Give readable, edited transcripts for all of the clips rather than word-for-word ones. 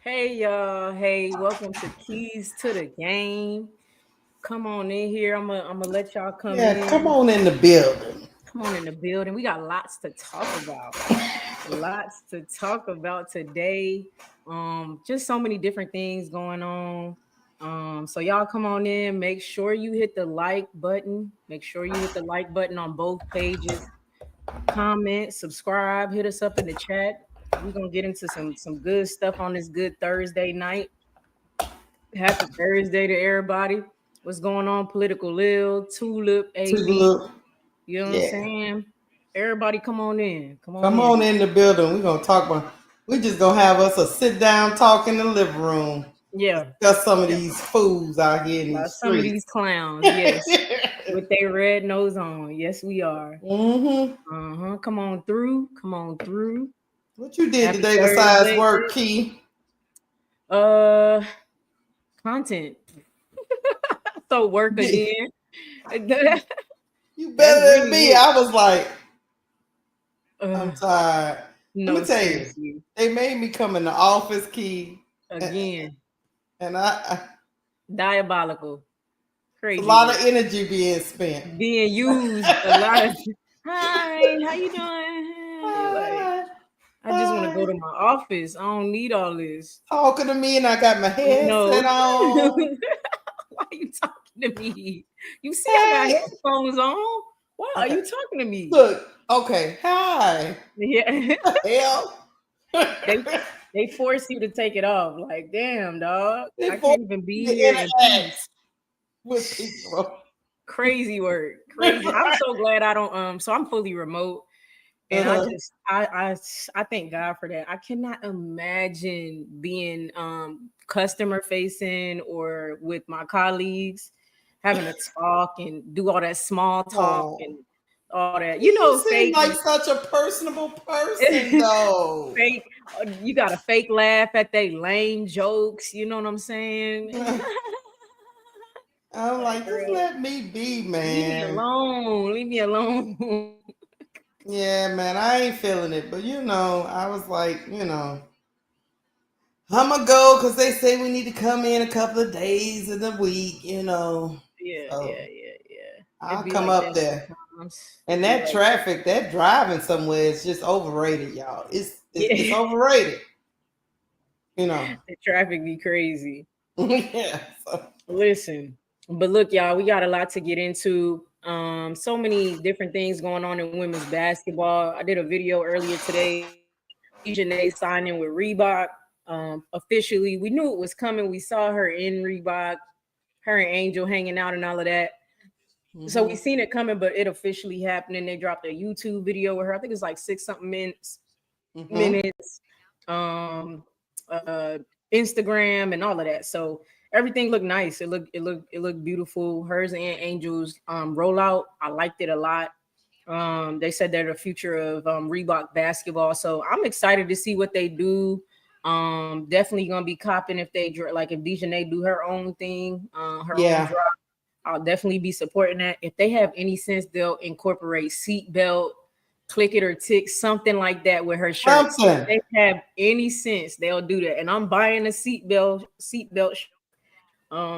Hey y'all, hey, welcome to Keys to the Game. Come on in here. I'm gonna let y'all come Yeah, come in. on in the building. Come on in the building. We got lots to talk about. Lots to talk about today. Just so many different things going on. So y'all come on in. Make sure you hit the like button. Make sure you hit the like button on both pages. Comment, subscribe, hit us up in the chat. We're gonna get into some good stuff on this good Thursday night. Happy Thursday to everybody. What's going on? Political Lil, Tulip, To the AB. look. You know what I'm Yeah. saying? Everybody come on in. Come on Come in. on in the building. We're gonna talk about we just gonna have us a sit down talk in the living room. Yeah. Discuss some of Yeah. these fools out here in About these some of these streets. clowns, yes. With their red nose on. Yes, we are. Mm-hmm. Uh-huh. Come on through. Come on through. What you did Happy today besides Thursday. work, Key? Uh content. So work Yeah, again. you That's better than really me. it. I was like, I'm Uh, tired. Let me no, tell you, seriously. they made me come in the office, Key, and, Again. and I Diabolical. it's a Crazy lot of work. energy being spent. Being used a lot of hi, how you doing? Like, Hi, I just want to go hi. to my office. I don't need all this. Talking to me, and I got my headset No. on. Why are you talking to me? You see, I got Hey, headphones on. Why are okay. you talking to me? Look, okay. Hi. Yeah. Hell. they they force you to take it off. Like, damn, dog. I They force can't even be me to here in interact peace. with people. Crazy work. Crazy. I'm so glad I don't so I'm fully remote. And I Uh-huh. just I thank God for that. I cannot imagine being customer facing or with my colleagues having to talk and do all that small talk Oh, and all that. You you know, seem fake like such a personable person, though. fake you got to fake laugh at they lame jokes, you know what I'm saying? I'm Like, like, just girl, let me be, leave me man. alone. Leave me alone. Yeah, man, I ain't feeling it, but I was like, I'm gonna go because they say we need to come in a couple of days in the week. Yeah, yeah, So yeah, yeah. It I'll be come like up that there. sometimes. And It be that like that. traffic, that driving somewhere is just overrated, y'all. It's Yeah, overrated, you know. the traffic be crazy. Yeah. So, Listen, but look, y'all, we got a lot to get into. So many different things going on in women's basketball. I did a video earlier today. Dejanay signing with Reebok. Officially, we knew it was coming. We saw her in Reebok, her and Angel hanging out and all of that. So we hmm seen it coming, but it officially happened. And they dropped a YouTube video with her. I think it's like six something hmm minutes, um, uh, Instagram, and all of that. So everything looked nice. It looked beautiful. Hers and Angel's rollout, I liked it a lot. They said they're the future of Reebok basketball, so I'm excited to see what they do. Definitely gonna be copping if like if Dejanay do her own thing, her own Yeah. drop. I'll definitely be supporting that. If they have any sense, they'll incorporate seatbelt, click it or tick, something like that with her shirts. If Something. they have any sense, they'll do that. And I'm buying a seatbelt.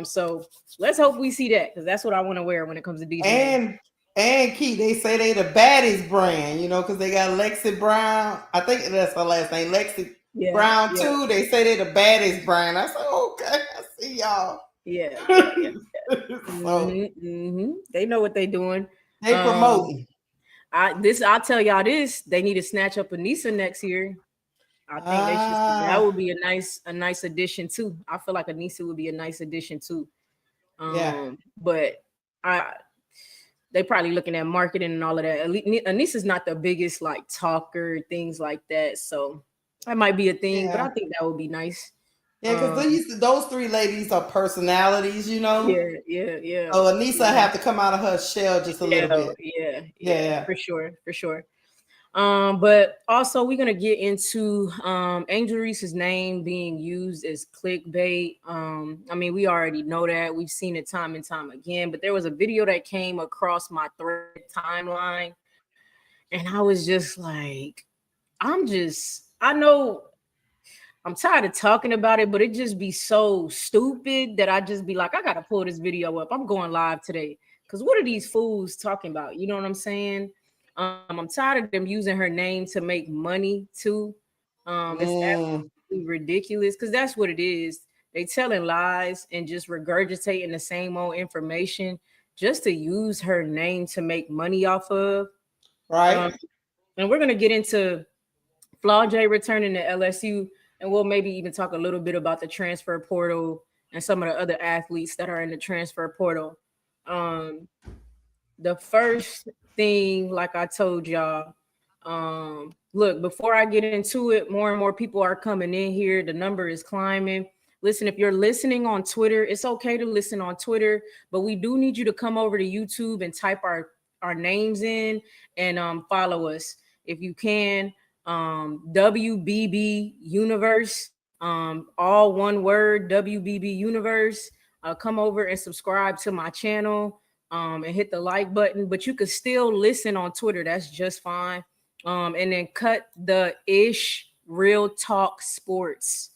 So let's hope we see that because that's what I want to wear when it comes to DJ. And and Key, they say they the baddest brand, because they got Lexi Brown. I think that's her last name, Lexi Yeah, Brown yeah, too. They say they the baddest brand. I said, okay, I see y'all. yeah, yeah, yeah. So They know what they're doing. they Um, promoting. I'll tell y'all this. They need to snatch up Anissa next year. I think they should. That Ah, would be a nice addition too. I feel like Anissa would be a nice addition too. yeah. But I they probably looking at marketing and all of that. Anissa's not the biggest like talker, things like that. So that might be a thing, but I Yeah. think that would be nice. Yeah, because Um, those three ladies are personalities. yeah, yeah, yeah, So Anissa yeah, have to come out of her shell just a little yeah, bit. yeah, yeah, Yeah. for sure, for sure. But also we're gonna get into Angel Reese's name being used as clickbait. I mean, we already know that. We've seen it time and time again, but there was a video that came across my thread timeline, and I was just like, I know I'm tired of talking about it, but it just be so stupid that I just be like, I gotta pull this video up. I'm going live today. Cause what are these fools talking about? You know what I'm saying? I'm tired of them using her name to make money too. It's Mm, absolutely ridiculous because that's what it is. They telling lies and just regurgitating the same old information just to use her name to make money off of. Um, right? and we're gonna get into Flau'jae returning to LSU, and we'll maybe even talk a little bit about the transfer portal and some of the other athletes that are in the transfer portal. Um, the first thing, like I told y'all, look, before I get into it, more and more people are coming in here. The number is climbing. Listen, if you're listening on Twitter, it's okay to listen on Twitter, but we do need you to come over to YouTube and type our names in and follow us if you can. WBB Universe, all one word, WBB Universe. Come over and subscribe to my channel and hit the like button, but you could still listen on Twitter. That's just fine. And then cut the ish real talk sports.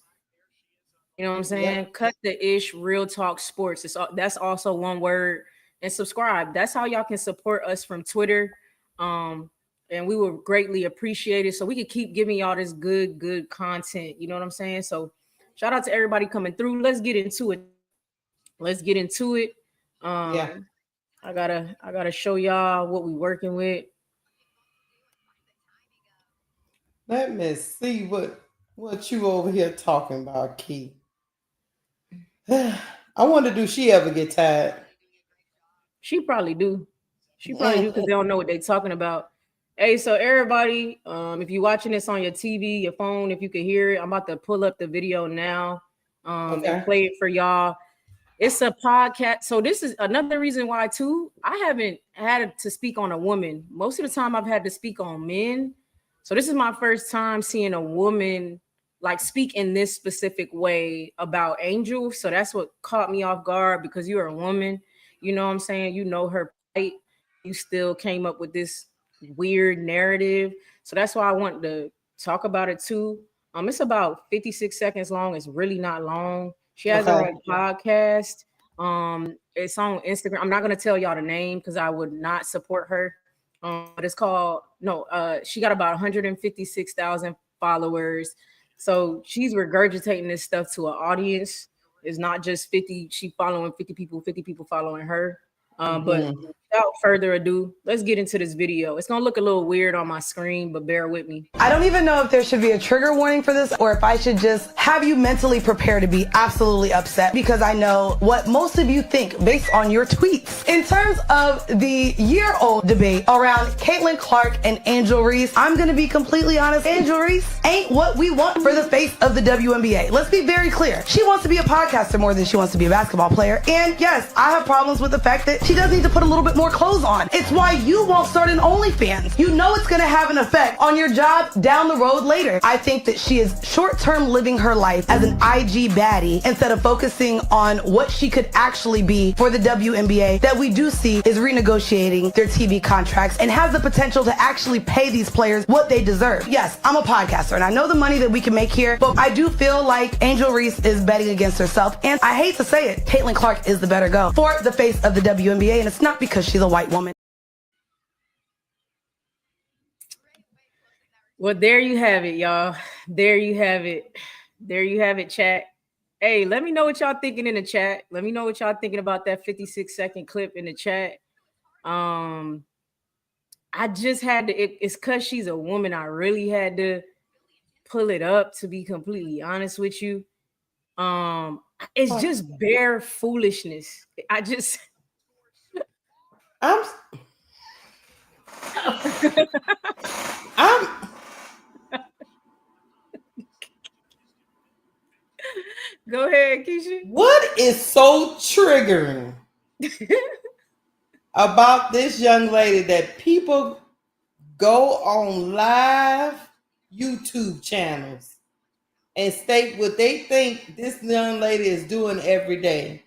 You know what I'm saying? Yep. Cut the ish real talk sports. That's also one word. And subscribe. That's how y'all can support us from Twitter. Um, and we will greatly appreciate it. So we can keep giving y'all this good content. You know what I'm saying? So shout out to everybody coming through. Let's get into it. Let's get into it. Yeah. Um, I gotta show y'all what we working with. Let me see what you over here talking about, Key. I wonder, do she ever get tired? She probably do. She probably do because they don't know what they're talking about. Hey, so everybody, if you're watching this on your TV, your phone, if you can hear it, I'm about to pull up the video now and Okay. play it for y'all. It's a podcast. So this is another reason why too. I haven't had to speak on a woman. Most of the time I've had to speak on men. So this is my first time seeing a woman like speak in this specific way about Angel. So that's what caught me off guard because you're a woman. You know what I'm saying? You know her plight. You still came up with this weird narrative. So that's why I want to talk about it too. It's about 56 seconds long. It's really not long. She has her Okay. own podcast. It's on Instagram. I'm not gonna tell y'all the name because I would not support her. But it's called no. She got about 156,000 followers. So she's regurgitating this stuff to an audience. It's not just 50. She following 50 people following her. But Hmm. without further ado, let's get into this video. It's gonna look a little weird on my screen, but bear with me. I don't even know if there should be a trigger warning for this or if I should just have you mentally prepare to be absolutely upset because I know what most of you think based on your tweets. In terms of the year-old debate around Caitlin Clark and Angel Reese, I'm going to be completely honest. Angel Reese ain't what we want for the face of the WNBA. Let's be very clear. She wants to be a podcaster more than she wants to be a basketball player. And yes, I have problems with the fact that she does need to put a little bit more clothes on. It's why you won't start an OnlyFans. You know it's going to have an effect on your job down the road later. I think that she is short-term living her life as an IG baddie instead of focusing on what she could actually be for the WNBA that we do see is renegotiating their TV contracts and has the potential to actually pay these players what they deserve. Yes, I'm a podcaster and I know the money that we can make here, but I do feel like Angel Reese is betting against herself. And I hate to say it, Caitlin Clark is the better go for the face of the WNBA, and it's not because she's a white woman. Well, there you have it, y'all. There you have it. There you have it, chat. Hey, let me know what y'all thinking in the chat. Let me know what y'all thinking about that 56-second clip in the chat. Um, I just had to, it's because she's a woman. I really had to pull it up to be completely honest with you. It's just bare foolishness. I just I'm I'm go ahead, Keisha. what is so triggering about this young lady that people go on live YouTube channels and state what they think this young lady is doing every day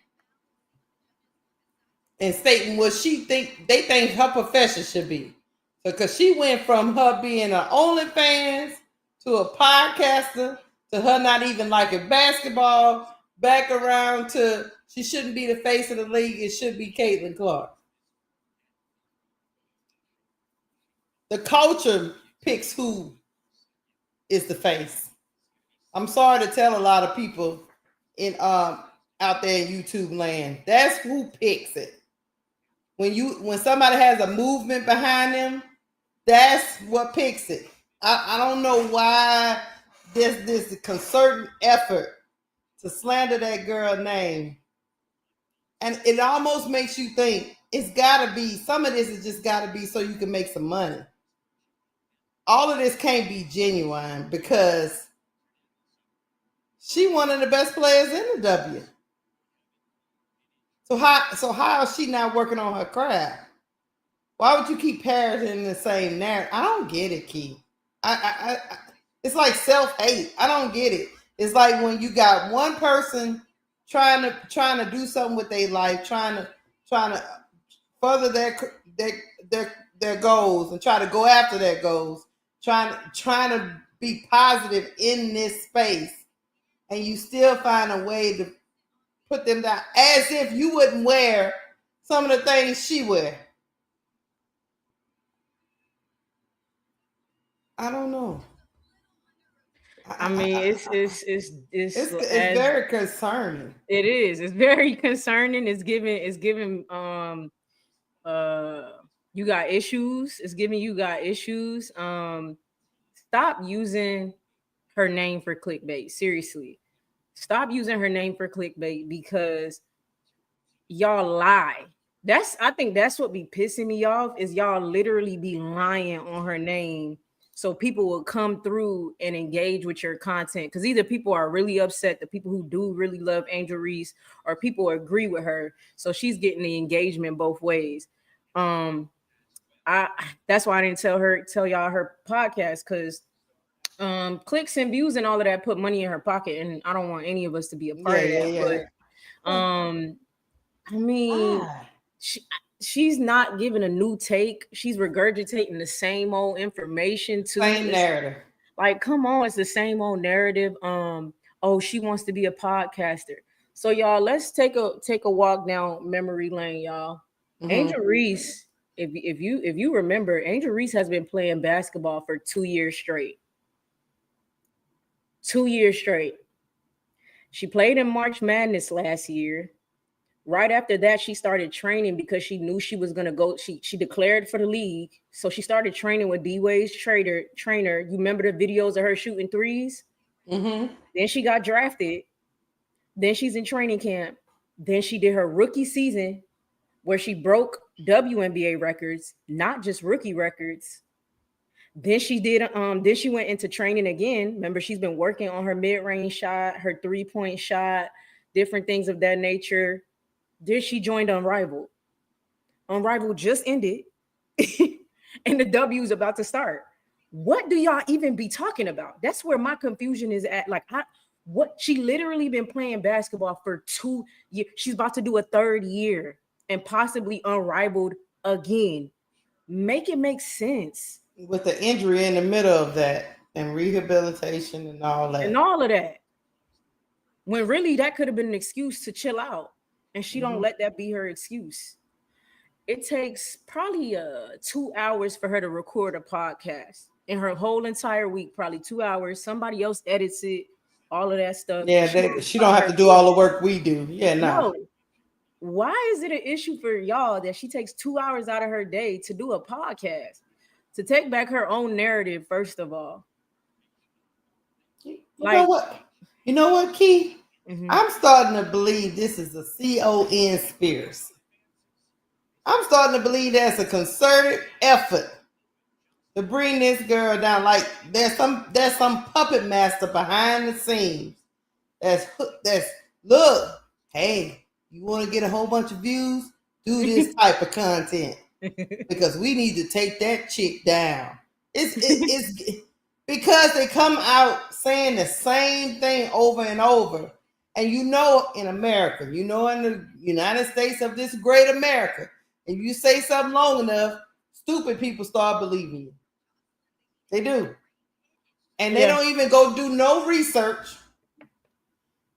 and stating what they think her profession should be. Because she went from her being an OnlyFans to a podcaster to her not even liking basketball, back around to she shouldn't be the face of the league. It should be Caitlin Clark. The culture picks who is the face. I'm sorry to tell a lot of people in out there in YouTube land. That's who picks it. When somebody has a movement behind them, that's what picks it. I don't know why there's this concerted effort to slander that girl's name. And it almost makes you think it's gotta be, some of this is just gotta be so you can make some money. All of this can't be genuine because she one of the best players in the W. So how is she not working on her craft? Why would you keep parroting the same narrative? I don't get it, Key. I it's like self-hate. I don't get it. It's like when you got one person trying to do something with their life, trying to further their goals and try to go after their goals, trying to be positive in this space, and you still find a way to put them down as if you wouldn't wear some of the things she wear. I don't know. I mean, it's very concerning. It is. It's very concerning. It's giving you got issues. It's giving you got issues. Stop using her name for clickbait. Seriously. Stop using her name for clickbait because y'all lie. I think that's what be pissing me off is y'all literally be lying on her name so people will come through and engage with your content, because either people are really upset, the people who do really love Angel Reese, or people agree with her, so she's getting the engagement both ways. That's why I didn't tell y'all her podcast, because clicks and views and all of that put money in her pocket, and I don't want any of us to be a part of that. But I mean, she's not giving a new take. She's regurgitating the same old information to same narrative. Like, come on, it's the same old narrative. Oh, she wants to be a podcaster. So y'all, let's take a walk down memory lane, y'all. Mm-hmm. Angel Reese, if you remember, Angel Reese has been playing basketball for 2 years straight. 2 years straight. She played in March Madness last year. Right after that, she started training because she knew she was going to go. She declared for the league. So she started training with D-Wade's trainer. You remember the videos of her shooting threes? Mm-hmm. Then she got drafted. Then she's in training camp. Then she did her rookie season where she broke WNBA records, not just rookie records. Then she did. Then she went into training again. Remember, she's been working on her mid-range shot, her 3-point shot, different things of that nature. Then she joined Unrivaled. Unrivaled just ended, and the W is about to start. What do y'all even be talking about? That's where my confusion is at. Like, what she literally been playing basketball for 2 years. She's about to do a 3rd year and possibly Unrivaled again. Make it make sense. With the injury in the middle of that and rehabilitation and all that. And all of that. When really that could have been an excuse to chill out. And she don't let that be her excuse. It takes probably 2 hours for her to record a podcast. In her whole entire week, probably 2 hours. Somebody else edits it, all of that stuff. Yeah, she don't have to do all the work we do. Yeah, no. Why is it an issue for y'all that she takes 2 hours out of her day to do a podcast? To take back her own narrative, first of all. You know what, Key? Mm-hmm. I'm starting to believe this is a conspiracy. I'm starting to believe that's a concerted effort to bring this girl down. Like there's some puppet master behind the scenes. That's look, hey, you want to get a whole bunch of views? Do this type of content. Because we need to take that chick down. It's because they come out saying the same thing over and over. And in America, in the United States of this great America, if you say something long enough, stupid people start believing you. They do. and they don't even go do no research.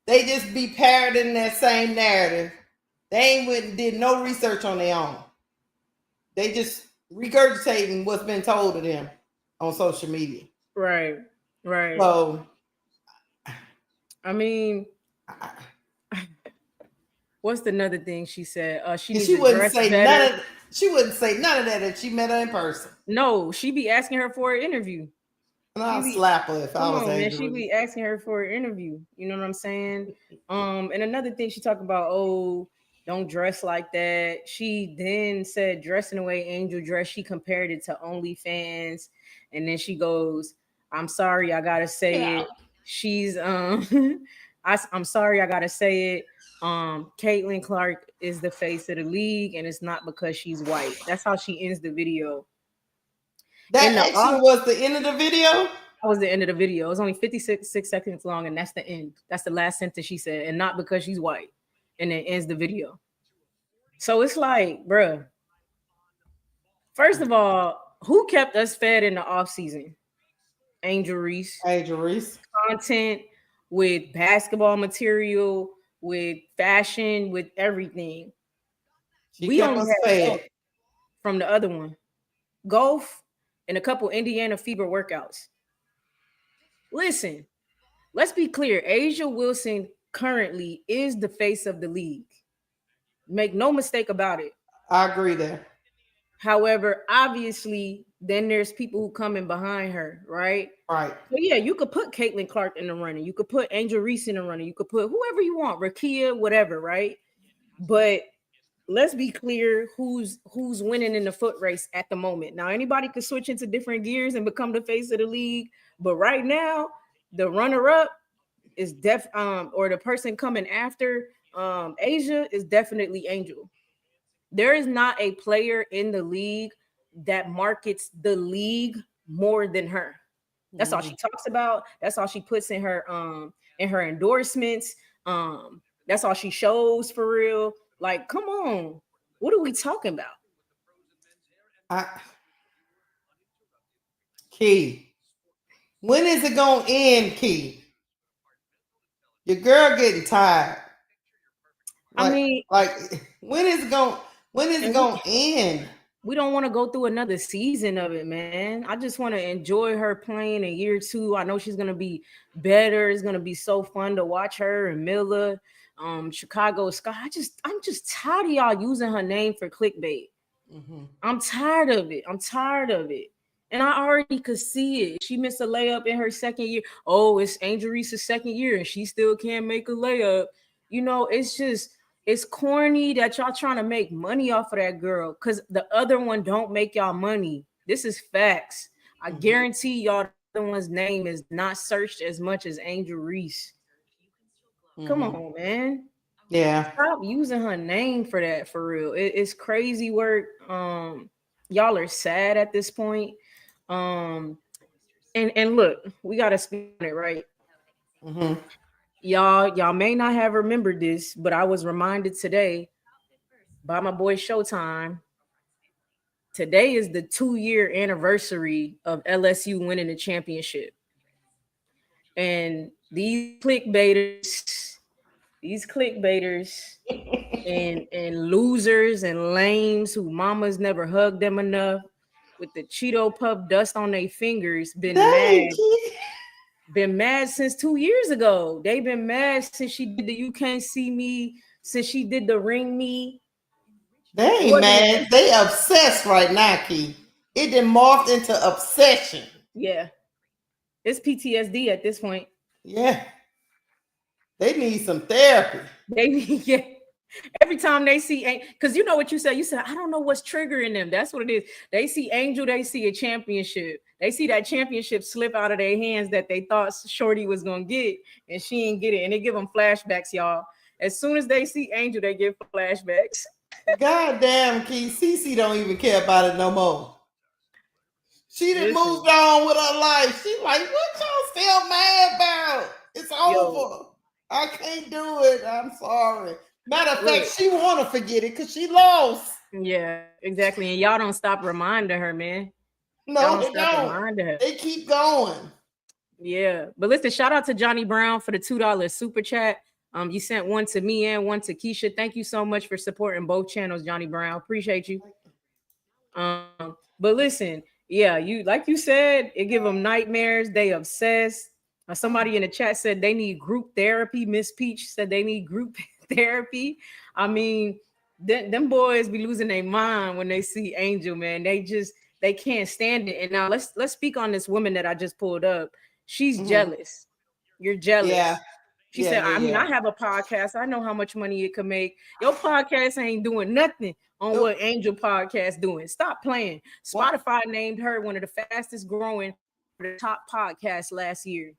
They just be parroting that same narrative. They ain't went and did no research on their own. They just regurgitating what's been told to them on social media. Right. So, I mean, what's another thing she said? She wouldn't say none of. She wouldn't say none of that if she met her in person. No, she be asking her for an interview. And I'll slap her if I was man. Angel. She be asking her for an interview. You know what I'm saying? And another thing she talked about, don't dress like that. She then said dressing the way Angel dressed. She compared it to OnlyFans, and then she goes, "I'm sorry, I gotta say it." She's I'm sorry, I gotta say it. Caitlin Clark is the face of the league, and it's not because she's white. That's how she ends the video. That actually was the end of the video? That was the end of the video. It was only 56 seconds long, and that's the end. That's the last sentence she said, and not because she's white. And then ends the video. So it's like, bruh, first of all, who kept us fed in the off season? Angel Reese. Content with basketball material, with fashion, with everything. We kept us fed from the other one. Golf and a couple Indiana Fever workouts. Listen, let's be clear. A'ja Wilson currently is the face of the league. Make no mistake about it. I agree there. However, obviously, then there's people who come in behind her, right? Right. So yeah, you could put Caitlin Clark in the running. You could put Angel Reese in the running. You could put whoever you want, Rakia, whatever, right? But let's be clear who's winning in the foot race at the moment. Now, anybody could switch into different gears and become the face of the league, but right now, the runner-up is or the person coming after A'ja is definitely Angel. There is not a player in the league that markets the league more than her. That's all she talks about. That's all she puts in her endorsements. That's all she shows for real. Like, come on. What are we talking about? Key. When is it gonna end, Key? Your girl getting tired. I mean, like when is it gonna end? We don't want to go through another season of it, man. I just want to enjoy her playing in year 2. I know she's gonna be better. It's gonna be so fun to watch her and Miller, Chicago Sky. I'm just tired of y'all using her name for clickbait. Mm-hmm. I'm tired of it. And I already could see it. She missed a layup in her second year. Oh, it's Angel Reese's second year, and she still can't make a layup. You know, it's corny that y'all trying to make money off of that girl because the other one don't make y'all money. This is facts. I guarantee y'all the other one's name is not searched as much as Angel Reese. Come on, man. Yeah. Stop using her name for that, for real. It's crazy work. Y'all are sad at this point. And look, we gotta speak on it, right? Y'all may not have remembered this, but I was reminded today by my boy Showtime. Today is the 2-year anniversary of LSU winning the championship. And these clickbaiters and losers and lames who mamas never hugged them enough with the Cheeto Puff dust on their fingers been mad since 2 years ago. They've been mad since she did the You Can't See Me, since she did the Ring Me. They ain't mad. They obsessed right now, Key. It done morphed into obsession. Yeah. It's PTSD at this point. Yeah. They need some therapy. Yeah. Every time they see, because you know what you said, I don't know what's triggering them. That's what it is. They see Angel, they see a championship. They see that championship slip out of their hands that they thought Shorty was going to get, and she ain't get it. And they give them flashbacks, y'all. As soon as they see Angel, they get flashbacks. God damn, Key. Cece don't even care about it no more. She done moved on with her life. She like, what y'all still mad about? It's over. I can't do it. I'm sorry. Matter of fact, she want to forget it because she lost. Yeah, exactly. And y'all don't stop reminding her, man. No, they don't. They keep going. Yeah. But listen, shout out to Johnny Brown for the $2 super chat. You sent one to me and one to Keisha. Thank you so much for supporting both channels, Johnny Brown. Appreciate you. But listen, yeah, you like you said, it give them nightmares. They obsessed. Somebody in the chat said they need group therapy. Miss Peach said they need group therapy. I mean, them boys be losing their mind when they see Angel, man. They can't stand it. And now let's speak on this woman that I just pulled up. She's jealous. You're jealous. Yeah. She said, I mean, I have a podcast. I know how much money it could make. Your podcast ain't doing nothing on what Angel podcast doing. Stop playing. Spotify named her one of the fastest growing for the top podcasts last year.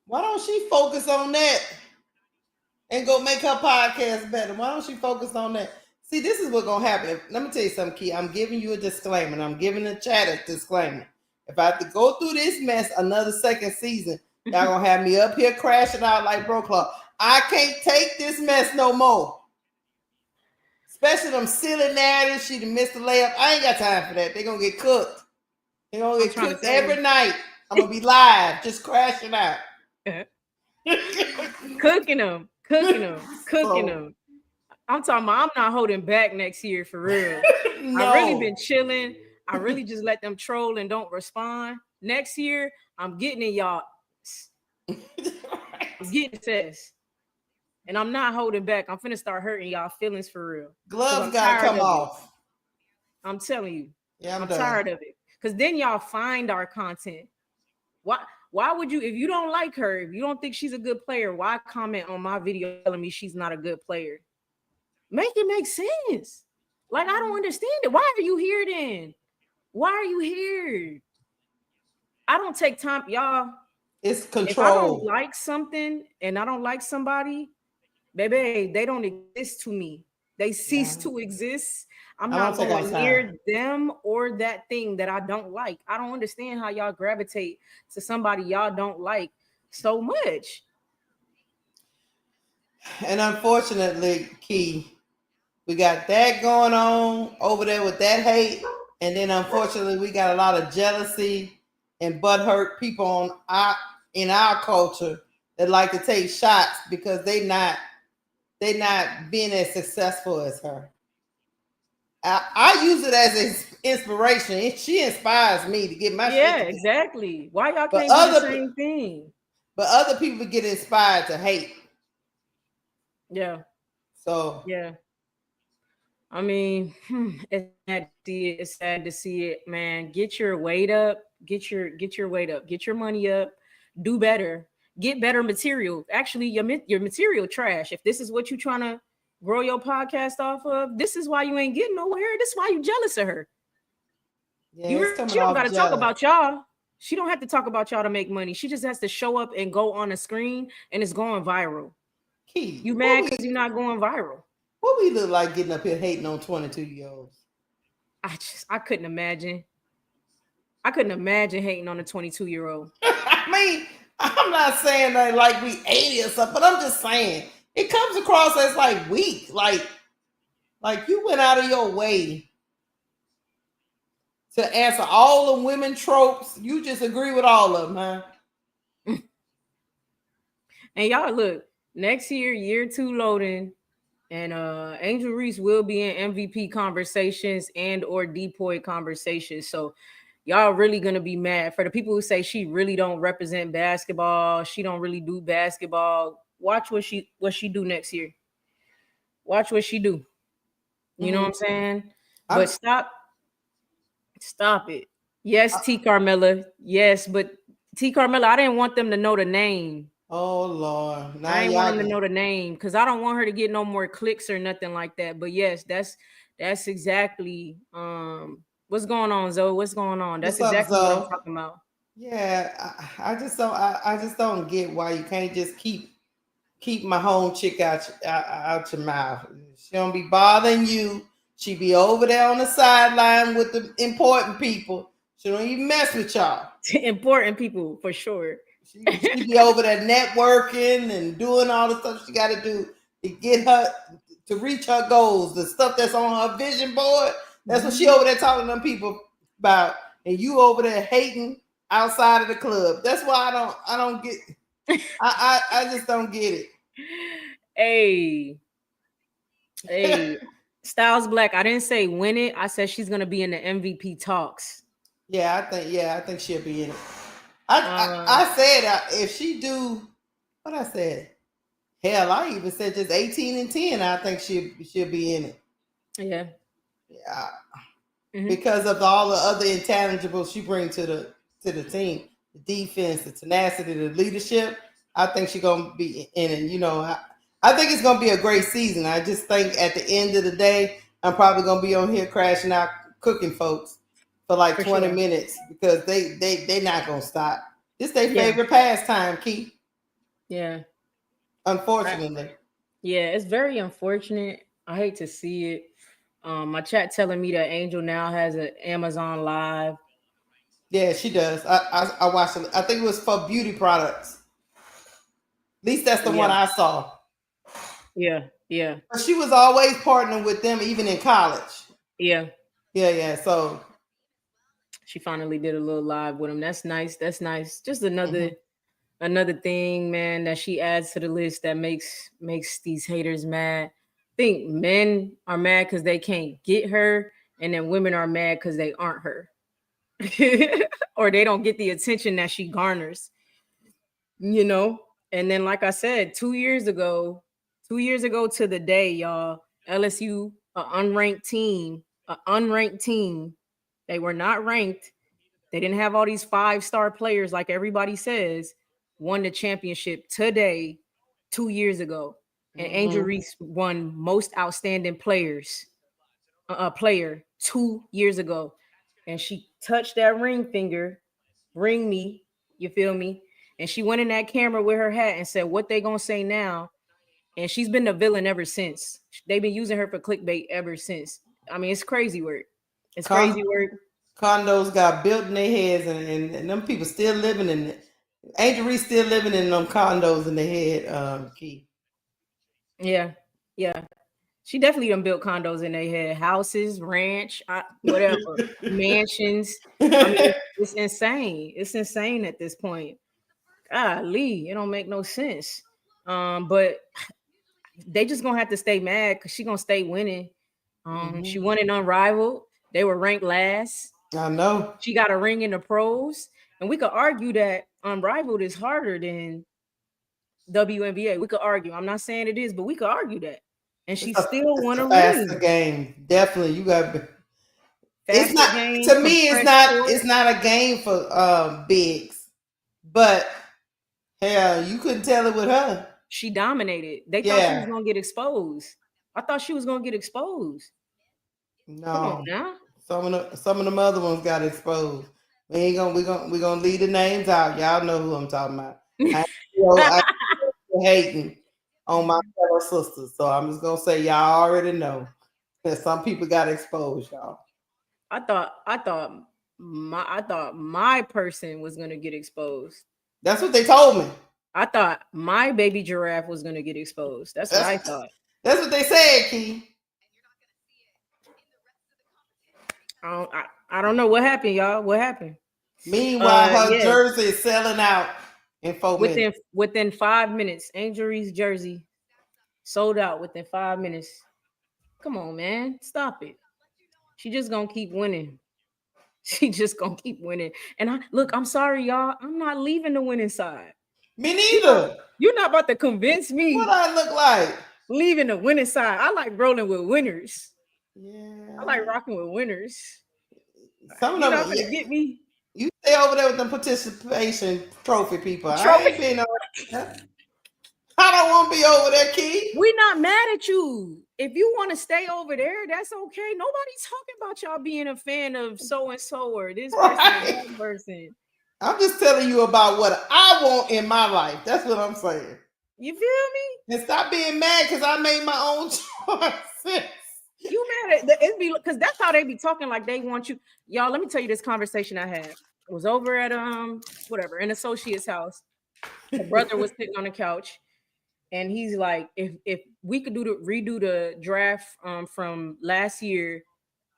Why don't she focus on that and go make her podcast better? Why don't she focus on that? See, this is what's going to happen. Let me tell you something, Key. I'm giving you a disclaimer, and I'm giving the chat a disclaimer. If I have to go through this mess another second season, y'all going to have me up here crashing out like Bro Club. I can't take this mess no more. Especially them silly narratives. She done missed the layup. I ain't got time for that. They're going to get cooked. They're going to get cooked every night. I'm going to be live, just crashing out. Cooking them. I'm talking about I'm not holding back next year for real. No. I really been chilling. I really just let them troll and don't respond. Next year, I'm getting in y'all. I'm getting this. And I'm not holding back. I'm finna start hurting y'all feelings for real. Gloves gotta come off. I'm telling you. Yeah, I'm tired of it. Because then y'all find our content. Why would you, if you don't like her, if you don't think she's a good player, why comment on my video telling me she's not a good player? Make it make sense. Like, I don't understand it. Why are you here then? Why are you here? I don't take time, y'all. It's control. If I don't like something and I don't like somebody, baby, they don't exist to me. They cease to exist. I'm not going near them or that thing that I don't like. I don't understand how y'all gravitate to somebody y'all don't like so much. And unfortunately, Key, we got that going on over there with that hate. And then unfortunately, we got a lot of jealousy and butthurt people in our culture that like to take shots because they're not being as successful as her. I use it as an inspiration. She inspires me to get my shit together. Exactly. Why y'all can't do the same thing? But other people get inspired to hate. Yeah. So yeah. I mean, it's sad to see it, man. Get your weight up. Get your weight up. Get your money up. Do better. Get better material. Actually, your material trash. If this is what you're trying to grow your podcast off of, this is why you ain't getting nowhere. This is why you jealous of her. Yeah, she don't got to talk about y'all. She don't have to talk about y'all to make money. She just has to show up and go on a screen, and it's going viral. Key, you mad because you're not going viral? What we look like getting up here hating on 22-year-olds? I couldn't imagine. I couldn't imagine hating on a 22-year-old. I mean, I'm not saying that like we 80 or something, but I'm just saying it comes across as like weak. Like you went out of your way to answer all the women tropes. You just agree with all of them, huh? And y'all look, next year 2 loading, and Angel Reese will be in MVP conversations and or Depoy conversations. So y'all really gonna be mad. For the people who say she really don't represent basketball, she don't really do basketball, watch what she do next year. Watch what she do. You know what I'm saying? But stop it. Yes, T Carmella. Yes, but T Carmella, I didn't want them to know the name. Oh Lord. I didn't want them to know the name because I don't want her to get no more clicks or nothing like that. But yes, that's exactly what's going on, Zoe. What's going on? That's exactly what I'm talking about. Yeah, I just don't get why you can't just keep my home chick out your mouth. She don't be bothering you. She be over there on the sideline with the important people. She don't even mess with y'all. Important people for sure. She be over there networking and doing all the stuff she got to do to get her to reach her goals. The stuff that's on her vision board. That's what she over there talking to them people about. And you over there hating outside of the club. That's why I don't get. I just don't get it. Hey, hey, Styles Black. I didn't say win it. I said she's gonna be in the MVP talks. Yeah, I think she'll be in it. Um, I said if she do what I said. Hell, I even said just 18-10. I think she'll be in it. yeah. Yeah, Mm-hmm. because of all the other intangibles she brings to the team, the defense, the tenacity, the leadership. I think she's gonna be in it. You know, I think it's gonna be a great season. I just think at the end of the day, I'm probably gonna be on here crashing out, cooking folks for like For 20 sure. minutes because they not gonna stop. This their Yeah. favorite pastime, Keith. Yeah. Unfortunately. Yeah, it's very unfortunate. I hate to see it. My chat telling me that Angel now has an Amazon Live. Yeah, she does. I watched it. I think it was for beauty products. At least that's the Yeah, one I saw. yeah, yeah, But she was always partnering with them, even in college. yeah. Yeah. So She finally did a little live with him. That's nice. That's nice. Just mhm. another thing, man, that she adds to the list that makes these haters mad. I think men are mad because they can't get her, and then women are mad because they aren't her. Or they don't get the attention that she garners, you know. And then, like I said, 2 years ago to the day, y'all, LSU, a unranked team, they were not ranked. They didn't have all these 5-star players like everybody says, won the championship today, 2 years ago. And Angel Mhm. Reese won most outstanding player 2 years ago. And she touched that ring me, you feel me? And she went in that camera with her hat and said, what they gonna say now? And she's been the villain ever since. They've been using her for clickbait ever since. I mean, it's crazy work. It's Con- crazy work. condos got built in their heads, and them people still living in it. Angel Reese still living in them condos in their head. Key. Yeah, yeah. She definitely done built condos in their head, houses, ranch, whatever, mansions. I mean, it's insane. It's insane at this point. Golly, it don't make no sense. But they just gonna have to stay mad because she gonna stay winning. She Mhm. won it unrivaled. They were ranked last. I know. She got a ring in the pros, and we could argue that unrivaled is harder than WNBA. We could argue. I'm not saying it is, but we could argue that. And she still It's won a a faster ring. game. Definitely, you got. It's Faster not game, to me. It's compressed not. court. It's not a game for bigs, but hell, you couldn't tell it with her. She dominated. They thought she was Yeah. gonna get exposed. I thought she was gonna get exposed. Come on No. now. Some of them other ones got exposed. We gonna leave the names out. Y'all know who I'm talking about. I ain't hating on my fellow sisters, so I'm just gonna say y'all already know that some people got exposed, y'all. I thought my person was gonna get exposed. That's what they told me. I thought my baby giraffe was gonna get exposed. That's what I That's thought. that's what they said, Key. I don't know what happened, y'all. What happened? Meanwhile, her Yeah. jersey is selling out in 4 minutes. Within 5 minutes, Angel Reese jersey sold out within 5 minutes. Come on, man. Stop it. She just gonna keep winning. She just gonna keep winning. And I'm sorry, y'all. I'm not leaving the winning side. Me You know, neither. you're not about to convince What me I look like? leaving the winning side. I like rolling with winners. I Yeah. like rocking with winners. Some You're of not them. gonna get me. You stay over there with them participation trophy people. I Trophy. ain't been over there. I don't want to be over there, Key. We not mad at you. If you want to stay over there, that's okay. Nobody's talking about y'all being a fan of so and so or this person or Right. that person. I'm just telling you about what I want in my life. That's what I'm saying. You feel me? And stop being mad because I made my own choices. You mad at it be because that's how they be talking like they want you. Y'all, let me tell you this conversation I had. It was over at whatever, an associate's house. The brother was sitting on the couch and he's like, if we could redo the draft from last year,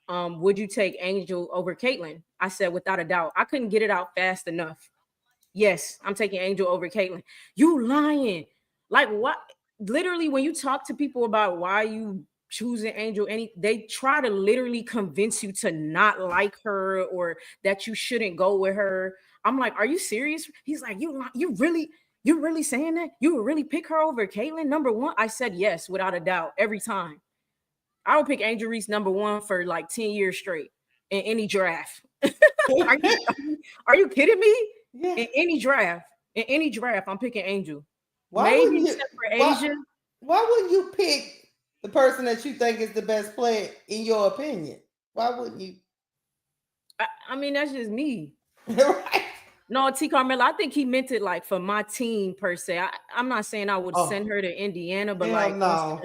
would you take Angel over Caitlyn? I said, without a doubt. I couldn't get it out fast enough. Yes, I'm taking Angel over Caitlyn. You lying. Like what? Literally, when you talk to people about why you choosing Angel, they try to literally convince you to not like her or that you shouldn't go with her. I'm like, are you serious? He's like, you really saying that? You would really pick her over Caitlyn number one? I said yes, without a doubt, every time. I would pick Angel Reese number one for like 10 years straight in any draft. are you kidding me? Yeah. In any draft, I'm picking Angel. Why Maybe wouldn't you, except for Asia. why wouldn't you pick the person that you think is the best player in your opinion? Why wouldn't you? I mean, that's just me. Right. No, T. Carmella, I think he meant it like for my team per se. I'm not saying I would send her to Indiana, but like, no.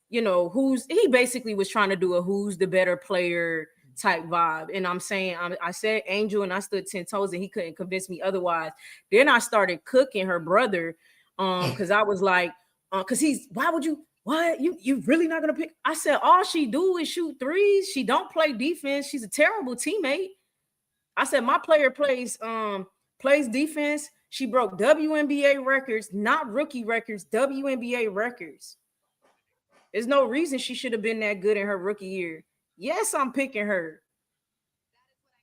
You know, he basically was trying to do a who's the better player type vibe. And I'm saying, I said Angel and I stood 10 toes and he couldn't convince me otherwise. Then I started cooking her brother because I was like, because why you really not gonna pick? I said all she do is shoot threes. She don't play defense. She's a terrible teammate. I said my player plays defense. She broke WNBA records, not rookie records, WNBA records. There's no reason she should have been that good in her rookie year. Yes, I'm picking her.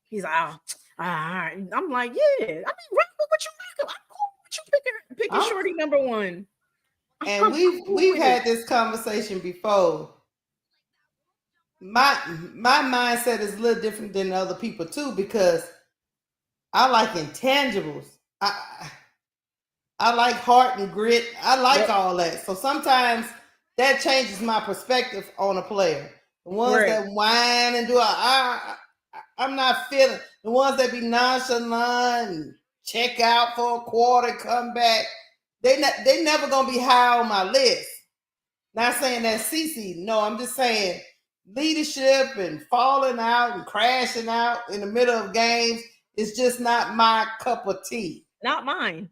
He's like, all right. I'm like, yeah. I mean, rock with what you like. I'm cool with you picking Shorty number one. And we've had this conversation before. My mindset is a little different than other people too, because I like intangibles. I like heart and grit. I like all that. So sometimes that changes my perspective on a player. The ones that whine and do I'm not feeling. The ones that be nonchalant and check out for a quarter, come back, they never gonna be high on my list. Not saying that CC. No, I'm just saying leadership and falling out and crashing out in the middle of games is just not my cup of tea. Not mine.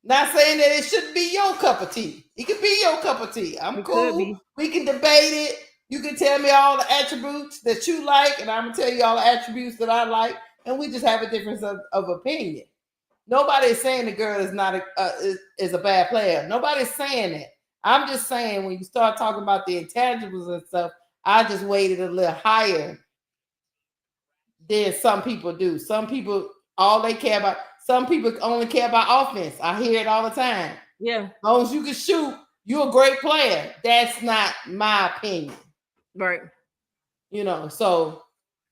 Not saying that it shouldn't be your cup of tea. It could be your cup of tea. I'm cool. We can debate it. You can tell me all the attributes that you like, and I'm gonna tell you all the attributes that I like, and we just have a difference of opinion. Nobody is saying the girl is not is a bad player. Nobody's saying that. I'm just saying when you start talking about the intangibles and stuff, I just weighted a little higher than some people do. Some people all they care about. Some people only care about offense. I hear it all the time. Yeah. As long as you can shoot, you're a great player. That's not my opinion. Right. You know, so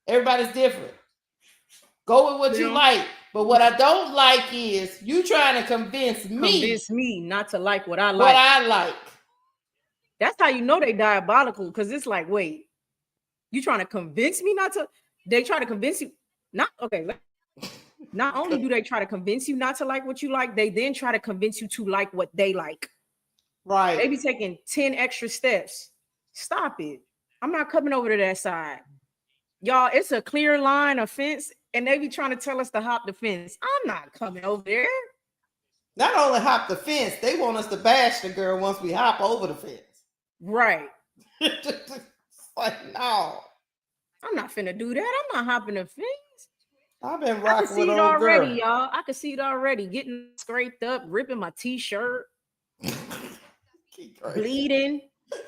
everybody's different. Go with what you like. But what I don't like is you trying to convince me not to like what I like. What I like. That's how you know they diabolical, because it's like, wait, you trying to convince me not to? They try to convince you. Not only do they try to convince you not to like what you like, they then try to convince you to like what they like. Right. They be taking 10 extra steps. Stop it. I'm not coming over to that side. Y'all, it's a clear line of fence, and they be trying to tell us to hop the fence. I'm not coming over there. Not only hop the fence, they want us to bash the girl once we hop over the fence. Right. Like, no. I'm not finna do that. I'm not hopping the fence. I've been rocking with old already, girl. Y'all. I can see it already. Getting scraped up, ripping my t-shirt, bleeding,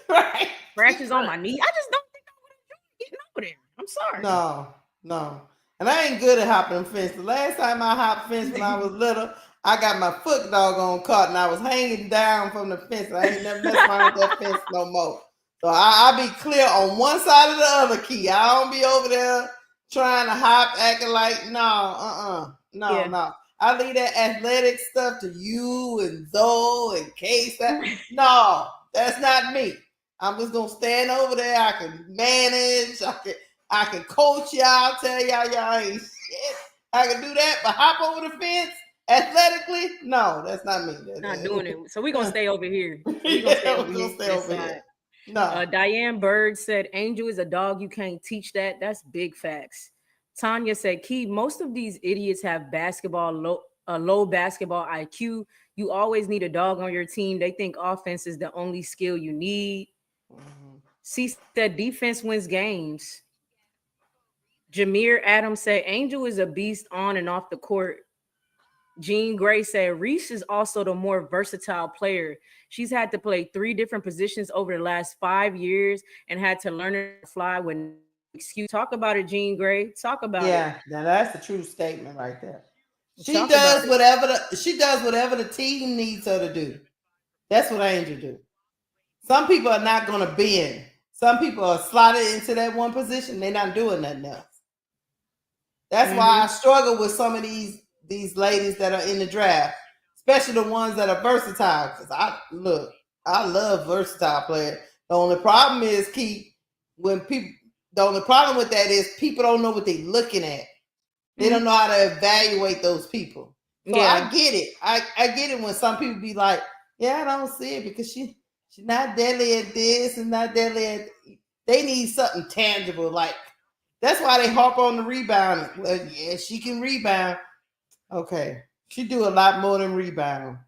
right? Scratches on my knee. I just don't think I would enjoy getting over there. I'm sorry. No. And I ain't good at hopping the fence. The last time I hopped fence when I was little, I got my foot doggone caught and I was hanging down from the fence. I ain't never messed around with that fence no more. So I be clear on one side or the other, Key. I don't be over there trying to hop, acting like no. I leave that athletic stuff to you and Zoe and Case. No, that's not me. I'm just gonna stand over there. I can manage. I can coach y'all. Tell y'all ain't shit. I can do that, but hop over the fence athletically? No, that's not me. Not doing it. So we're gonna stay over here. We're gonna stay over here. No. Diane Bird said, Angel is a dog. You can't teach that. That's big facts. Tanya said, Key, most of these idiots have low basketball IQ. You always need a dog on your team. They think offense is the only skill you need. She said defense wins games. Jameer Adams said Angel is a beast on and off the court. Jean Gray said Reese is also the more versatile player. She's had to play 3 different positions over the last 5 years and had to learn to fly with no excuse. Talk about it, Jean Gray. Talk about it. Yeah, now that's a true statement right there. She Talk about does it. whatever the team needs her to do. That's what Angel do. Some people are not going to bend. Some people are slotted into that one position. They're not doing nothing else. That's why I struggle with some of these ladies that are in the draft, especially the ones that are versatile. Because I love versatile players. The only problem is, Keith, the only problem with that is people don't know what they're looking at. They don't know how to evaluate those people. So I get it. I get it when some people be like, yeah, I don't see it because she's not deadly at this and not deadly at. They need something tangible. Like, that's why they harp on the rebound. Well, yeah, she can rebound. Okay. She do a lot more than rebound.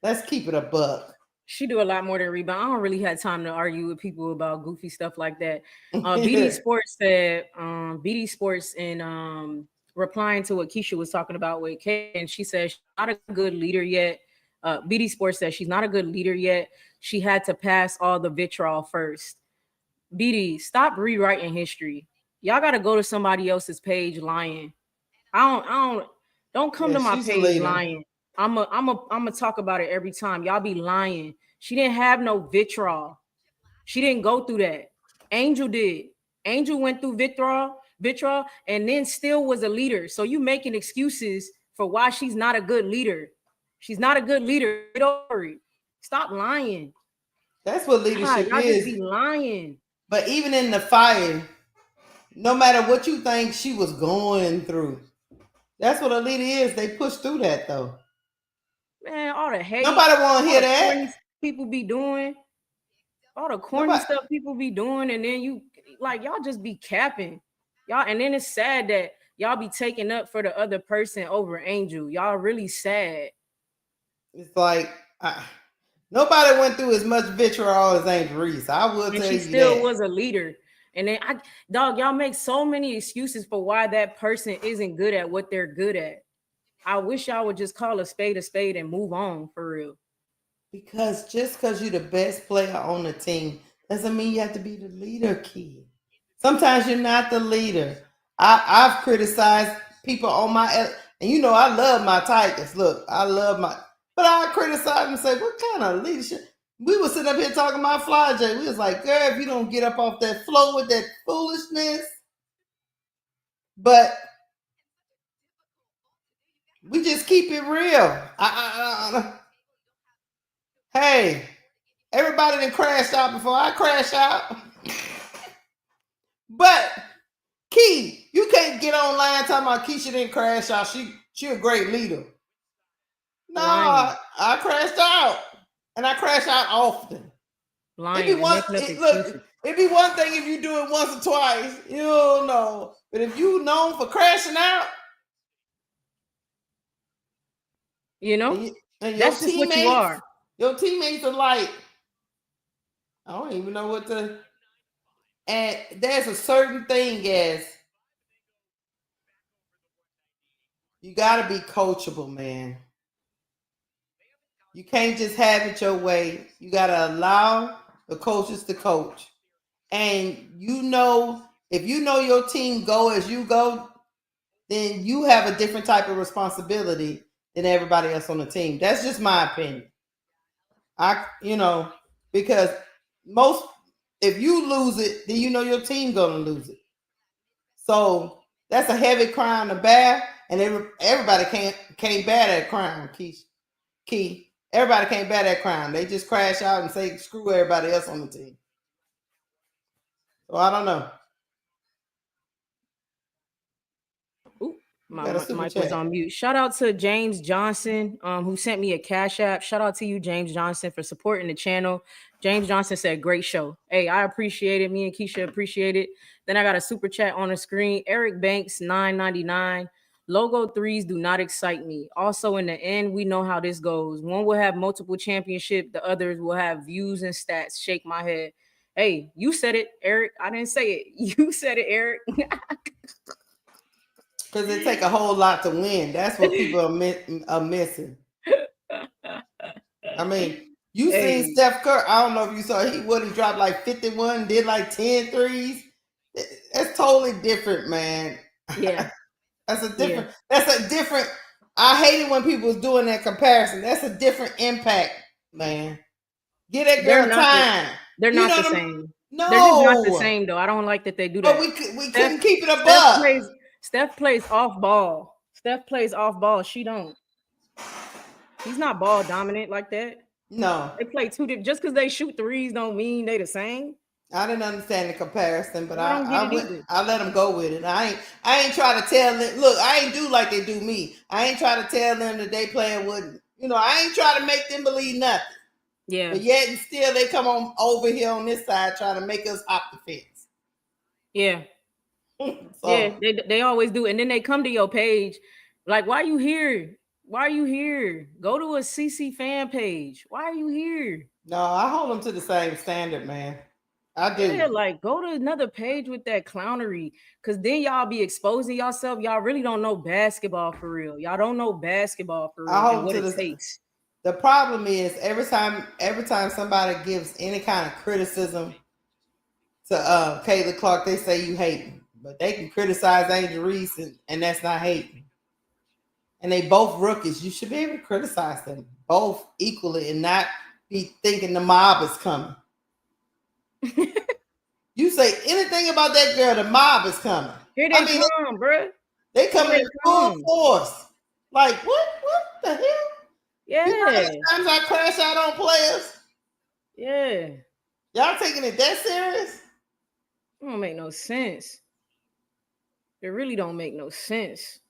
Let's keep it a buck. She do a lot more than rebound. I don't really have time to argue with people about goofy stuff like that. BD Sports said, BD Sports and replying to what Keisha was talking about with Kay, and she said she's not a good leader yet. BD Sports says she's not a good leader yet. She had to pass all the vitriol first. BD, stop rewriting history. Y'all got to go to somebody else's page lying. Don't come to my page lying. I'm talk about it every time. Y'all be lying. She didn't have no vitriol. She didn't go through that. Angel did. Angel went through vitriol, and then still was a leader. So you making excuses for why she's not a good leader. She's not a good leader. Get over it. Stop lying. That's what leadership y'all is. Just be lying. But even in the fire, no matter what you think she was going through, that's what a leader is. They push through that, though. Man, all the hate. Nobody want to hear that. People be doing all the corny stuff people be doing, and then y'all just be capping. Y'all, and then it's sad that y'all be taking up for the other person over Angel. Y'all really sad. It's like nobody went through as much vitriol as Angel Reese. I will tell you that. She still was a leader. And then y'all make so many excuses for why that person isn't good at what they're good at. I wish y'all would just call a spade and move on for real. Because just because you're the best player on the team doesn't mean you have to be the leader, kid. Sometimes you're not the leader. I've criticized people on my, and I love my Tigers. Look, but I criticize and say, what kind of leadership? We were sitting up here talking about Flau'jae. We was like, girl, if you don't get up off that floor with that foolishness. But we just keep it real. Hey, everybody done crashed out before I crash out. But Key, you can't get online talking about Keisha didn't crash out. She a great leader. No, I crashed out. And I crash out often. It'd be one thing if you do it once or twice. You don't know. But if you known for crashing out, and that's just what you are. Your teammates are like, I don't even know what to. And there's a certain thing as you got to be coachable, man. You can't just have it your way. You got to allow the coaches to coach. And if you know your team go as you go, then you have a different type of responsibility than everybody else on the team. That's just my opinion. Because if you lose it, then your team gonna lose it. So that's a heavy crown to bear, and everybody can't bear that crown, Key. Everybody can't bear that crown. They just crash out and say screw everybody else on the team. So I don't know. My mic was on mute. Shout out to James Johnson, who sent me a Cash App. Shout out to you, James Johnson, for supporting the channel. James Johnson said, great show. Hey, I appreciate it. Me and Keisha appreciate it. Then I got a super chat on the screen. Eric Banks, $9.99. Logo threes do not excite me. Also, in the end, we know how this goes. One will have multiple championships. The others will have views and stats. Shake my head. Hey, you said it, Eric. I didn't say it. You said it, Eric. Because it take a whole lot to win. That's what people are missing. I mean, you seen Steph Curry. I don't know if you saw he dropped like 51, did like 10 threes. That's totally different, man. Yeah. That's a different. I hate it when people's doing that comparison. That's a different impact, man. Get that girl time. They're not the same. No, they're just not the same though. I don't like that they do that. But we couldn't keep it above. Steph plays off ball. Steph plays off ball. She don't. He's not ball dominant like that. No, they play two different. Just because they shoot threes don't mean they the same. I didn't understand the comparison, but I let them go with it. I ain't try to tell them. Look, I ain't do like they do me. I ain't try to tell them that they playing with. I ain't try to make them believe nothing. Yeah. But yet and still they come on over here on this side trying to make us hop the fence. Yeah. Yeah, they always do. And then they come to your page like, why are you here? Why are you here? Go to a CC fan page. Why are you here? No, I hold them to the same standard, man. I do. Yeah, like go to another page with that clownery, because then y'all be exposing yourself. Y'all really don't know basketball for real. Y'all don't know basketball for real and what it takes. The problem is every time somebody gives any kind of criticism to Caitlin Clark, they say you hating. But they can criticize Angel Reese and that's not hating. And they both rookies. You should be able to criticize them both equally and not be thinking the mob is coming. You say anything about that girl, the mob is coming. Here they come, bro. They coming in full force. Like, what the hell? Yeah. You know how many times I crash out on players? Yeah. Y'all taking it that serious? It don't make no sense. It really don't make no sense.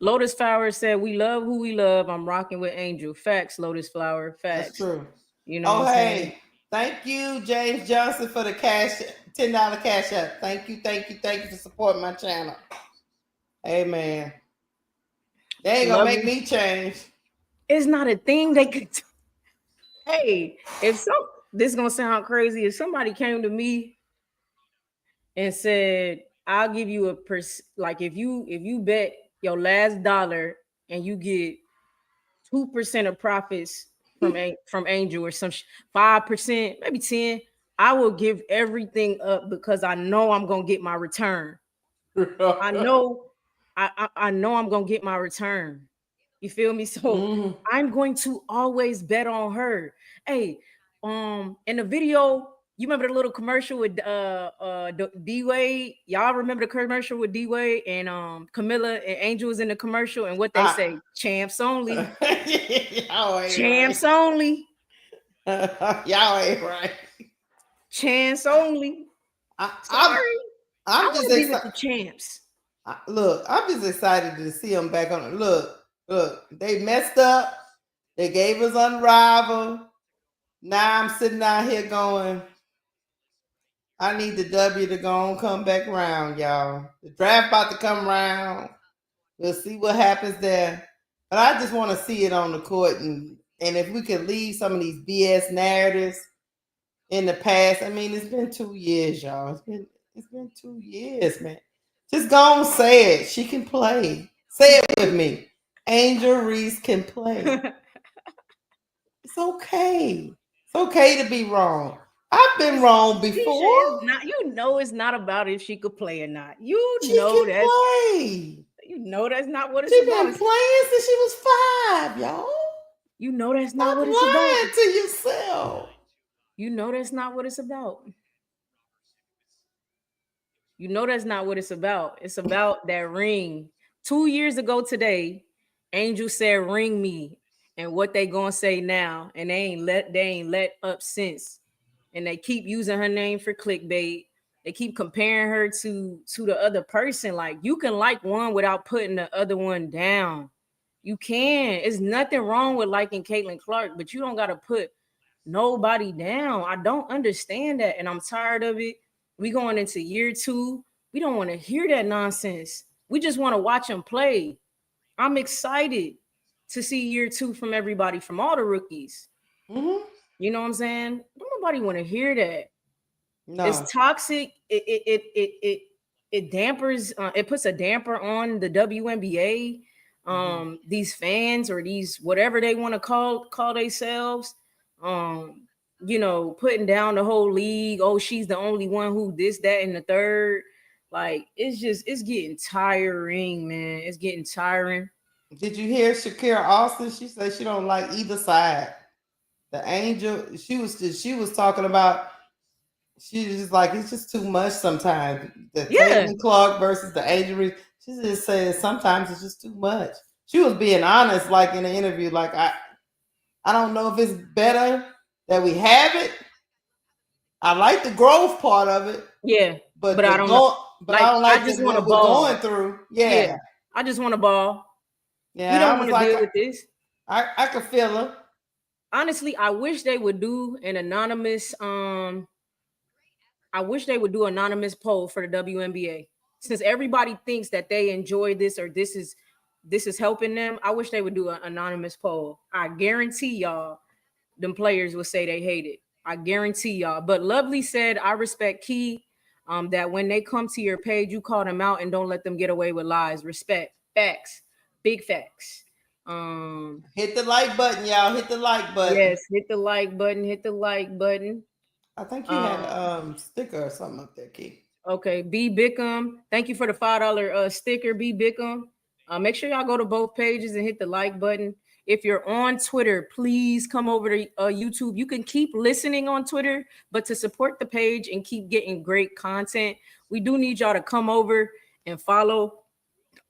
Lotus Flower said, we love who we love. I'm rocking with Angel. Facts, Lotus Flower. Facts. That's true. You know what I'm saying? Thank you, James Johnson, for the $10 cash up. Thank you for supporting my channel. Hey, man. They ain't gonna make me change. It's not a thing they could do. Hey, this is gonna sound crazy. If somebody came to me and said, I'll give you if you bet your last dollar and you get 2% of profits from Angel or some 5%, maybe 10, I will give everything up because I know I'm gonna get my return. I know I'm gonna get my return. You feel me? So I'm going to always bet on her. Hey, in the video, you remember the little commercial with D Wade? Y'all remember the commercial with D Wade and Camilla and Angel was in the commercial and what they say? Champs only. Champs only. Y'all ain't right. Chance only. Sorry. I'm just excited with the champs. Look, I'm just excited to see them back on it. Look, they messed up. They gave us Unrivaled. Now I'm sitting out here going, I need the W to go and come back around, y'all. The draft about to come around. We'll see what happens there. But I just want to see it on the court. And if we could leave some of these BS narratives in the past. I mean, it's been 2 years, y'all. It's been 2 years, man. Just go and say it. She can play. Say it with me. Angel Reese can play. It's okay. It's okay to be wrong. I've been wrong before. It's not about if she could play or not. She can play. You know that's not what it's about. She's been playing since she was 5, y'all. You know that's not what it's about. Lying to yourself. You know that's not what it's about. You know that's not what it's about. It's about that ring. 2 years ago today, Angel said, "Ring me," and what they gonna say now? And they ain't let up since. And they keep using her name for clickbait. They keep comparing her to the other person. Like, you can like one without putting the other one down. You can. It's nothing wrong with liking Caitlin Clark, but you don't gotta put nobody down. I don't understand that, and I'm tired of it. We going into year 2. We don't want to hear that nonsense. We just want to watch them play. I'm excited to see year 2 from everybody, from all the rookies. Mm-hmm. You know what I'm saying? Don't nobody want to hear that. No. It's toxic. It it dampers, it puts a damper on the WNBA. These fans or these whatever they want to call themselves, putting down the whole league. Oh, she's the only one who this, that, and the third. Like it's getting tiring, man. It's getting tiring. Did you hear Shakira Austin? She said she don't like either side. The Angel, she was talking about. She's just like it's just too much sometimes. The Caitlin Clark versus the Angel Reese. She just says sometimes it's just too much. She was being honest, like in the interview, like I don't know if it's better that we have it. I like the growth part of it. Yeah, but I don't know. But I don't like just what we're going through. Yeah. I just want a ball. Yeah, we don't want to deal with this. I could feel her. Honestly, I wish they would do an anonymous. I wish they would do an anonymous poll for the WNBA, since everybody thinks that they enjoy this or this is helping them. I wish they would do an anonymous poll. I guarantee y'all, them players will say they hate it. I guarantee y'all. But Lovely said, I respect Key. That when they come to your page, you call them out and don't let them get away with lies. Respect. Facts. Big facts. Hit the like button, y'all. Hit the like button. Yes, hit the like button. Hit the like button. I think you had a sticker or something up there, Key. Okay, B Bickham. Thank you for the $5 sticker, B Bickham. Make sure y'all go to both pages and hit the like button. If you're on Twitter, please come over to YouTube. You can keep listening on Twitter, but to support the page and keep getting great content, we do need y'all to come over and follow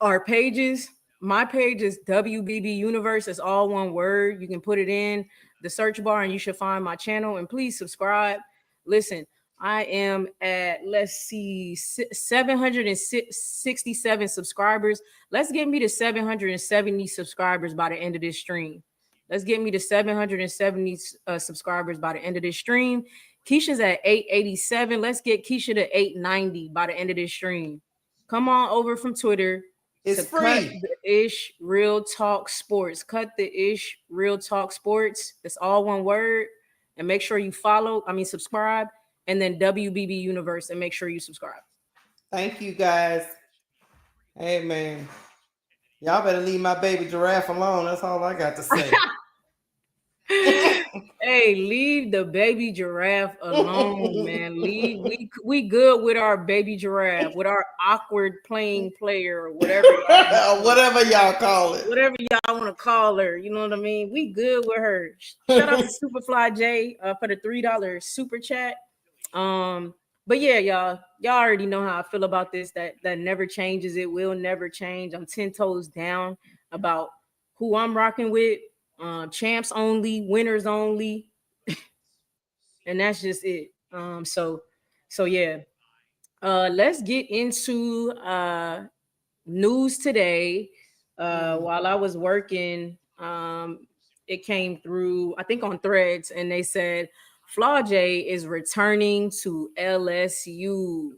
our pages. My page is WBB Universe. It's all one word. You can put it in the search bar and you should find my channel. And please subscribe. Listen, I am at, 767 subscribers. Let's get me to 770 subscribers by the end of this stream. Let's get me to 770 subscribers by the end of this stream. Keisha's at 887. Let's get Keisha to 890 by the end of this stream. Come on over from Twitter. It's free. Cut the Ish Real Talk Sports. Cut the Ish Real Talk Sports. It's all one word. And make sure you subscribe. And then WBB Universe, and make sure you subscribe. Thank you, guys. Hey, man. Y'all better leave my baby giraffe alone. That's all I got to say. Hey, leave the baby giraffe alone, man. We good with our baby giraffe, with our awkward playing player or whatever. Whatever y'all call it. Whatever y'all want to call her. You know what I mean? We good with her. Shout out to Flau'jae for the $3 super chat. But yeah, y'all already know how I feel about this. That never changes. It will never change. I'm 10 toes down about who I'm rocking with. Champs only, winners only, and that's just it. So yeah. Let's get into news today. While I was working, it came through, I think on Threads, and they said Flau'jae is returning to LSU.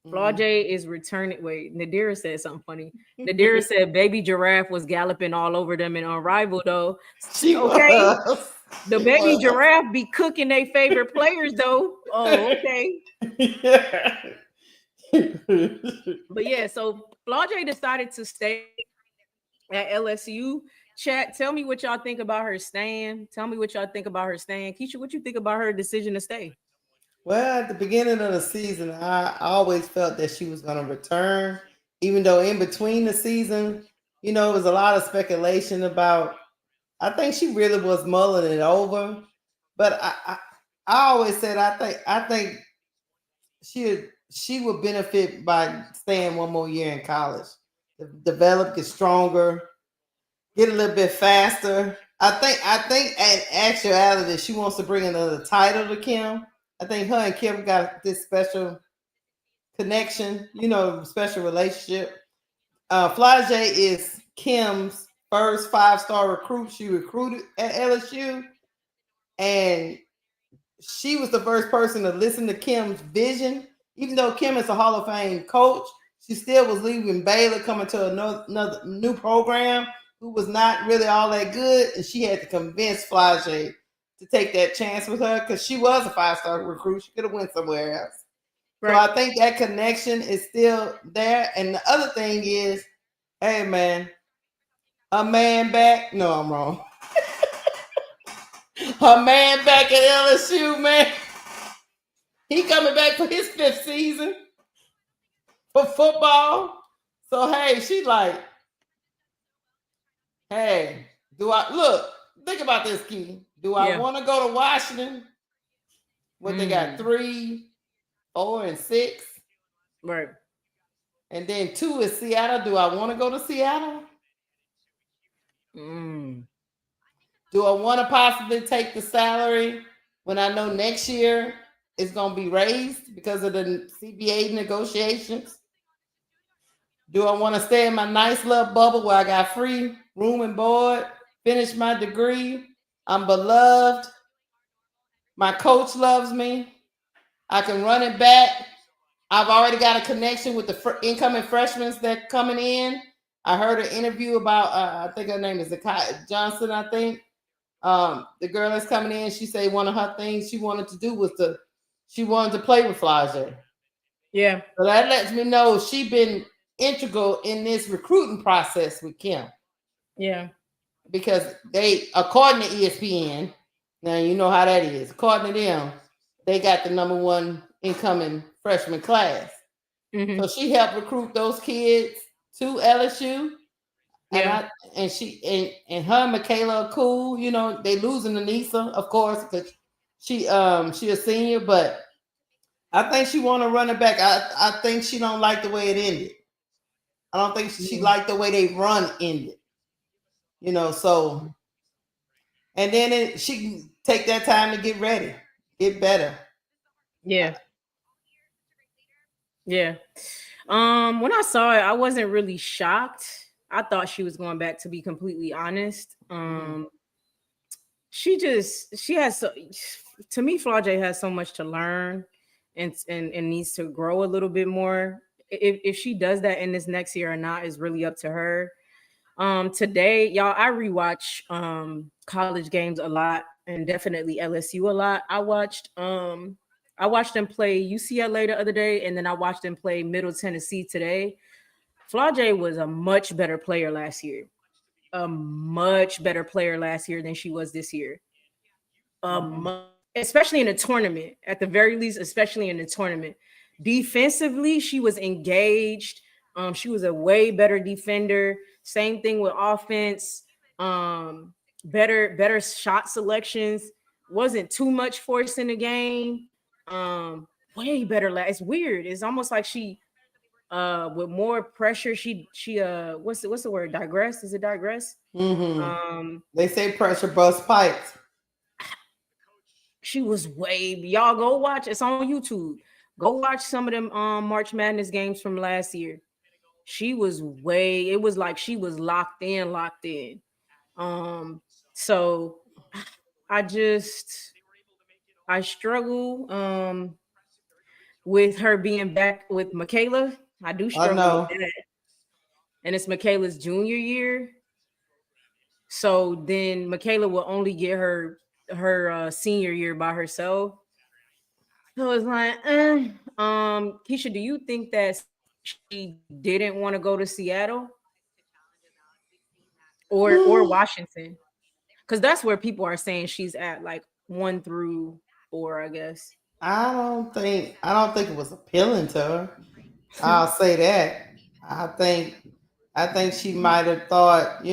Flau'jae is returning. Wait, Nadira said something funny. Nadira said baby giraffe was galloping all over them in Unrivaled, though. She okay. Was. The she baby was. Giraffe be cooking their favorite players, though. Oh, okay. But yeah, so Flau'jae decided to stay at LSU. Chat, tell me what y'all think about her staying. Tell me what y'all think about her staying. Keisha, what you think about her decision to stay? Well, at the beginning of the season, I always felt that she was going to return, even though in between the season, it was a lot of speculation about. I think she really was mulling it over, but I always said I think she would benefit by staying one more year in college, develop, get stronger, get a little bit faster. I think in actuality, she wants to bring another title to Kim. I think her and Kim got this special connection, special relationship. Flau'jae is Kim's first 5-star recruit. She recruited at LSU, and she was the first person to listen to Kim's vision. Even though Kim is a Hall of Fame coach, she still was leaving Baylor, coming to another new program who was not really all that good, and she had to convince Flau'jae to take that chance with her because she was a 5-star recruit. She could have went somewhere else. So Right. I think that connection is still there. And the other thing is, hey man, a man back. No, I'm wrong. Her man back at LSU, man. He coming back for his fifth season for football. So hey, she like, hey, do I look? Think about this, Key. Do I Yeah. want to go to Washington? What they got? Mm. 3, 4, and 6, Right. and then 2 is Seattle. Do I want to go to Seattle? Mm. Do I want to possibly take the salary when I know next year it's going to be raised because of the CBA negotiations? Do I want to stay in my nice little bubble where I got free room and board, finish my degree? I'm beloved. My coach loves me. I can run it back. I've already got a connection with the incoming freshmen that coming in. I heard an interview about, I think her name is Flau'jae Johnson, I think. The girl that's coming in, she said one of her things she wanted to do was she wanted to play with Flau'jae. Yeah. So that lets me know she been integral in this recruiting process with Kim. Yeah. Because they, according to ESPN, now you know how that is. According to them, they got the number 1 incoming freshman class. Mm-hmm. So she helped recruit those kids to LSU. And Yeah. and her and Michaela are cool. You know, they losing Anissa, of course, because she a senior, but I think she want to run it back. I think she don't like the way it ended. I don't think she Yeah. liked the way they run ended. You know, so and then she can take that time to get ready, get better. Yeah. Yeah. When I saw it, I wasn't really shocked. I thought she was going back, to be completely honest. Mhm. She has so, to me, Flau'jae has so much to learn and needs to grow a little bit more. If she does that in this next year or not is really up to her. Today, y'all, I rewatch college games a lot and definitely LSU a lot. I watched them play UCLA the other day, and then I watched them play Middle Tennessee today. Flau'jae was a much better player last year. A much better player last year than she was this year. Mhm. Especially in a tournament, at the very least, especially in the tournament. Defensively, she was engaged. She was a way better defender. Same thing with offense. Better shot selections. Wasn't too much force in the game. Way better. It's weird. It's almost like she with more pressure. She what's the word? Digress? Is it digress? Mhm. Um They say pressure bust pipes. she was way, y'all go watch, it's on YouTube. Go watch some of them March Madness games from last year. She was way, it was like she was locked in. Um so I just I struggle with her being back with Michaela. I do I struggle with know. that. And it's Michaela's junior year. So then Michaela will only get her senior year by herself. So it's like, Keisha, do you think that she didn't want to go to Seattle or Mm, Washington? Because that's where people are saying she's at, like 1 through 4, I guess. I don't think it was appealing to her. I'll say that. I think I think she might have thought,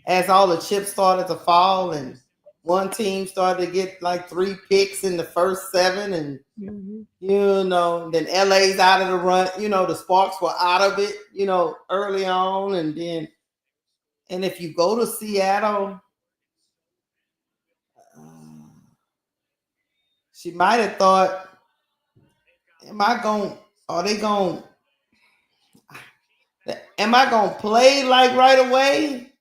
as all the chips started to fall and one team started to get like 3 picks in the first 7 and Mhm. then LA's out of the run, the Sparks were out of it, early on and if you go to Seattle, uh, she might have thought, am I going are they going am I going to play like right away?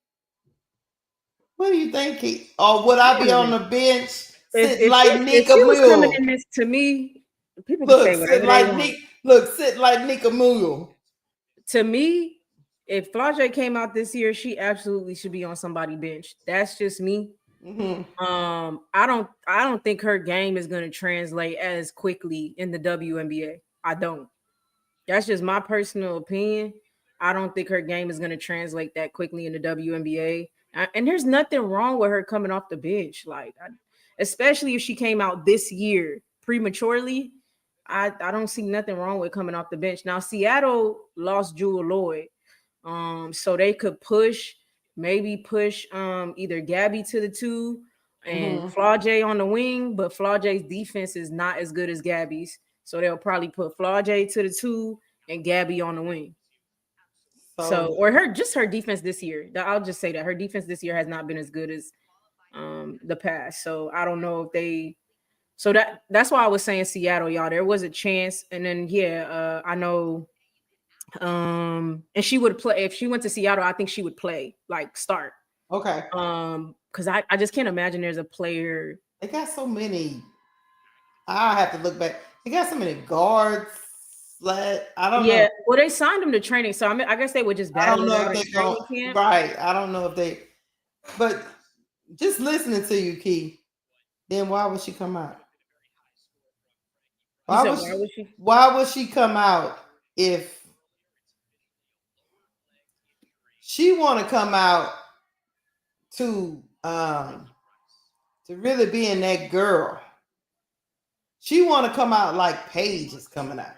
What do you think? Or would I I be don't on even. the bench If sitting if she like if Nika she was coming Mule? in this to me, people can Look, say sit whatever they like want. Nick. Look, sit like Nika Mule. To me, if Flau'jae came out this year, she absolutely should be on somebody bench. That's just me. Mm-hmm. I don't think her game is going to translate as quickly in the WNBA. I don't. That's just my personal opinion. I don't think her game is going to translate that quickly in the WNBA. And there's nothing wrong with her coming off the bench. Like, especially if she came out this year prematurely, I don't see nothing wrong with coming off the bench. Now, Seattle lost Jewel Lloyd. So they could maybe push either Gabby to the 2 and Flau'jae on the wing, but Flau'jae's defense is not as good as Gabby's. So they'll probably put Flau'jae to the 2 and Gabby on the wing. So or her defense this year. I'll just say that her defense this year has not been as good as the past. So I don't know if they. So that's why I was saying Seattle, y'all. There was a chance, and then I know. And she would play if she went to Seattle. I think she would play, like, start. Okay. Because I just can't imagine there's a player. They got so many. I have to look back. They got so many guards. I don't know. Yeah, well, they signed them to training, so I guess they would just battle. I don't know if they go right. I don't know if they. But just listening to you, Key. Then why would she come out? Why would she come out if she want to come out to really being that girl? She want to come out like Paige is coming out.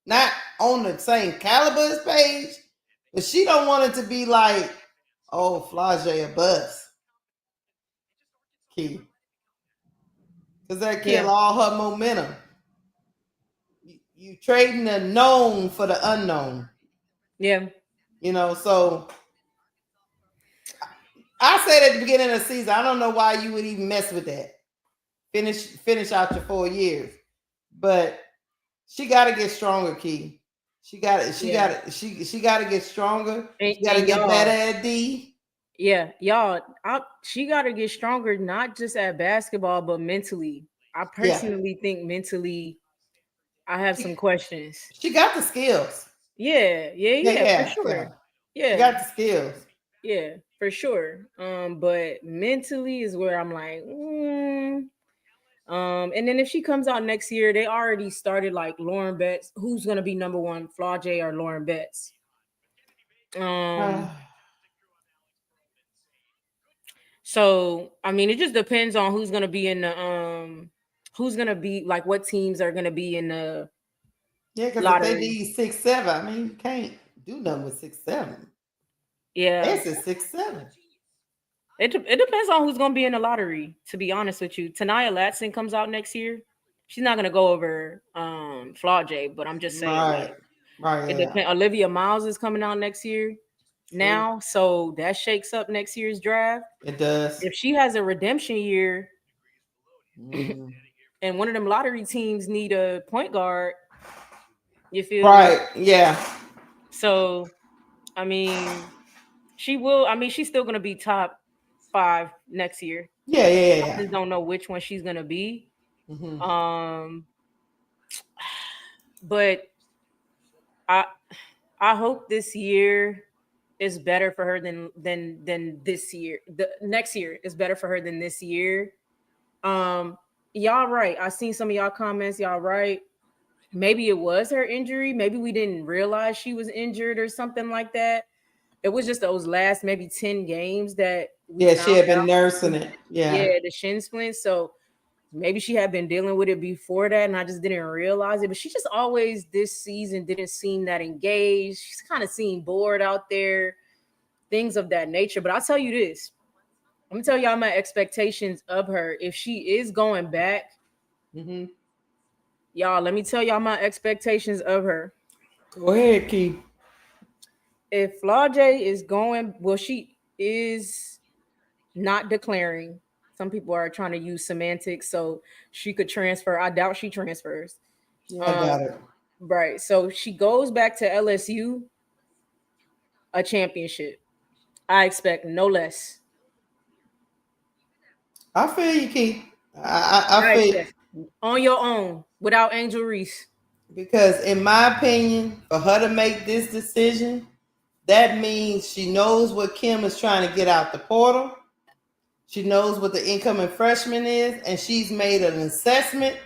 Not on the same caliber as Paige, but she don't want it to be like, oh, Flau'jae a bust. Key. Because that kill all her momentum. You trading the known for the unknown. Yeah. You know, so I said at the beginning of the season, I don't know why you would even mess with that. Finish out your 4 years. But she got to get stronger, Key. She got to get stronger. She got to get better at D. Yeah, y'all. She got to get stronger, not just at basketball, but mentally. I personally think mentally, I have some questions. She got the skills. Yeah, for sure. Yeah, she got the skills. Yeah, for sure. But mentally is where I'm like, and then if she comes out next year, they already started like Lauren Betts. Who's gonna be number one, Flau'jae or Lauren Betts? So I mean, it just depends on who's gonna be in the who's gonna be like what teams are gonna be in the because if they need 6'7", I mean, you can't do nothing with 6'7". Yeah, this is 6'7". It depends on who's going to be in the lottery, to be honest with you. Tanaya Latson comes out next year. She's not going to go over Flau'jae, but I'm just saying. Right. It depends. Olivia Miles is coming out next year now, so that shakes up next year's draft. It does. If she has a redemption year and one of them lottery teams need a point guard, you feel right? Yeah. So, I mean, she will. I mean, she's still going to be top 5 next year. Yeah. I just don't know which one she's gonna be. But I hope this year is better for her than this year. The next year is better for her than this year. Y'all right. I seen some of y'all comments. Y'all right. Maybe it was her injury. Maybe we didn't realize she was injured or something like that. It was just those last maybe 10 games that she had been nursing it. Yeah, the shin splint. So maybe she had been dealing with it before that, and I just didn't realize it. But she just always this season didn't seem that engaged. She's kind of seemed bored out there, things of that nature. But I'll tell you this. I'm gonna tell y'all my expectations of her. If she is going back, y'all, let me tell y'all my expectations of her. Go ahead, Keith. If Flau'jae is going, well, she is not declaring. Some people are trying to use semantics, so she could transfer. I doubt she transfers. Yeah, I got it. Right. So she goes back to LSU, a championship. I expect no less. I feel you, Keith. I feel you. On your own, without Angel Reese. Because in my opinion, for her to make this decision, that means she knows what Kim is trying to get out the portal. She knows what the incoming freshman is, and she's made an assessment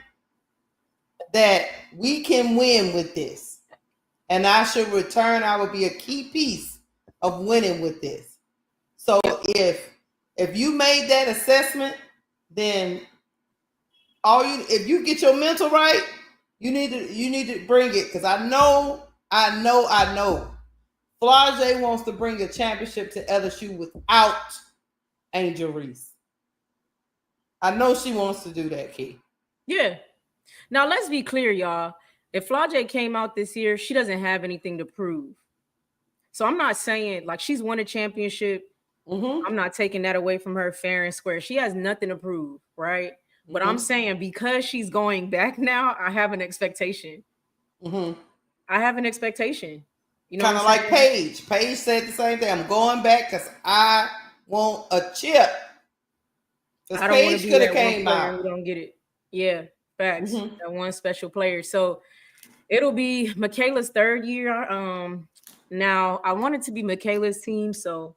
that we can win with this. And I should return. I would be a key piece of winning with this. So if you made that assessment, then if you get your mental right, you need to bring it, because I know Flau'jae wants to bring a championship to LSU without Angel Reese. I know she wants to do that, Key. Yeah. Now let's be clear, y'all. If Flau'jae came out this year, she doesn't have anything to prove. So I'm not saying like she's won a championship. Mm-hmm. I'm not taking that away from her fair and square. She has nothing to prove, right? Mm-hmm. But I'm saying because she's going back now, I have an expectation. Mm-hmm. I have an expectation. You know, kind of like Paige. Paige said the same thing. I'm going back because I want a chip. I don't want to be that one player who don't get it. Yeah, facts. Mm-hmm. That one special player. So it'll be Michaela's third year. Now I want it to be Michaela's team, so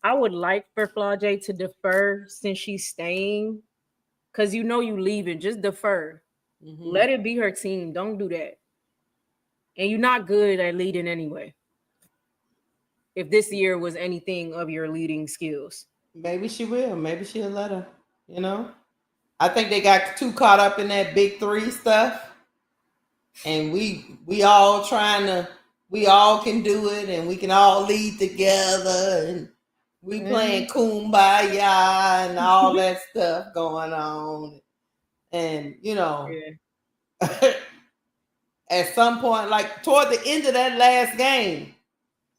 I would like for Flau'jae to defer since she's staying, because you leaving. Just defer. Mm-hmm. Let it be her team. Don't do that. And you're not good at leading anyway. If this year was anything of your leading skills. Maybe she will. Maybe she'll let her, you know. I think they got too caught up in that big three stuff. And we all we all can do it, and we can all lead together, and we playing kumbaya and all that stuff going on. And, you know, at some point, like toward the end of that last game,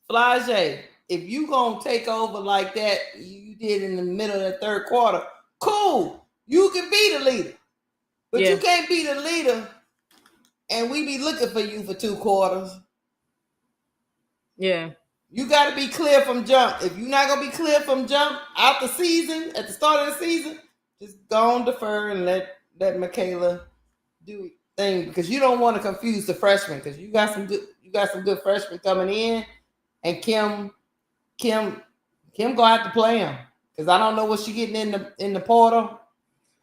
Flau'jae, if you gonna take over like that you did in the middle of the third quarter, cool. You can be the leader. But you can't be the leader and we be looking for you for 2 quarters. Yeah. You got to be clear from jump. If you're not going to be clear from jump out the season, at the start of the season, just go on defer and let Michaela do thing, because you don't want to confuse the freshmen, because you got some good freshmen coming in, and Kim gonna have to play them, because I don't know what she getting in the portal.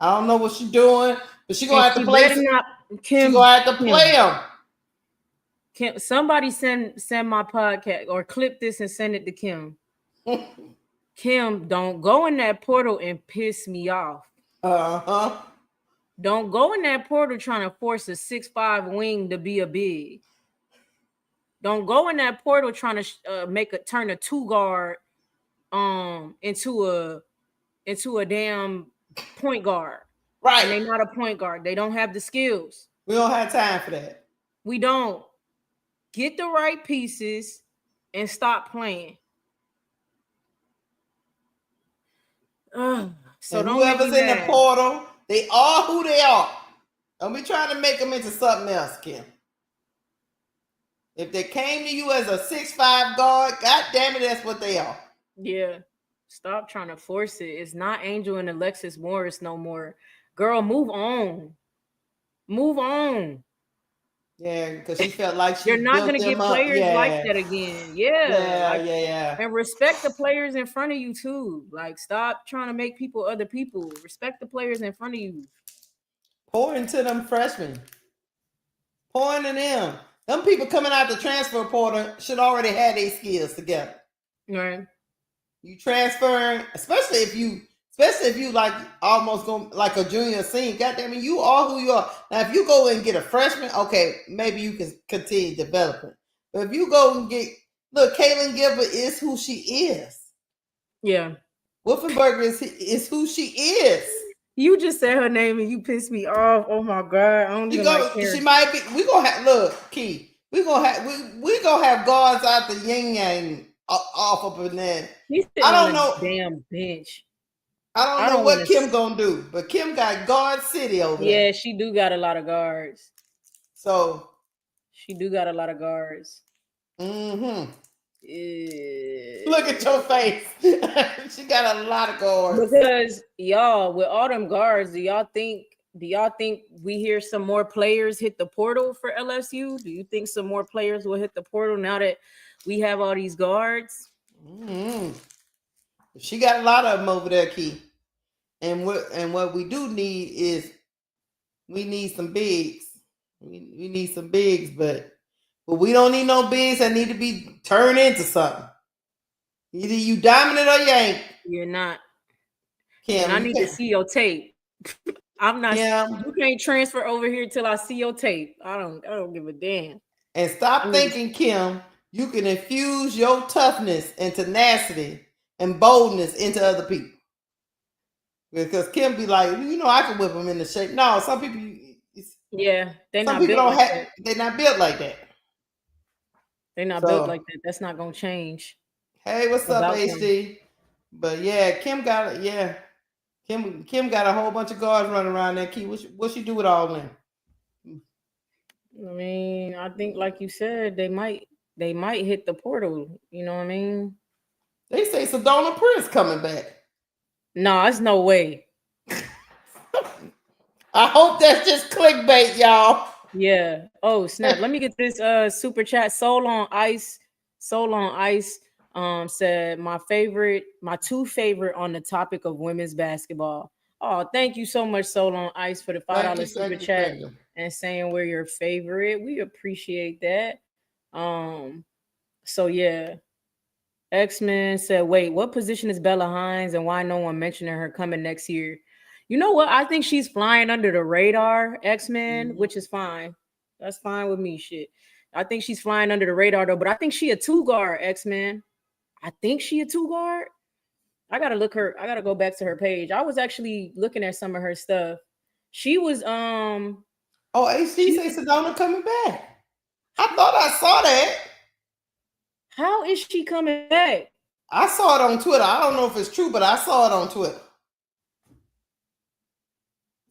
I don't know what she doing, but she gonna have to play. She gonna have to play them. Kim, somebody send my podcast or clip this and send it to Kim. Kim, don't go in that portal and piss me off. Don't go in that portal trying to force a 6'5" wing to be a big. Don't go in that portal trying to turn a 2 guard into a damn point guard. Right. And they're not a point guard. They don't have the skills. We don't have time for that. We don't. Get the right pieces and stop playing. So and whoever's in the portal, they are who they are. Don't be trying to make them into something else, Kim. If they came to you as a 6'5" guard, god damn it, that's what they are. Yeah. Stop trying to force it. It's not Angel and Alexis Morris no more. Girl, move on. Move on. Yeah, because she felt like you're not going to get players like that again. Yeah. And respect the players in front of you too. Like, stop trying to make people other people. Respect the players in front of you. Pour into them freshmen. Pour into them. Them people coming out the transfer portal should already have their skills together. Right. You transferring, especially if you like almost going like a junior senior. Goddamn it, you are who you are. Now, if you go and get a freshman, okay, maybe you can continue developing. But if you go and Kaylin Gilbert is who she is. Yeah. Wolfenberger is who she is. You just said her name and you pissed me off. Oh my god! I don't even like her. She might be. We gonna have Key. We gonna have guards out the yin yang off up in there. I don't know. Damn bench. I don't know what Kim gonna do, but Kim got guard city over there. Yeah, she do got a lot of guards. So she do got a lot of guards. Mm-hmm. Look at your face. She got a lot of guards. Because y'all, with all them guards, do y'all think we hear some more players hit the portal for LSU? Do you think some more players will hit the portal now that we have all these guards? Mm-hmm. She got a lot of them over there, Key. And what we do need is we need some bigs. We need some bigs, but we don't need no bigs that need to be turned into something. Either you dominant or you ain't. You're not. Kim, And I need to see your tape. I'm not. Kim, you can't transfer over here till I see your tape. I don't give a damn. and stop thinking, Kim, you can infuse your toughness and tenacity and boldness into other people. Because Kim be like, I can whip them into shape. No, some people. Yeah, they're some not people built don't like have. that. They're not built like that. They're not built like that. That's not gonna change. Hey, what's up, HD? But yeah, Kim got it. Yeah, Kim got a whole bunch of guards running around there. Key, what she do with all them? I mean, I think, like you said, they might hit the portal. You know what I mean? They say Sedona Prince coming back. No, it's no way. I hope that's just clickbait, y'all. Yeah. Oh snap! Let me get this super chat. Soul on Ice. Said my two favorite on the topic of women's basketball. Oh, thank you so much, Soul on Ice, for the $5 super chat and saying we're your favorite. We appreciate that. So yeah. X-Men said, wait, what position is Bella Hines and why no one mentioning her coming next year? You know what? I think she's flying under the radar, X-Men, which is fine. That's fine with me, shit. I think she's flying under the radar, though, but I think she a two-guard, X-Men. I think she a two-guard. I gotta go back to her page. I was actually looking at some of her stuff. She was Oh, AC say Sedona coming back. I thought I saw that. How is she coming back? I saw it on Twitter. I don't know if it's true, but I saw it on Twitter.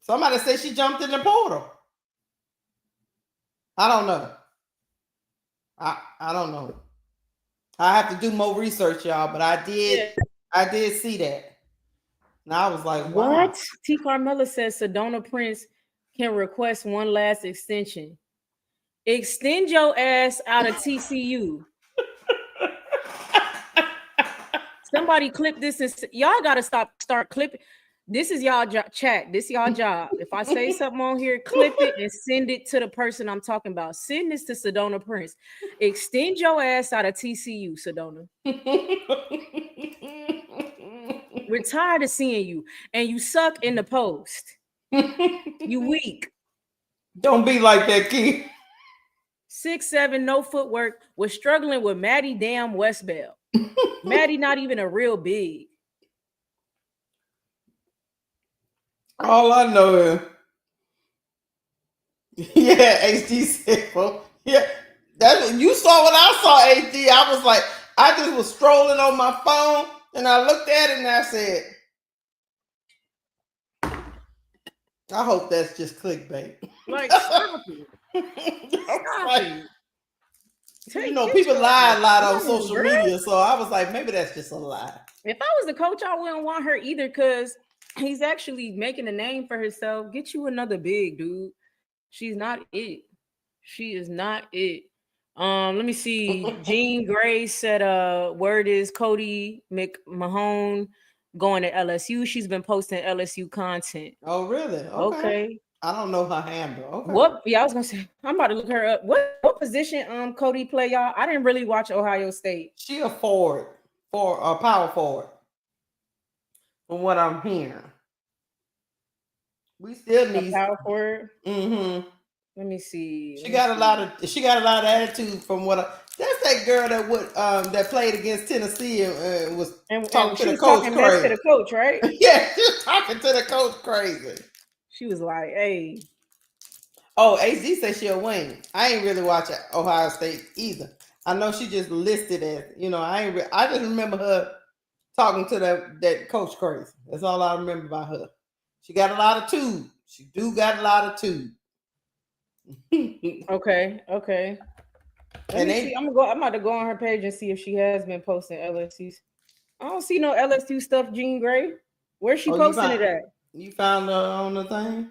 Somebody said she jumped in the portal. I don't know. I don't know. I have to do more research, y'all, but I did see that. And I was like, wow. What? T. Carmella says Sedona Prince can request one last extension. Extend your ass out of TCU. Somebody clip this and y'all gotta start clipping. This is y'all chat. This y'all job. If I say something on here, clip it and send it to the person I'm talking about. Send this to Sedona Prince. Extend your ass out of TCU, Sedona. We're tired of seeing you, and you suck in the post. You weak. Don't be like that, kid. 6'7", no footwork. We're struggling with Maddie damn Westbell. Maddie not even a real big. All I know is, yeah, HD said, well, yeah, that's you saw what I saw, HD. I was like, I just was strolling on my phone and I looked at it and I said, I hope that's just clickbait. Like, stop it. Stop it. People lie a lot on social media, so I was like, maybe that's just a lie. If I was the coach, I wouldn't want her either, because he's actually making a name for herself. Get you another big, dude. She's not it. She is not it. Let me see. Jean Gray said, word is Cody McMahon going to LSU. She's been posting LSU content. Oh, really? Okay. I don't know her handle. Okay. What? Yeah, I was gonna say, I'm about to look her up. What position Cody play, y'all? I didn't really watch Ohio State. She a forward, a power forward. From what I'm hearing, we still need a power forward. Mm-hmm. Let me see. She got a lot of attitude. From what that's that girl that played against Tennessee and was talking to the coach crazy. To the coach, right? Yeah, she was talking to the coach crazy. She was like, "Hey." Oh, AZ said she a wing. I ain't really watch Ohio State either. I know she just listed as, I just remember her talking to that coach crazy. That's all I remember about her. She got a lot of tube. She do got a lot of tube. Okay. I'm about to go on her page and see if she has been posting LSU's. I don't see no LSU stuff, Jean Gray. Where's she posting it at? You found her on the thing?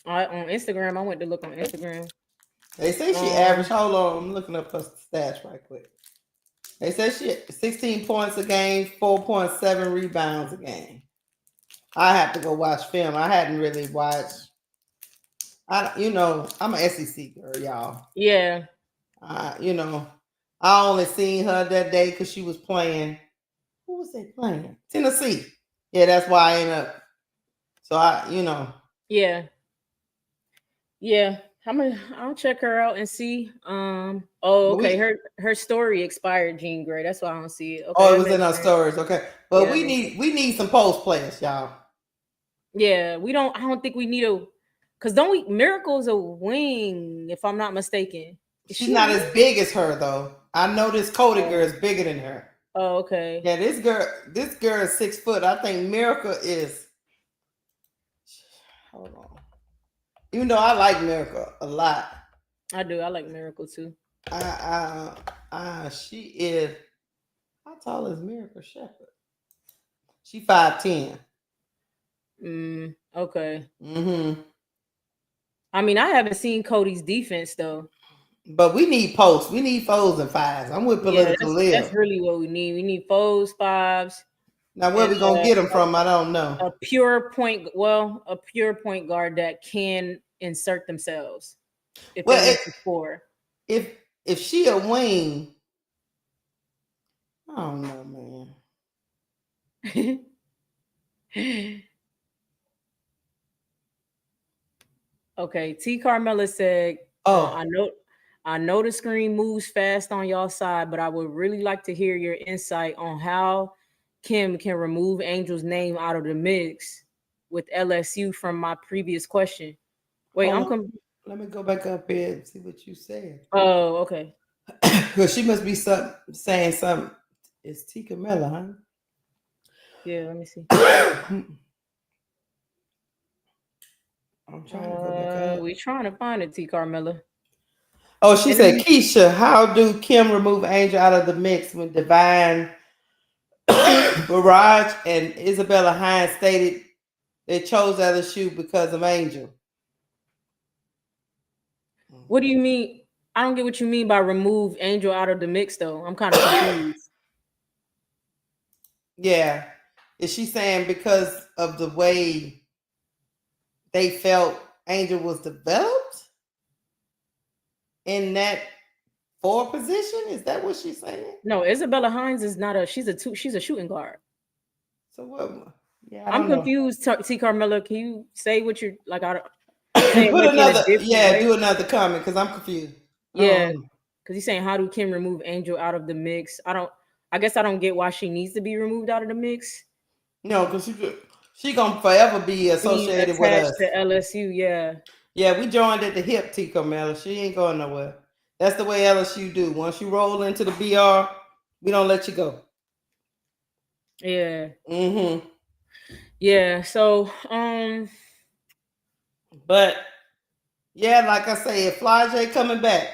On Instagram. I went to look on Instagram. They say she averaged. Hold on, I'm looking up her stats right quick. They say she 16 points a game, 4.7 rebounds a game. I have to go watch film. I hadn't really watched. I'm an SEC girl, y'all. Yeah. I only seen her that day because she was playing. Who was they playing? Tennessee. Yeah, that's why I ended up. So Yeah. Yeah. I'll check her out and see. Oh, okay. Her story expired, Jean Grey. That's why I don't see it. Okay, Oh, it that was in makes our sense. stories. Okay, but Yeah, that makes sense. we need some post players, y'all. Yeah, I don't think we need a because don't we Miracle's a wing, if I'm not mistaken. Is She's she a not wing? as big as her though. I know this Cody girl Oh, is bigger than her. oh, okay. Yeah, this girl is 6 foot. I think Miracle is. Hold on. Even though I like Miracle a lot, I do. I like Miracle too. she is. How tall is Miracle Shepherd? She 5'10". Okay. Mm-hmm. I mean, I haven't seen Cody's defense though. But we need posts. We need fours and fives. I'm with Yeah, Political that's Live. really what we need. We need fours, fives, Now, where and we gonna get them from? I don't know. a pure point guard that can insert themselves if they Well, need to score. if she a wing, I don't know, man. Okay, T. Carmella said, Oh, I know the screen moves fast on y'all side, but I would really like to hear your insight on how Kim can remove Angel's name out of the mix with LSU from my previous question. Wait, hold on. Let me go back up here and see what you said. Oh, okay. Because she must be saying something. It's Tika Miller, Yeah, let me see. huh? I'm trying to go back up. We trying to find it, T. Carmella. Oh, she And said, then, Keisha, how do Kim remove Angel out of the mix when Divine Barrage and Isabella Hines stated they chose LSU because of Angel? what do you mean? I don't get what you mean by remove Angel out of the mix, though. I'm kind of confused. Yeah. Is she saying because of the way they felt Angel was developed in that forward position? Is that what she's saying? No, Isabella Hines is not she's a shooting guard. So what? Yeah, I I'm don't know. confused, T. Carmella. Can you say what you're like? I don't say it Put like in a another, different yeah, do way. another comment because I'm confused. Yeah, because he's saying how do Kim remove Angel out of the mix? I guess I don't get why she needs to be removed out of the mix. No, because she gonna forever be Being associated with attached us. to LSU, yeah. Yeah, we joined at the hip, T. Carmella. She ain't going nowhere. That's the way LSU do. Once you roll into the BR, we don't let you go. Yeah. Mm-hmm. Yeah. So, But yeah, like I say, if Flau'jae coming back,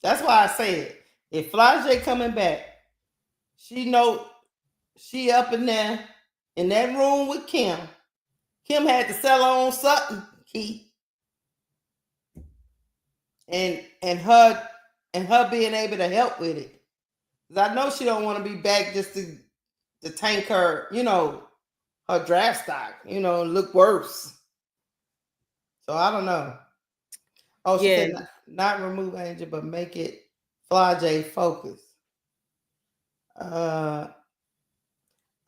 that's why I say it. If Flau'jae coming back, she know she up in there in that room with Kim. Kim had to sell her own something, Keith. And her being able to help with it. Because I know she don't want to be back just to tank her, her draft stock, look worse. So I don't know. Oh, she said not remove Angel, but make it Flau'jae focus. I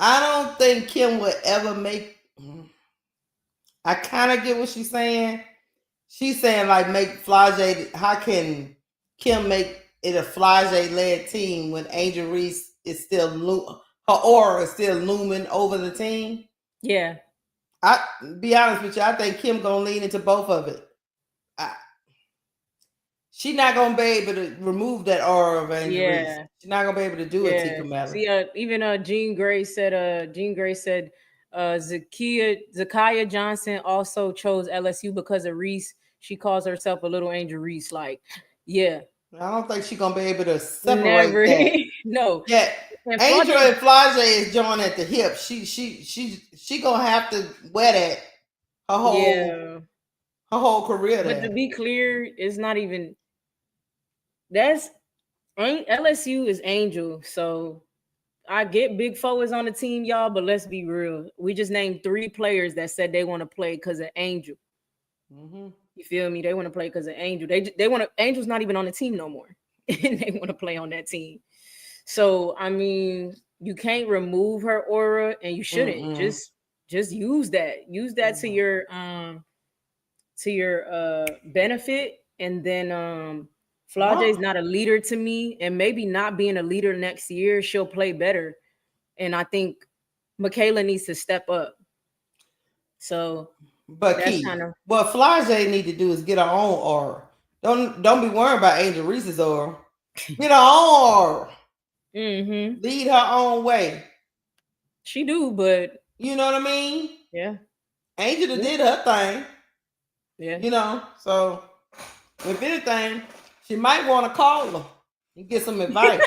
don't think Kim would ever make. I kind of get what she's saying. She's saying like make Flau'jae. How can Kim make it a Flau'jae led team when Angel Reese is still her aura is still looming over the team? Yeah. I be honest with you, I think Kim gonna lean into both of it. She's not gonna be able to remove that aura of Angel Reese. She's not gonna be able to do it, Tika Miller. See, even Jean Grey said Zakiya Johnson also chose LSU because of Reese. She calls herself a little Angel Reese. Like, yeah. I don't think she's gonna be able to separate that. No. Yeah. Angel and Flau'jae is joined at the hip. She gonna have to wear that her whole career. But to be clear, it's not even LSU is Angel. So I get Big Four is on the team, y'all, but let's be real. We just named 3 players that said they want to play because of Angel. You feel me? They want to play because of Angel. They want to. Angel's not even on the team no more, and they want to play on that team. So I mean, you can't remove her aura, and you shouldn't. Just use that. Use that to your benefit, and then Flau'jae is not a leader to me, and maybe not being a leader next year, she'll play better. And I think Michaela needs to step up. So, but that's Key, kind of what Flau'jae need to do is get her own aura. Don't be worried about Angel Reese's aura. Get her own aura. Lead her own way. She do, but you know what I mean? Yeah. Angel did her thing. Yeah. You know, so if anything, she might want to call her and get some advice.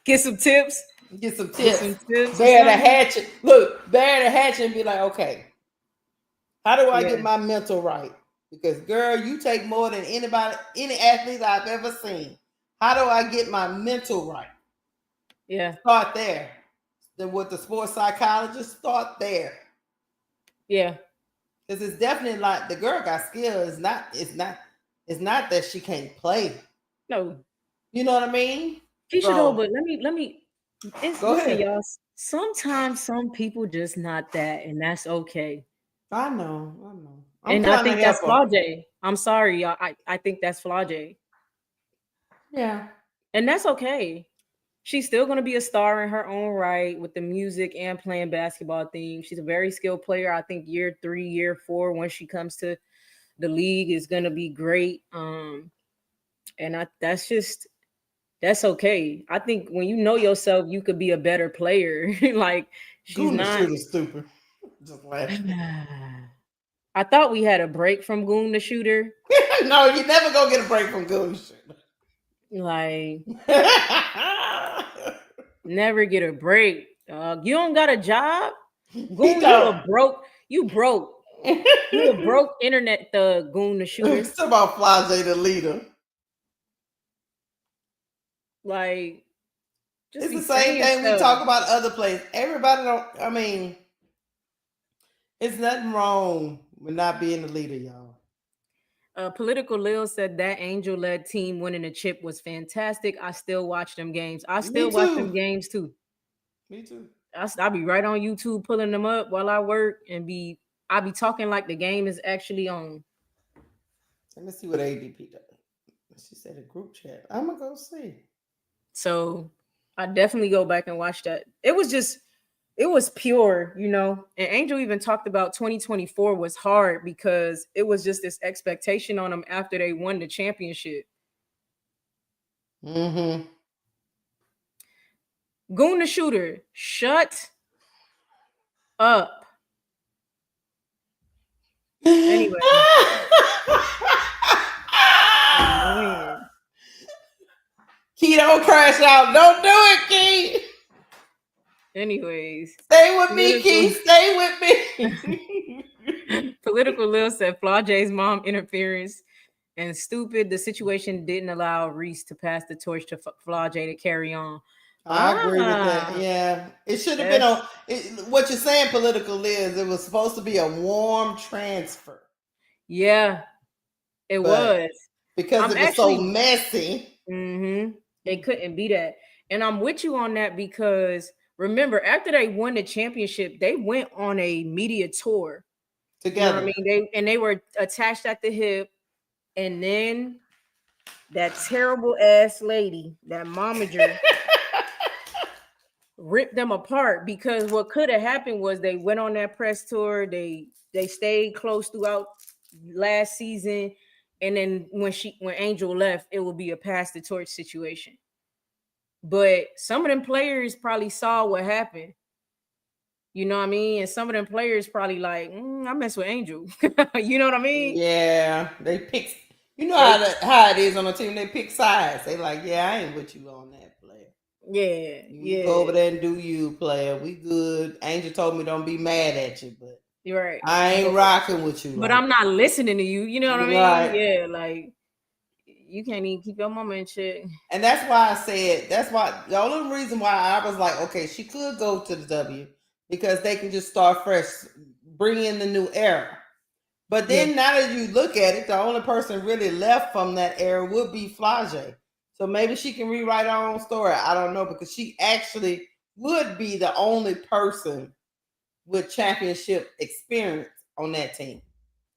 Get some tips. Get some tips. Bear the hatchet. Look, bear the hatchet and be like, okay, how do I get my mental right? Because girl, you take more than anybody, any athlete I've ever seen. How do I get my mental right? Yeah. Start there. Then with the sports psychologist, start there. Yeah. Because it's definitely like the girl got skill. It's not that she can't play. No. You know what I mean? Keisha, though, but let me Go ahead. y'all. Sometimes some people just not that, and that's okay. I know. And I think that's Flau'jae. I'm sorry, y'all. I think that's Flau'jae. Yeah. And that's okay. She's still going to be a star in her own right with the music and playing basketball thing. She's a very skilled player. I think year 3, year 4, when she comes to the league, is going to be great. And that's okay. I think when you know yourself, you could be a better player. Like, she's not. Goon the stupid. Just laughing. I thought we had a break from Goon the Shooter. No, you never gonna get a break from Goon the Shooter. Like, never get a break. You don't got a job. Goon, You broke. You a broke internet thug, Goon the Shooter. It's about Flau'jae the leader. Like, it's the same thing we talk about other places. Everybody don't. I mean, it's nothing wrong with not being the leader, y'all. Political Lil said that Angel-led team winning the chip was fantastic. I still watch them games. I still watch them games too. Me too. I'll be right on YouTube pulling them up while I work, and I'll be talking like the game is actually on. Let me see what ADP does. She said a group chat. I'm gonna go see. So I definitely go back and watch that. It was pure, you know. And Angel even talked about 2024 was hard because it was just this expectation on them after they won the championship. Goon the Shooter, shut up. Anyway. Key, don't crash out. Don't do it, Key. Anyways. Stay with me, Key. Stay with me. Political Lil said Flau'jae's mom interference and stupid. The situation didn't allow Reese to pass the torch to Flau'jae to carry on. I agree with that. Yeah. It should have been on. What you're saying, Political Liz, it was supposed to be a warm transfer. Yeah, it was. Because it was so messy. They couldn't be that. And I'm with you on that because remember, after they won the championship, they went on a media tour together. You know what I mean? They were attached at the hip, and then that terrible ass lady, that momager, ripped them apart. Because what could have happened was they went on that press tour. They stayed close throughout last season, and then when Angel left, it would be a pass the torch situation. But some of them players probably saw what happened. You know what I mean? And some of them players probably like, I mess with Angel. You know what I mean? Yeah, they pick. You know how it is on a team. They pick sides. They like, yeah, I ain't with you on that, player. Yeah, you go over there and do you, player. We good. Angel told me don't be mad at you, but you're right. I ain't rocking with you. But I'm not listening to you. You know what I mean? Right. Yeah, like you can't even keep your mama in check. And that's why I said, that's why the only reason why I was like, okay, she could go to the W because they can just start fresh, bring in the new era. But then now that you look at it, the only person really left from that era would be Flaujae. So maybe she can rewrite her own story. I don't know, because she actually would be the only person with championship experience on that team.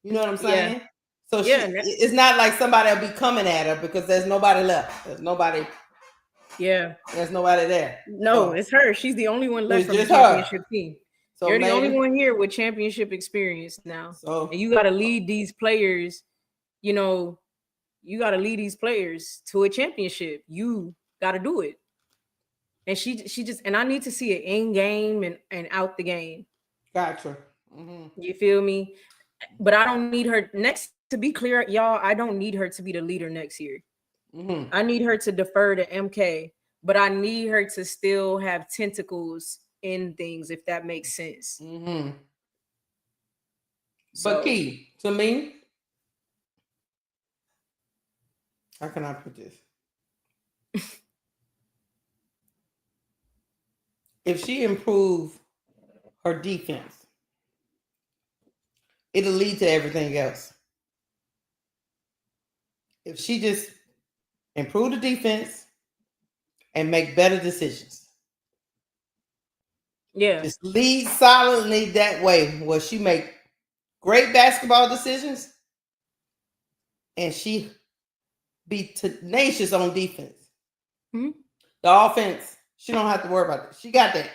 You know what I'm saying? Yeah. So it's not like somebody will be coming at her, because there's nobody left. There's nobody. Yeah. There's nobody there. No, it's her. She's the only one left from the championship team. So you're the only one here with championship experience now. So, and you got to lead these players, you know, you got to lead these players to a championship. You got to do it. And she just, and I need to see it in game and out the game. Gotcha. You feel me? But I don't need her next, to be clear, y'all, I don't need her to be the leader next year. I need her to defer to MK, but I need her to still have tentacles in things, if that makes sense. But key to me, how can I put this? If she improve her defense, it'll lead to everything else. If she just improve the defense and make better decisions. Yeah. Just lead solidly that way, where she make great basketball decisions and she be tenacious on defense. The offense, she don't have to worry about it. She got that.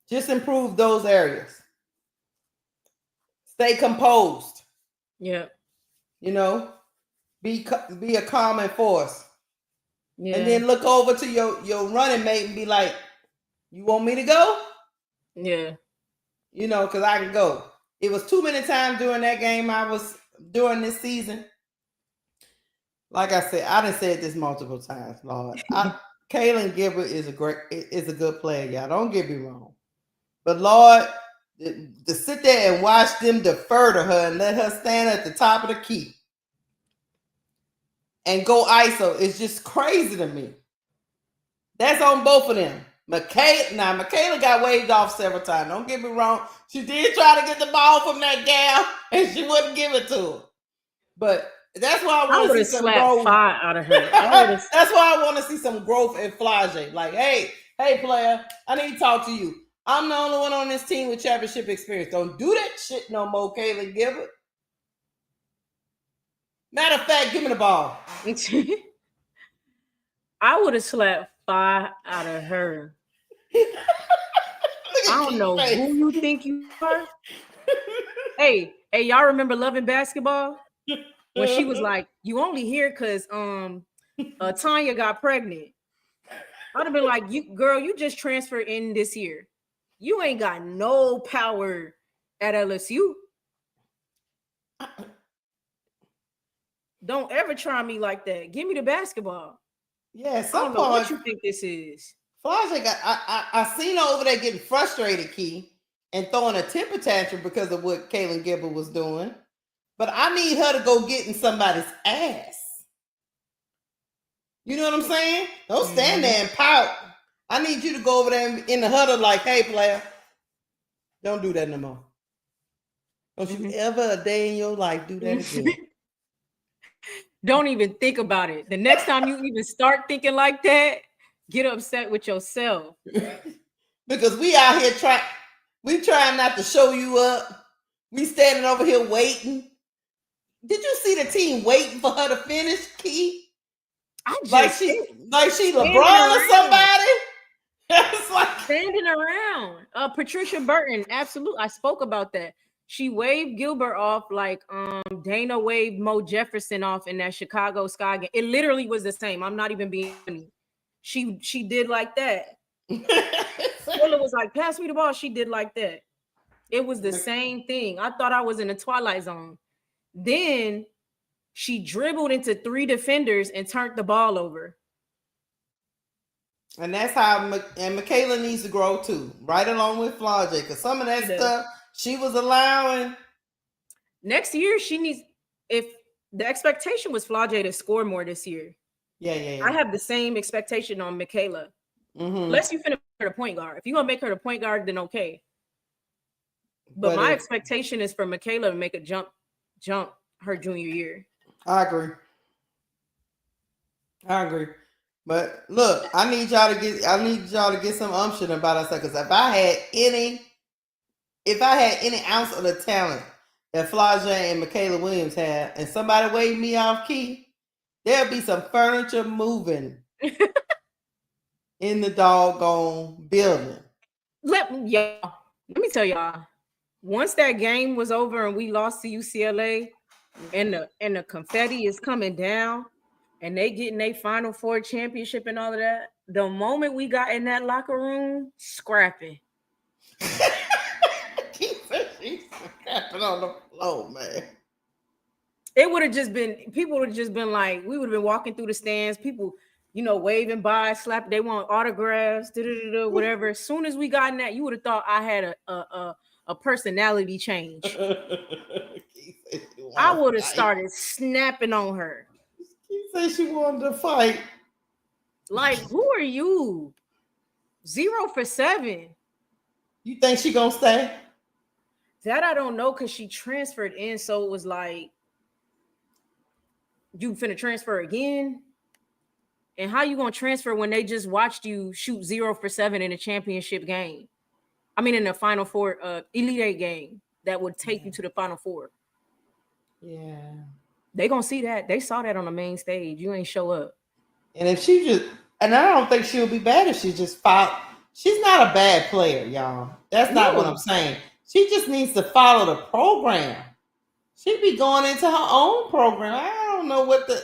Just improve those areas. Stay composed. Yeah. You know, be a calming force. Yeah. And then look over to your running mate and be like, you want me to go? Yeah. You know, because I can go. It was too many times during that game I was during this season. Like I said, I done said this multiple times, Lord. Kaylin Gilbert is a good player, y'all. Don't get me wrong. But Lord, to sit there and watch them defer to her and let her stand at the top of the key and go ISO is just crazy to me. That's on both of them. Michaela got waved off several times. Don't get me wrong. She did try to get the ball from that gal, and she wouldn't give it to her. But that's why I want to see some growth out of her. That's why I want to see some growth in Flaujae. Like, hey, player, I need to talk to you. I'm the only one on this team with championship experience. Don't do that shit no more, Kaylin Gilbert. Matter of fact, give me the ball. I would have slapped 5 out of her. I don't know who you think you are. Hey, y'all remember Loving Basketball? When she was like, you only here because Tanya got pregnant. I'd have been like, you just transferred in this year. You ain't got no power at LSU. Don't ever try me like that. Give me the basketball. Yeah, I don't know what you think this is. Flaujae I seen her over there getting frustrated, Key, and throwing a temper tantrum because of what Kaylin Gilbert was doing. But I need her to go get in somebody's ass. You know what I'm saying? Don't stand there and pout. I need you to go over there in the huddle like, hey, player, don't do that no more. Don't you ever a day in your life do that again. Don't even think about it. The next time you even start thinking like that, get upset with yourself. Because we out here trying not to show you up. We standing over here waiting. Did you see the team waiting for her to finish, Key? Like she LeBron or somebody? It's like standing around. Patricia Burton, absolutely. I spoke about that. She waved Gilbert off like Dana waved Mo Jefferson off in that Chicago Sky game. It literally was the same. I'm not even being funny. She did like that. Willa was like, pass me the ball. She did like that. It was the same thing. I thought I was in the Twilight Zone. Then she dribbled into 3 defenders and turned the ball over. And that's how Michaela needs to grow too, right along with Flaujae, because some of that stuff she was allowing. Next year, she needs, if the expectation was Flaujae to score more this year. Yeah. I have the same expectation on Michaela. Unless you finish her the point guard. If you're going to make her the point guard, then okay. But my expectation is for Michaela to make a jump jump her junior year. I agree. But look, I need y'all to get some umption about us, because if I had any ounce of the talent that Flaujae and Michaela Williams have, and somebody waved me off key, there'll be some furniture moving in the doggone building. Let me tell y'all. Once that game was over and we lost to UCLA, and the confetti is coming down, and they getting their Final Four championship and all of that, the moment we got in that locker room, scrapping. She's scrapping on the floor, man. It would have just been, people would have just been like, we would have been walking through the stands, people, waving by, slap, they want autographs, whatever. As soon as we got in that, you would have thought I had a personality change. I would have started snapping on her. She said she wanted to fight. Like, who are you? 0 for 7. You think she gonna stay? That I don't know, because she transferred in, so it was like, you finna transfer again? And how you gonna transfer when they just watched you shoot 0 for 7 in a championship game? I mean, in the Final Four, Elite Eight game that would take you to the Final Four. Yeah. They gonna see that. They saw that on the main stage. You ain't show up. And if she just, and I don't think she'll be bad if she just follow. She's not a bad player, y'all. That's not what I'm saying. She just needs to follow the program. She'd be going into her own program. I don't know what the,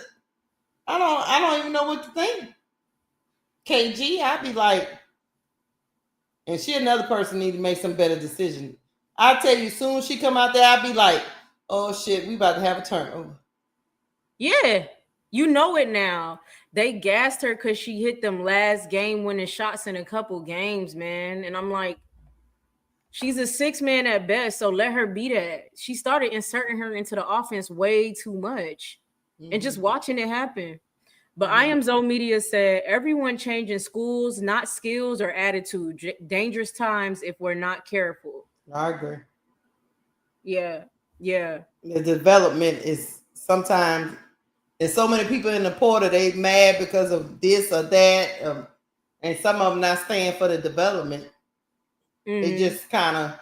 I don't even know what to think. KG, I'd be like, and she another person need to make some better decisions. I tell you, soon as she come out there, I'd be like, oh shit, we about to have a turnover. Yeah, you know it now. They gassed her because she hit them last game winning shots in a couple games, man. And I'm like, she's a 6-man at best, so let her be that. She started inserting her into the offense way too much, and just watching it happen. But I Am Zoe Media said, everyone changing schools, not skills or attitude. Dangerous times if we're not careful. I agree. Yeah. The development is sometimes, there's so many people in the portal, they mad because of this or that, and some of them not staying for the development. They just kind of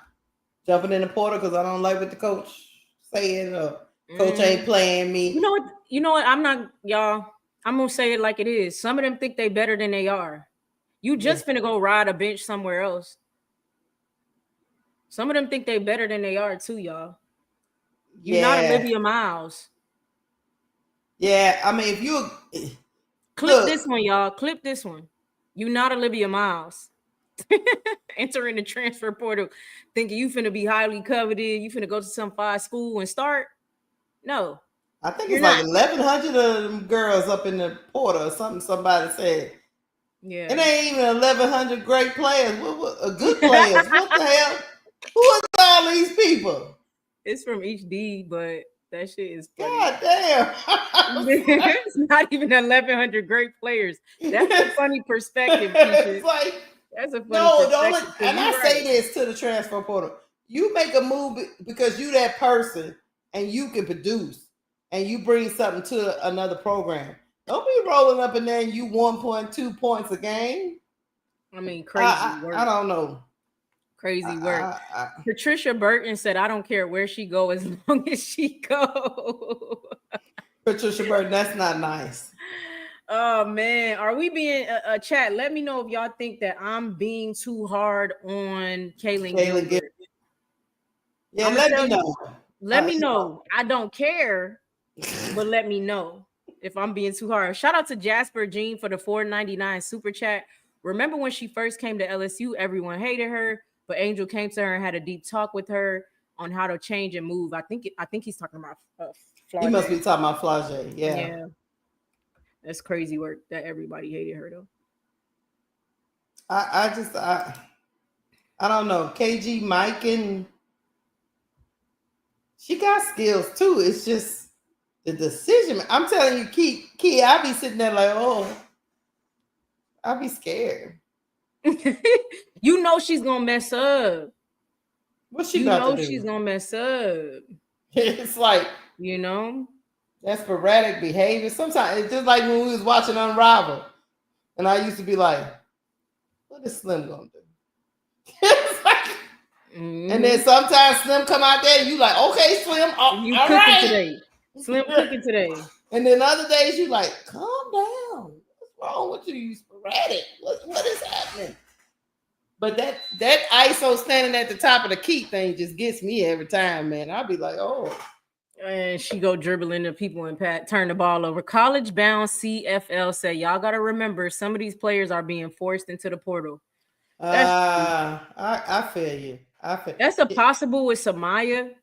jumping in the portal because I don't like what the coach saying, or coach ain't playing me. You know what? I'm not, y'all. I'm gonna say it like it is. Some of them think they better than they are. You just finna go ride a bench somewhere else. Some of them think they better than they are too, y'all. You're not Olivia Miles. Yeah, I mean, if you clip this one, y'all. Clip this one. You're not Olivia Miles. Entering the transfer portal, thinking you finna be highly coveted. You finna go to some 5 school and start. No. I think it's like 1,100 of them girls up in the portal or something. Somebody said. Yeah. It ain't even 1,100 great players. What good players? What the hell? Who are all these people? It's from each D, but that shit is funny. God damn. It's not even 1,100 great players. That's a funny perspective, Keisha. It's like, that's a funny perspective. And I say this to the transfer portal. You make a move because you that person and you can produce and you bring something to another program. Don't be rolling up in there and you 1.2 points a game. I mean, crazy work. I don't know. Crazy work. Patricia Burton said, I don't care where she go as long as she go. Patricia Burton, that's not nice. Oh, man. Are we being a chat? Let me know if y'all think that I'm being too hard on Kaylin Gilbert. Yeah, let me know. Let me know. I don't care, but let me know if I'm being too hard. Shout out to Jasper Jean for the $4.99 super chat. Remember when she first came to LSU, everyone hated her, but Angel came to her and had a deep talk with her on how to change and move. I think he's talking about Flaujae. He must be talking about Flaujae. Yeah. That's crazy work that everybody hated her though. I don't know. KG, Mike, and she got skills too. It's just the decision. I'm telling you, Key, I be sitting there like, oh, I'll be scared. You know she's gonna mess up. What's she you about know to do? She's gonna mess up. It's like You know? That sporadic behavior. Sometimes it's just like when we was watching Unravel, and I used to be like, "What is Slim gonna do?" It's like, and then sometimes Slim come out there, and you like, "Okay, Slim, You all cooking right." today. Slim cooking today. And then other days you like, calm down. What's wrong with you? You sporadic. What is happening? But that ISO standing at the top of the key thing just gets me every time, man. I'll be like, oh. And she go dribbling the people and turn the ball over. College bound CFL said, y'all got to remember some of these players are being forced into the portal. I feel you. That's a possible with Samaya.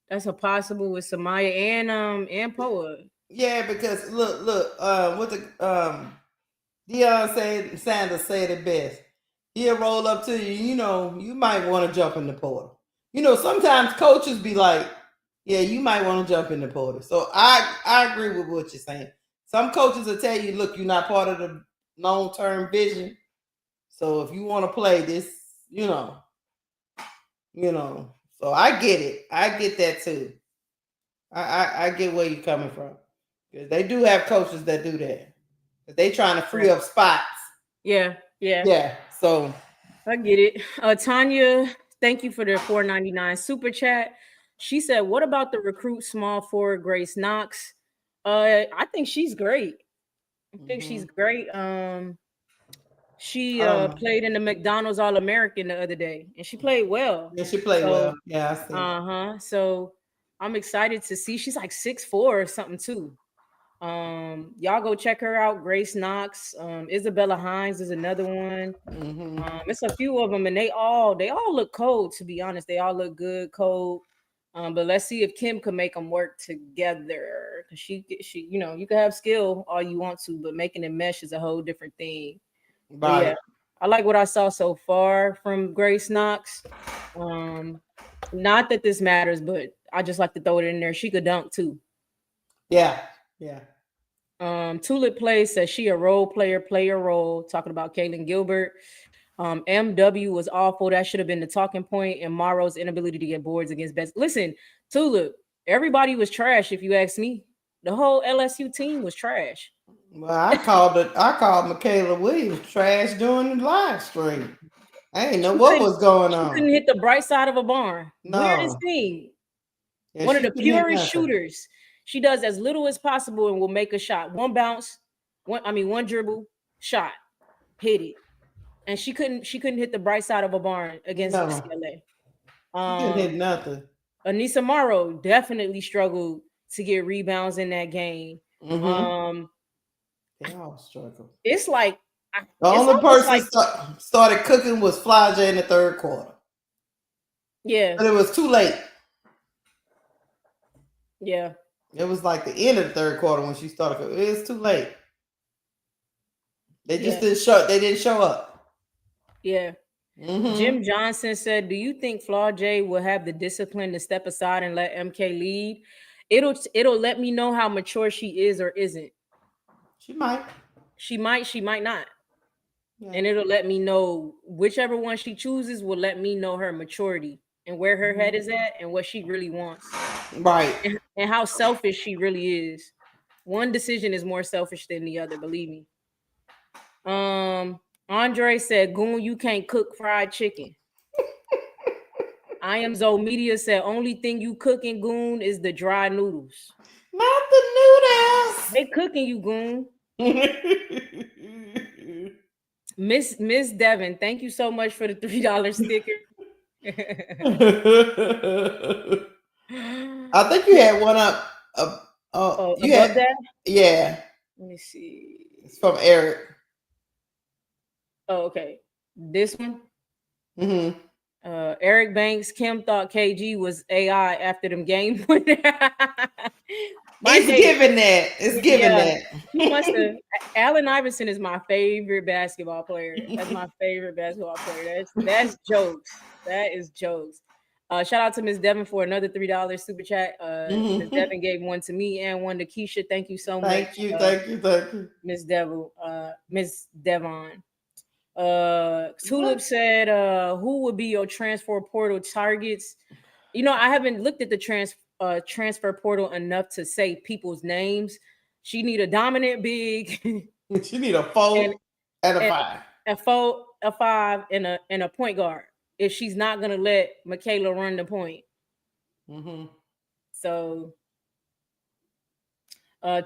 That's a possible with Samaya and Poa. Yeah, because look, what the Deion Sanders said it best. He'll roll up to you, you know, you might want to jump in the portal. You know, sometimes coaches be like, yeah, you might want to jump in the portal. So I agree with what you're saying. Some coaches will tell you, look, you're not part of the long-term vision. So if you want to play this, you know. So I get it. I get that too. I get where you're coming from. Because they do have coaches that do that. They trying to free up spots. Yeah. So I get it. Tanya, thank you for the $4.99 super chat. She said, "What about the recruit small forward Grace Knox?" I think she's great. She's great. She played in the McDonald's All-American the other day, and she played well. Yeah, she played well. Yeah, I see. So I'm excited to see. She's like 6'4" or something too. Y'all go check her out. Grace Knox, Isabella Hines is another one. It's a few of them, and they all look cold. To be honest, they all look good, cold. But let's see if Kim can make them work together. Cause she, you know, you can have skill all you want to, but making it mesh is a whole different thing. Right. Yeah, I like what I saw so far from Grace Knox. Not that this matters, but I just like to throw it in there. She could dunk too. Yeah. Tulip Plays says she a role player, play a role. Talking about Kaylin Gilbert. MW was awful. That should have been the talking point. And Morrow's inability to get boards against best. Listen, Tulip, everybody was trash. If you ask me, the whole LSU team was trash. Well, I called Michaela Williams trash during the live stream. I didn't know what was going on. She couldn't hit the bright side of a barn. No. Weirdest thing. Yeah, one of the purest shooters. She does as little as possible and will make a shot. One bounce, one dribble, shot, hit it. And she couldn't hit the bright side of a barn against UCLA. She didn't hit nothing. Anissa Morrow definitely struggled to get rebounds in that game. They all struggled. It's like the only person started cooking was Flau'jae in the third quarter. Yeah, but it was too late. Yeah, it was like the end of the third quarter when she started cooking. It was too late. They just didn't show. They didn't show up. Yeah. Jim Johnson said, "Do you think Flau'jae will have the discipline to step aside and let MK lead? It'll let me know how mature she is or isn't. She might. She might not. Yeah. And it'll let me know whichever one she chooses will let me know her maturity and where her head is at and what she really wants. Right. And how selfish she really is. One decision is more selfish than the other, believe me." Andre said, "Goon, you can't cook fried chicken." I am Zoe Media said, "Only thing you cooking, Goon, is the dry noodles." Not the noodles. They cooking you, Goon. Miss Devin, thank you so much for the $3 sticker. I think you had one up. You had that? Yeah. Let me see. It's from Eric. Oh, okay. This one? Eric Banks, Kim thought KG was AI after them game winner. It's given that. It's given that. He must have. Allen Iverson is my favorite basketball player. That's my favorite basketball player. That's jokes. That is jokes. Shout out to Miss Devin for another $3 super chat. Miss Devin gave one to me and one to Keisha. Thank you so much. Thank you. Miss Devon. Tulip said, "Who would be your transfer portal targets?" You know, I haven't looked at the transfer portal enough to say people's names. She need a dominant big. She need a 4 and a 5. A 4, a 5, and a point guard. If she's not gonna let Michaela run the point. Mm-hmm. So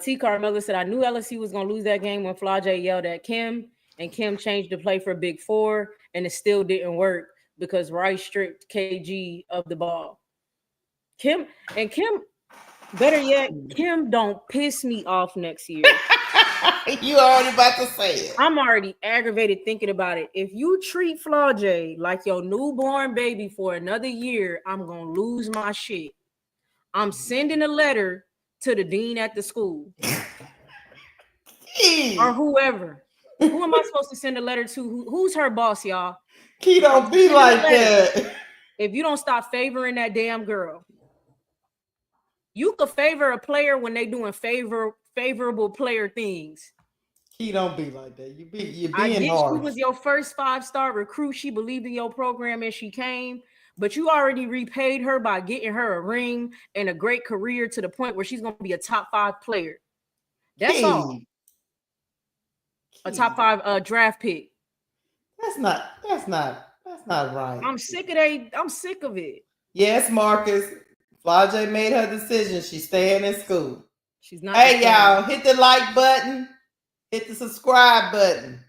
T. Carmella said, I knew LSU was gonna lose that game when Flau'jae yelled at Kim, and Kim changed the play for Big 4, and it still didn't work because Rice stripped KG of the ball. Kim, better yet, Kim don't piss me off next year. You already about to say it. I'm already aggravated thinking about it. If you treat Flau'jae like your newborn baby for another year, I'm gonna lose my shit. I'm sending a letter to the dean at the school or whoever. Who am I supposed to send a letter to? Who's her boss, y'all? Key don't be like that. If you don't stop favoring that damn girl, you could favor a player when they doing favorable player things. Key don't be like that. You're being I get hard. she was your first 5-star recruit. She believed in your program and she came, but you already repaid her by getting her a ring and a great career to the point where she's going to be a top 5 player. That's all. A top 5 draft pick. That's not right. I'm sick of it. Yes, Marcus. Flau'jae made her decision. She's staying in school. She's not. Hey, y'all, hit the like button. Hit the subscribe button.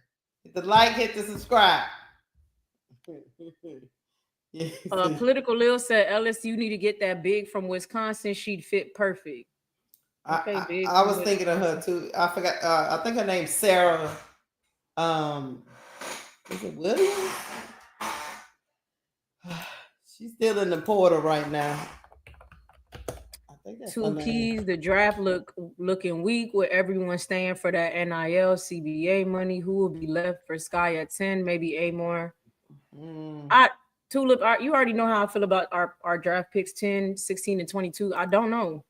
Hit the like, hit the subscribe. Political Lil said LSU need to get that big from Wisconsin. She'd fit perfect. Okay, big. I was thinking of her too. I forgot. I think her name's Sarah. Is it Williams? She's still in the portal right now. I think that's Two keys. The draft looking weak with everyone staying for that NIL CBA money. Who will be left for Sky at 10? Maybe Amor. Tulip, you already know how I feel about our draft picks 10, 16, and 22. I don't know.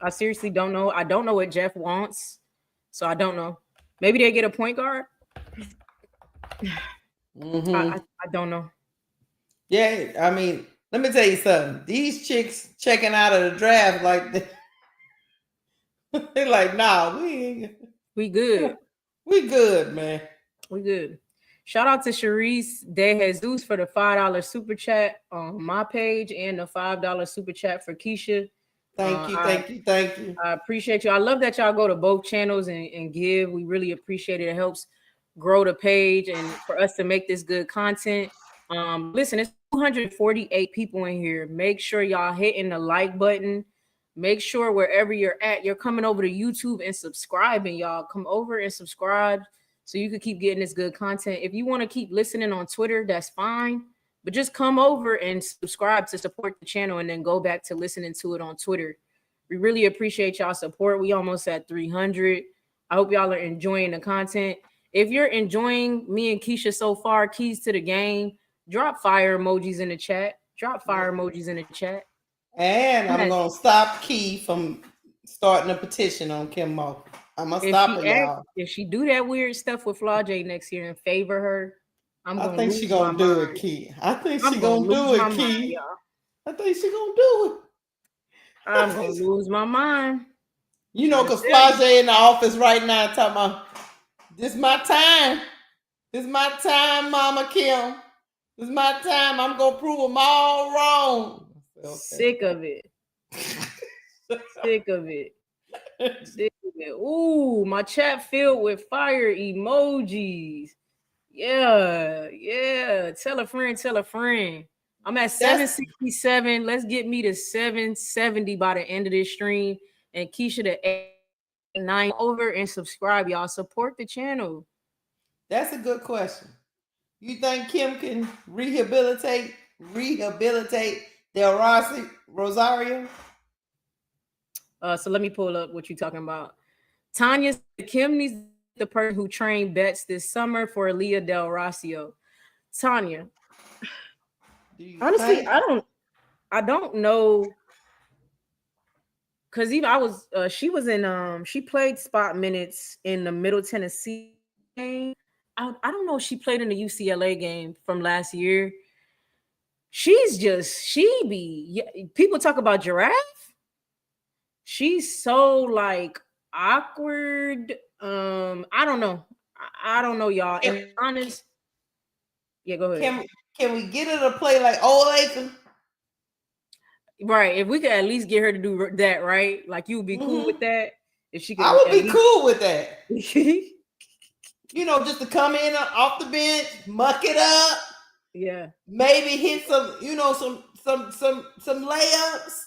I seriously don't know. I don't know what Jeff wants. So I don't know. Maybe they get a point guard. I don't know. Yeah, I mean, let me tell you something. These chicks checking out of the draft like they're like, nah, we good. We good, man. We good. Shout out to Sharice De Jesus for the $5 super chat on my page and the $5 super chat for Keisha. Thank you. I appreciate you. I love that y'all go to both channels and give. We really appreciate it. It helps grow the page and for us to make this good content. Listen, it's 248 people in here. Make sure y'all hitting the like button. Make sure wherever you're at, you're coming over to YouTube and subscribing, y'all. Come over and subscribe so you can keep getting this good content. If you want to keep listening on Twitter, that's fine. But just come over and subscribe to support the channel and then go back to listening to it on Twitter. We really appreciate y'all support. We almost at 300. I hope y'all are enjoying the content. If you're enjoying me and Keisha so far, keys to the game, drop fire emojis in the chat. And I'm going to stop Key from starting a petition on Kim Mo. I'm going to stop it, y'all. If she do that weird stuff with Flau'jae next year and favor her, I think she's going to do it, Key. I think she's going to do it, Key. I think she's going to do it. I'm going to lose my mind. You know, because Flau'jae in the office right now talking about, this my time. This my time, Mama Kim. This is my time. I'm going to prove them all wrong. Okay. Sick of it. Ooh, my chat filled with fire emojis. Yeah. Tell a friend. I'm at 767. Let's get me to 770 by the end of this stream. And Keisha to 89 over and subscribe, y'all. Support the channel. That's a good question. You think Kim can rehabilitate Del Rosario? So let me pull up what you're talking about. Tanya, Kim needs the person who trained bets this summer for Aaliyah Del Rosario. Tanya, honestly, I don't know, because even she was in she played spot minutes in the Middle Tennessee game. I don't know if she played in the UCLA game from last year. people talk about Giraffe. She's so like awkward. I don't know. I don't know, y'all. And honest, yeah, go ahead. Can we get her to play like Old Acre? Right. If we could at least get her to do that, right? Like you would be cool with that. If she could, I would be cool with that. You know, just to come in off the bench, muck it up. Yeah. Maybe hit some, some layups.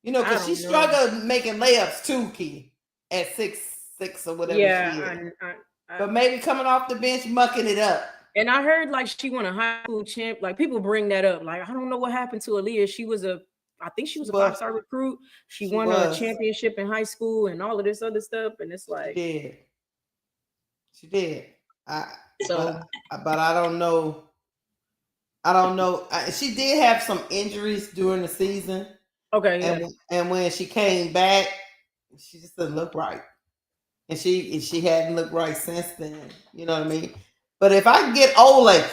You know, because she struggled making layups too, Key, at 6'6" or whatever she is. But maybe coming off the bench, mucking it up. And I heard like she won a high school champ. Like people bring that up. Like I don't know what happened to Aaliyah. I think she was a 5-star recruit. She won a championship in high school and all of this other stuff. And it's like she did. But I don't know. She did have some injuries during the season. Okay. And when she came back, she just didn't look right. And she hadn't looked right since then. You know what I mean? But if I can get Old Acre,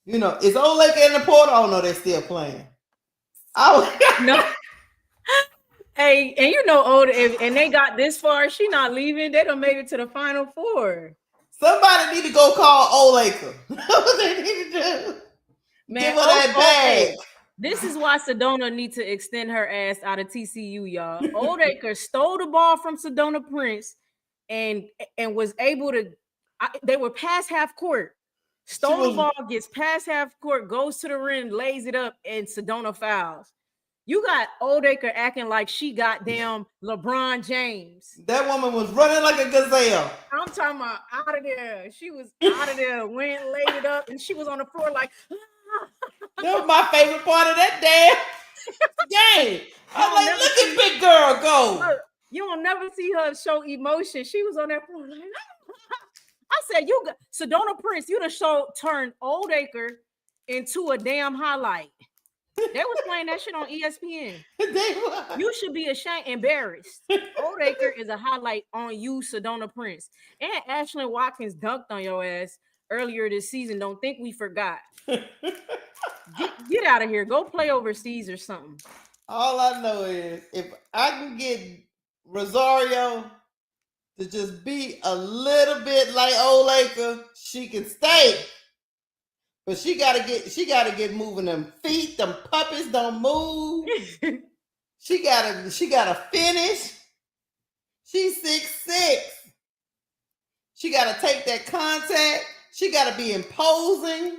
is Old Acre in the portal? Oh no, they're still playing. No. Hey, and Old, and they got this far. She not leaving. They done made it to the Final Four. Somebody need to go call Old Acre. What they need to do? Man, give her that bag. This is why Sedona needs to extend her ass out of TCU, y'all. Old Acre stole the ball from Sedona Prince and was able to. They were past half court. Stole the ball, gets past half court, goes to the rim, lays it up, and Sedona fouls. You got Old Acre acting like she got damn LeBron James. That woman was running like a gazelle. I'm talking about out of there. She was out of there, went, laid it up, and she was on the floor like. That was my favorite part of that damn game. I was like, look at big girl go. Look, you will never see her show emotion. She was on that floor like. I said, you got Sedona Prince, you done turned Old Acre into a damn highlight. They was playing that shit on ESPN. You should be embarrassed. Old Acre is a highlight on you, Sedona Prince. And Ashlyn Watkins dunked on your ass earlier this season. Don't think we forgot. Get out of here. Go play overseas or something. All I know is if I can get Rosario to just be a little bit like Old Acre, she can stay. But she gotta get moving them feet. Them puppies don't move. she gotta finish. She's 6'6". She gotta take that contact. She gotta be imposing.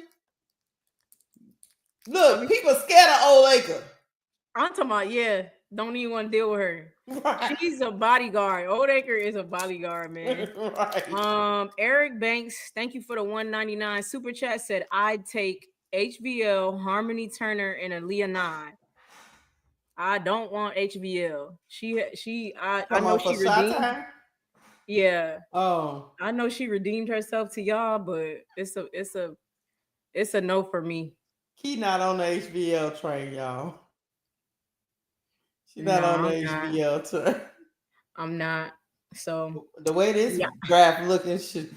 Look, people scared of Old Acre. I'm talking about, don't even want to deal with her. Right. She's a bodyguard. Old Acre is a bodyguard, man. Right. Eric Banks, thank you for the $1.99 super chat. Said I'd take HBL, Harmony Turner, and Aaliyah 9. I don't want HBL. I know she redeemed. Yeah. Oh. I know she redeemed herself to y'all, but it's a no for me. He not on the HBL train, y'all. She's not on the HBL train. I'm not. So the way this draft looking should.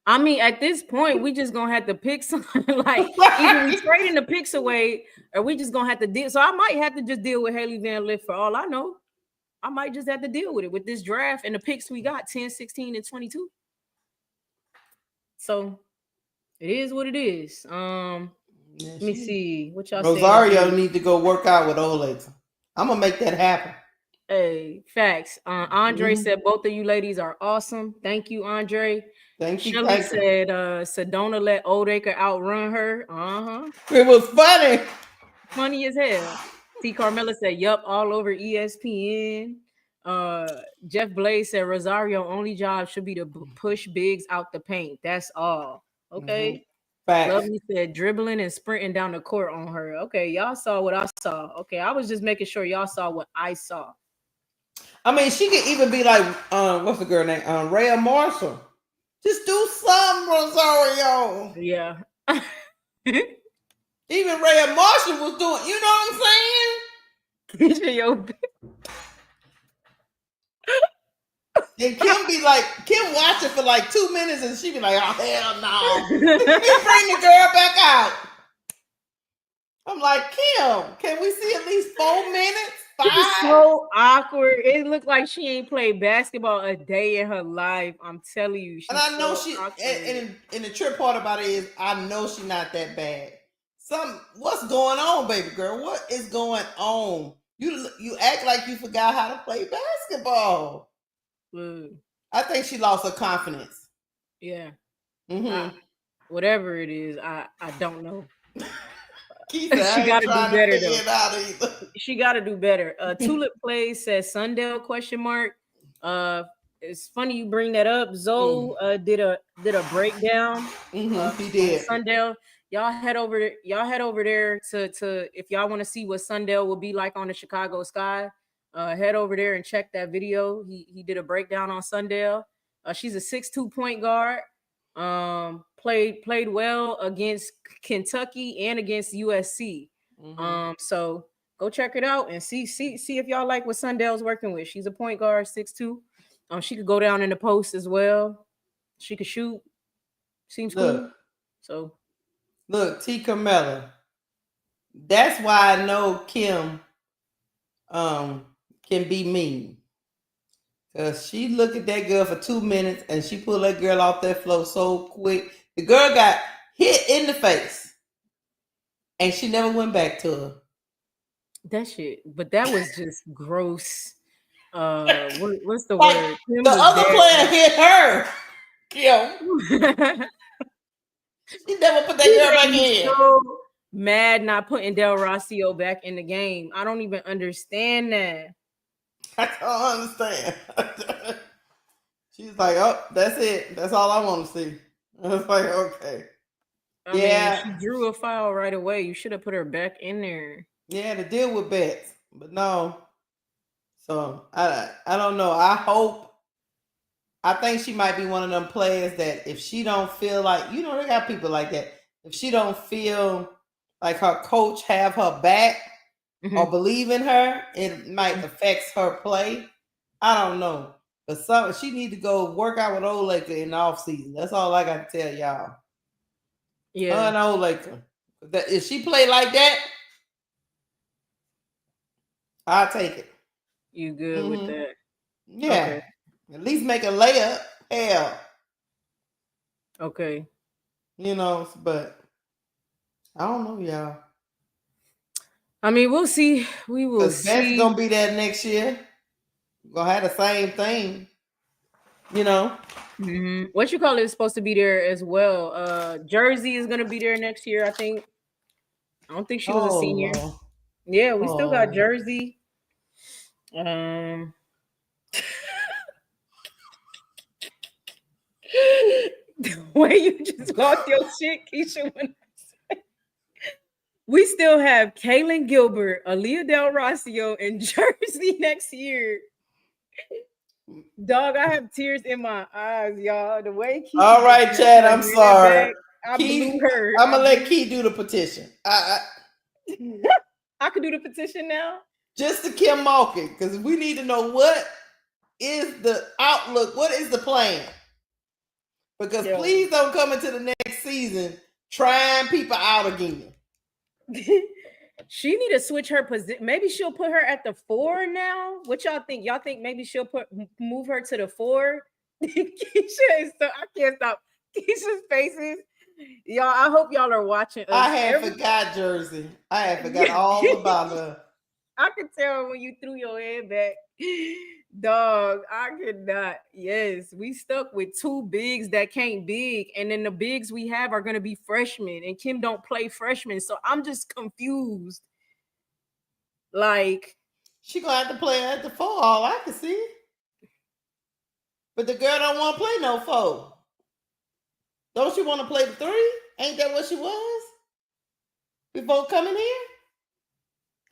I mean, at this point, we just gonna have to pick something like either we trading the picks away, or we just gonna have to deal. So I might have to just deal with Haley Van Lith for all I know. I might just have to deal with it with this draft and the picks we got 10, 16, and 22. So it is what it is. Let me see what y'all Rosario need to go work out with Old Acre. I'm gonna make that happen. Hey, facts. Andre said both of you ladies are awesome. Thank you, Andre. Thank you. Shelly said Sedona let Old Acre outrun her. It was funny. Funny as hell. T. Carmela said, yup, all over ESPN. Jeff Blaze said Rosario only job should be to push bigs out the paint. That's all. Okay. Lovely said dribbling and sprinting down the court on her. Okay, y'all saw what I saw. Okay, I was just making sure y'all saw what I saw. I mean, she could even be like, what's the girl name? Rhea Marshall. Just do something, Rosario. Yeah. Even Rhea Marshall was doing, you know what I'm saying? And Kim watch it for like 2 minutes and she be like, oh, hell no. Bring the girl back out. I'm like, Kim, can we see at least 4 minutes? 5? It's so awkward. It looked like she ain't played basketball a day in her life. I'm telling you. And I know and the trip part about it is I know she's not that bad. What's going on, baby girl? What is going on? You act like you forgot how to play basketball. I think she lost her confidence. Yeah. Whatever it is, I don't know. She got to do better though. She got to do better. Tulip Plays says Sundell ? It's funny you bring that up. Zoe did a breakdown. He did. Sundell. Y'all head over there to if y'all want to see what Sundell will be like on the Chicago sky. Head over there and check that video. He did a breakdown on Sundell. She's a 6'2" point guard. Played well against Kentucky and against USC. So go check it out and see if y'all like what Sundell's working with. She's a point guard, 6'2". She could go down in the post as well. She could shoot. Seems cool. So look, T. Carmella. That's why I know Kim can be mean. Because she looked at that girl for 2 minutes and she pulled that girl off that floor so quick. The girl got hit in the face. And she never went back to her. That shit. But that was just gross. What's the word? Kim the other player hit her. Kim. She never put that girl back in. So mad not putting Del Rossio back in the game. I don't even understand that. I don't understand. She's like, oh, that's it. That's all I want to see. I was like, okay. I mean, she drew a foul right away. You should have put her back in there. Yeah, to deal with bets. But no. So I don't know. I think she might be one of them players that if she don't feel like, they got people like that. If she don't feel like her coach have her back or believe in her, it might affect her play. I don't know. But she need to go work out with Oleka in the off season. That's all I got to tell y'all. Yeah. Her and Oleka. If she play like that, I'll take it. You good with that? Yeah. Okay. At least make a layup. Hell. Okay. But I don't know, y'all. I mean, we'll see. We will see. That's gonna be there next year. We're gonna have the same thing. What you call it is supposed to be there as well. Jersey is gonna be there next year, I think. I don't think she was a senior. Lord. Yeah, we still got Jersey. The way you just lost your shit, Keisha, when I said we still have Kaylin Gilbert, Aaliyah Del Rossio, and Jersey next year. Dog, I have tears in my eyes, y'all. The way Keisha. All right, Chad, I'm sorry. I blew her. I'm gonna let Key do the petition. I could do the petition now. Just to Kim Malkin, because we need to know what is the outlook, what is the plan? Because please don't come into the next season trying people out again. She need to switch her position. Maybe she'll put her at the 4 now. What y'all think? Y'all think maybe she'll move her to the 4? Keisha is so I can't stop. Keisha's faces. Y'all, I hope y'all are watching us. I had forgot Jersey. I had forgot all about her. I could tell when you threw your head back. Dog, I could not. Yes, we stuck with 2 bigs that can't big, and then the bigs we have are going to be freshmen, and Kim don't play freshmen, so I'm just confused. Like, she gonna have to play at the 4, all I can see. But the girl don't want to play no 4. Don't she want to play the 3? Ain't that what she was before coming here?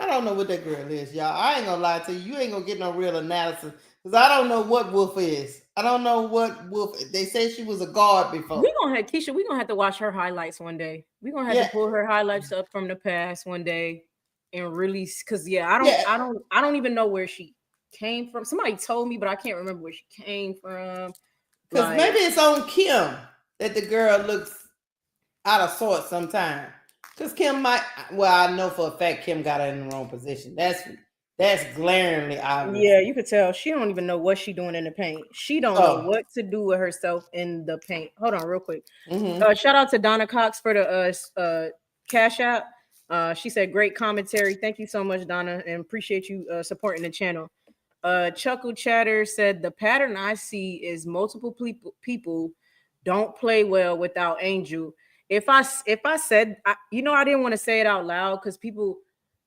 I don't know what that girl is, y'all. I ain't gonna lie to you. You ain't gonna get no real analysis because I don't know what Wolf is. I don't know what Wolf. They said she was a guard before. We're gonna have Keisha. We're gonna have to watch her highlights one day. We're gonna have to pull her highlights up from the past one day and release. Because I don't even know where she. came from. Somebody told me, but I can't remember where she came from. Because maybe it's on Kim that the girl looks out of sorts sometimes. Because Kim might, well, I know for a fact Kim got her in the wrong position. That's glaringly obvious. Yeah, you could tell she don't even know what she doing in the paint. She don't know what to do with herself in the paint. Hold on, real quick. Shout out to Donna Cox for the cash app. She said great commentary. Thank you so much, Donna, and appreciate you supporting the channel. Chuckle Chatter said the pattern I see is multiple people don't play well without Angel. If I said, I didn't want to say it out loud because people,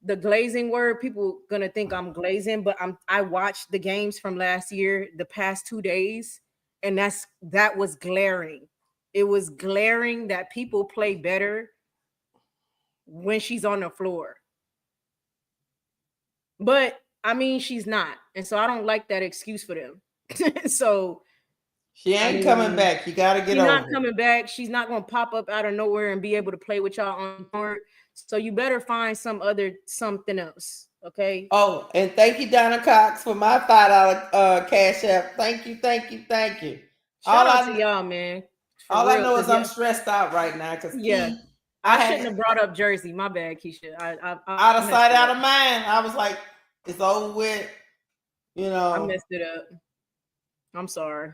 the glazing word, people gonna think I'm glazing, but I watched the games from last year, the past 2 days, and that was glaring. It was glaring that people play better when she's on the floor. But I mean, she's not, and so I don't like that excuse for them. So she ain't coming back. You gotta get over. She's not coming back. She's not gonna pop up out of nowhere and be able to play with y'all on court. So you better find something else. Okay. Oh, and thank you, Donna Cox, for my $5 cash app. Thank you. Shout out to y'all, man. All I know is I'm stressed out right now because I shouldn't have brought up Jersey. My bad, Keisha. Out of sight, out of mind. I was like, it's over with. I messed it up. I'm sorry.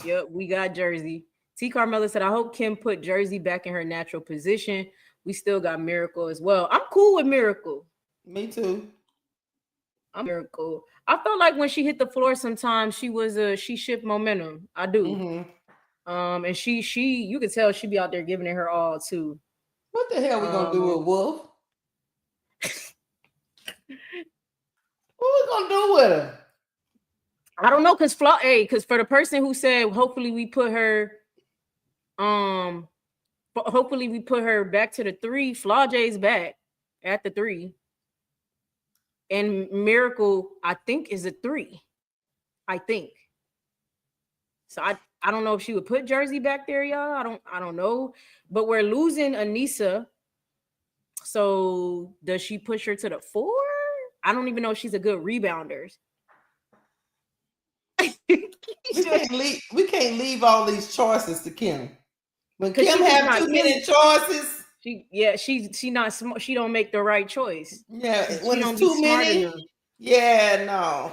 Yep, we got Jersey. T. Carmella said, I hope Kim put Jersey back in her natural position. We still got Miracle as well. I'm cool with Miracle. Me too. I'm Miracle. I felt like when she hit the floor sometimes she shift momentum. I do. And she you could tell she be out there giving it her all too. What the hell we gonna do with Wolf? What we gonna do with her? I don't know, because for the person who said hopefully we put her back to the 3, Flau'jae's back at the 3. And Miracle, I think, is a 3. I think. So I don't know if she would put Jersey back there, y'all. I don't know. But we're losing Anissa. So does she push her to the 4? I don't even know if she's a good rebounder. We can't leave all these choices to Kim. When Kim have too many choices, she not smart. She don't make the right choice. Yeah, when it's too many. Yeah, no.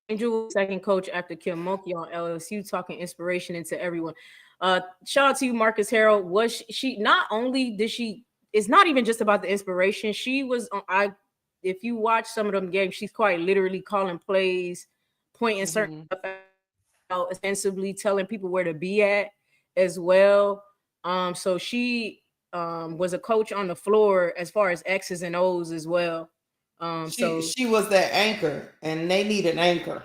Angel, second coach after Kim Mulkey on LSU, talking inspiration into everyone. Shout out to you, Marcus Harrell. Was she not only did she? It's not even just about the inspiration. She was on. If you watch some of them games, she's quite literally calling plays, pointing certain stuff out, ostensibly telling people where to be at as well. So she was a coach on the floor as far as X's and O's as well. She was that anchor, and they need an anchor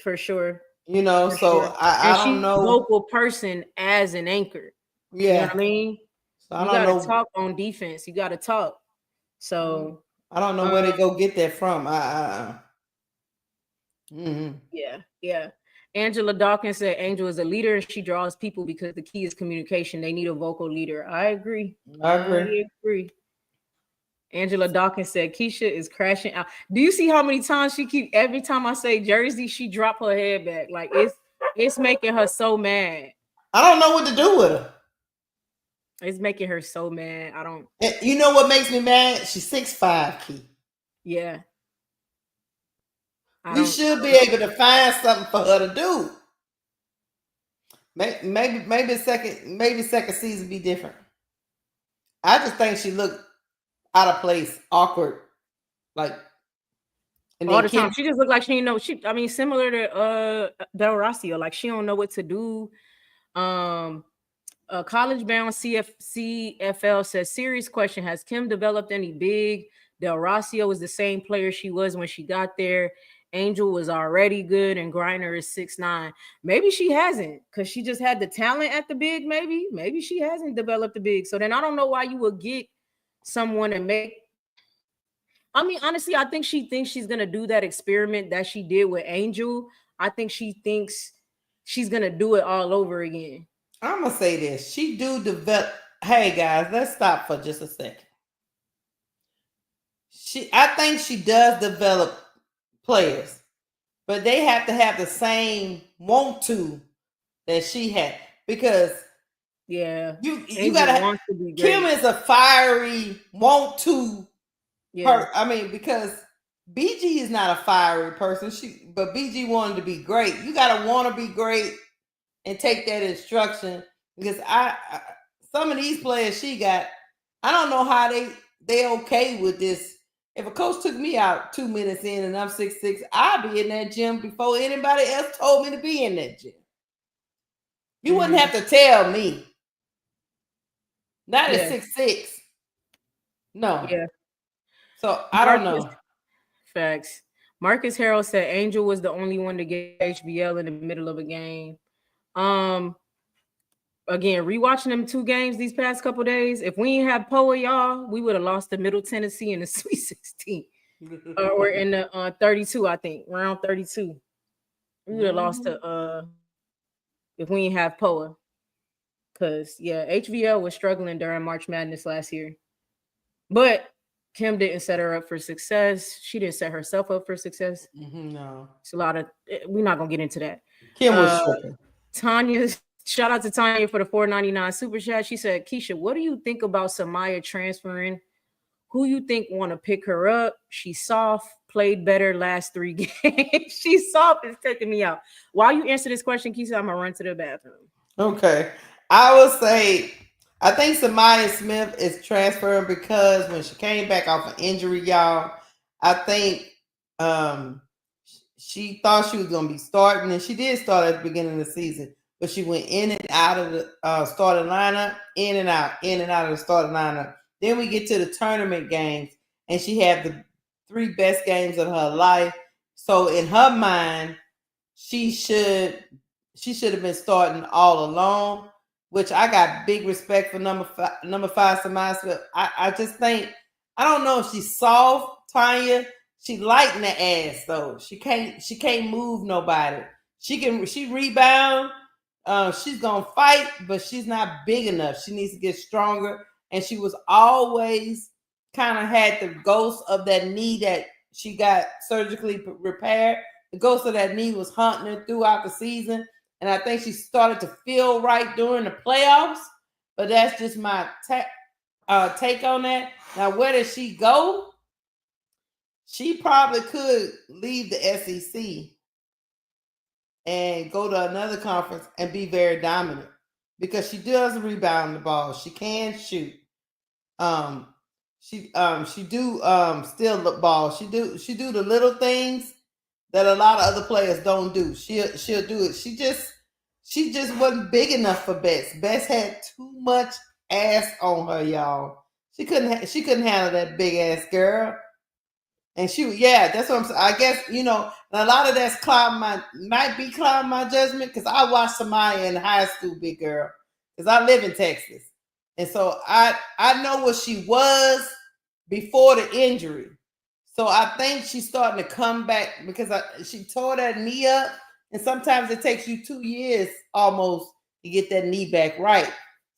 for sure. I don't know, local person as an anchor. Yeah, you know what I mean. So you gotta talk on defense. You gotta talk. So I don't know where they go get that from. Yeah. Angela Dawkins said Angel is a leader and she draws people because the key is communication. They need a vocal leader. I agree. Angela Dawkins said Keisha is crashing out. Do you see how many times every time I say Jersey, she drop her head back? Like it's making her so mad. I don't know what to do with her. It's making her so mad. I don't. You know what makes me mad? She's 6'5", Key. Yeah. We should be able to find something for her to do. Maybe second season be different. I just think she looked out of place, awkward, like all the time. She just looked like she didn't know. Similar to Del Rossio, like she don't know what to do. College Bound CFL says, serious question. Has Kim developed any big? Del Rossio is the same player she was when she got there. Angel was already good, and Griner is 6'9". Maybe she hasn't, because she just had the talent at the big. Maybe she hasn't developed the big. So then I don't know why you would get someone and make. I mean, honestly, I think she thinks she's gonna do that experiment that she did with Angel. I think she thinks she's gonna do it all over again. I'm gonna say this. She do develop. Hey guys, let's stop for just a second. I think she does develop players, but they have to have the same want to that she had, because Yeah. you Angel gotta. wants to be Kim great. is a fiery want to Yeah. her. I mean, because BG is not a fiery person. But BG wanted to be great. You gotta want to be great and take that instruction, because some of these players she got, I don't know how they okay with this. If a coach took me out 2 minutes in and I'm 6'6", I'd be in that gym before anybody else told me to be in that gym. You wouldn't have to tell me. Not at 6'6". No. Yeah. So I don't know. Facts. Marcus Harrell said Angel was the only one to get HBL in the middle of a game. Um, Again, rewatching them 2 games these past couple days. If we didn't have Poa, y'all, we would have lost to Middle Tennessee in the Sweet 16, or in the 32. I think round 32. We would have lost to if we didn't have Poa, because HVL was struggling during March Madness last year, but Kim didn't set her up for success. She didn't set herself up for success. No, it's a lot of. We're not gonna get into that. Kim was tripping. Tanya, shout out to Tanya for the $4.99 super chat. She said, Keisha, what do you think about Samaya transferring? Who you think want to pick her up? She's soft, played better last 3 games. She's soft, is taking me out. While you answer this question, Keisha, I'm gonna run to the bathroom. Okay. I would say I think Samaya Smith is transferring because when she came back off an injury, y'all, I think she thought she was going to be starting, and she did start at the beginning of the season, but she went in and out of the starting lineup, in and out of the starting lineup. Then we get to the tournament games, and she had the 3 best games of her life. So in her mind, she should have been starting all along, which I got big respect for number 5 Samaya Smith. I just think, I don't know if she's soft, Tanya. She light in the ass though. She can't move nobody. She rebound. She's gonna fight, but she's not big enough. She needs to get stronger. And she was always kind of had the ghost of that knee that she got surgically repaired. The ghost of that knee was haunting her throughout the season. And I think she started to feel right during the playoffs. But that's just my take on that. Now, where does she go? She probably could leave the SEC and go to another conference and be very dominant, because she does rebound the ball. She can shoot. She do steal the ball. She do the little things that a lot of other players don't do. She'll do it. She just wasn't big enough for Bess. Bess had too much ass on her, y'all. She couldn't handle that big ass girl. And that's what I'm saying. I guess, a lot of that's might be clouding my judgment, because I watched Samaya in high school, big girl, because I live in Texas. And so I know what she was before the injury. So I think she's starting to come back, because she tore that knee up, and sometimes it takes you 2 years almost to get that knee back right.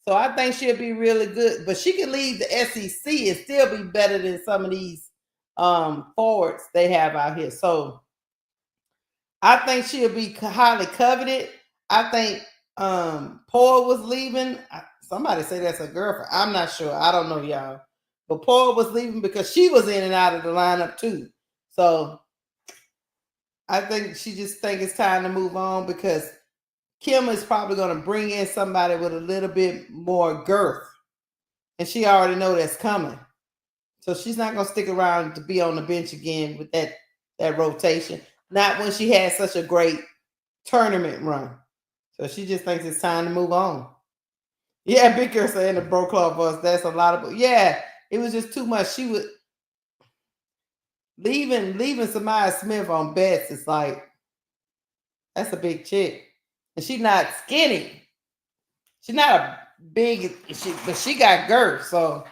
So I think she'll be really good, but she can leave the SEC and still be better than some of these forwards they have out here. So I think she'll be highly coveted. I think Paul was leaving. Somebody say that's a girlfriend. I'm not sure. I don't know, y'all. But Paul was leaving because she was in and out of the lineup too. So I think she just think it's time to move on, because Kim is probably going to bring in somebody with a little bit more girth, and she already know that's coming. So she's not going to stick around to be on the bench again with that rotation. Not when she had such a great tournament run. So she just thinks it's time to move on. Yeah, Big Girl saying the bro club was, that's a lot of, yeah, it was just too much. She would leaving Samaya Smith on Bets. It's like, that's a big chick. And she's not skinny. She's not a big, but she got girth. So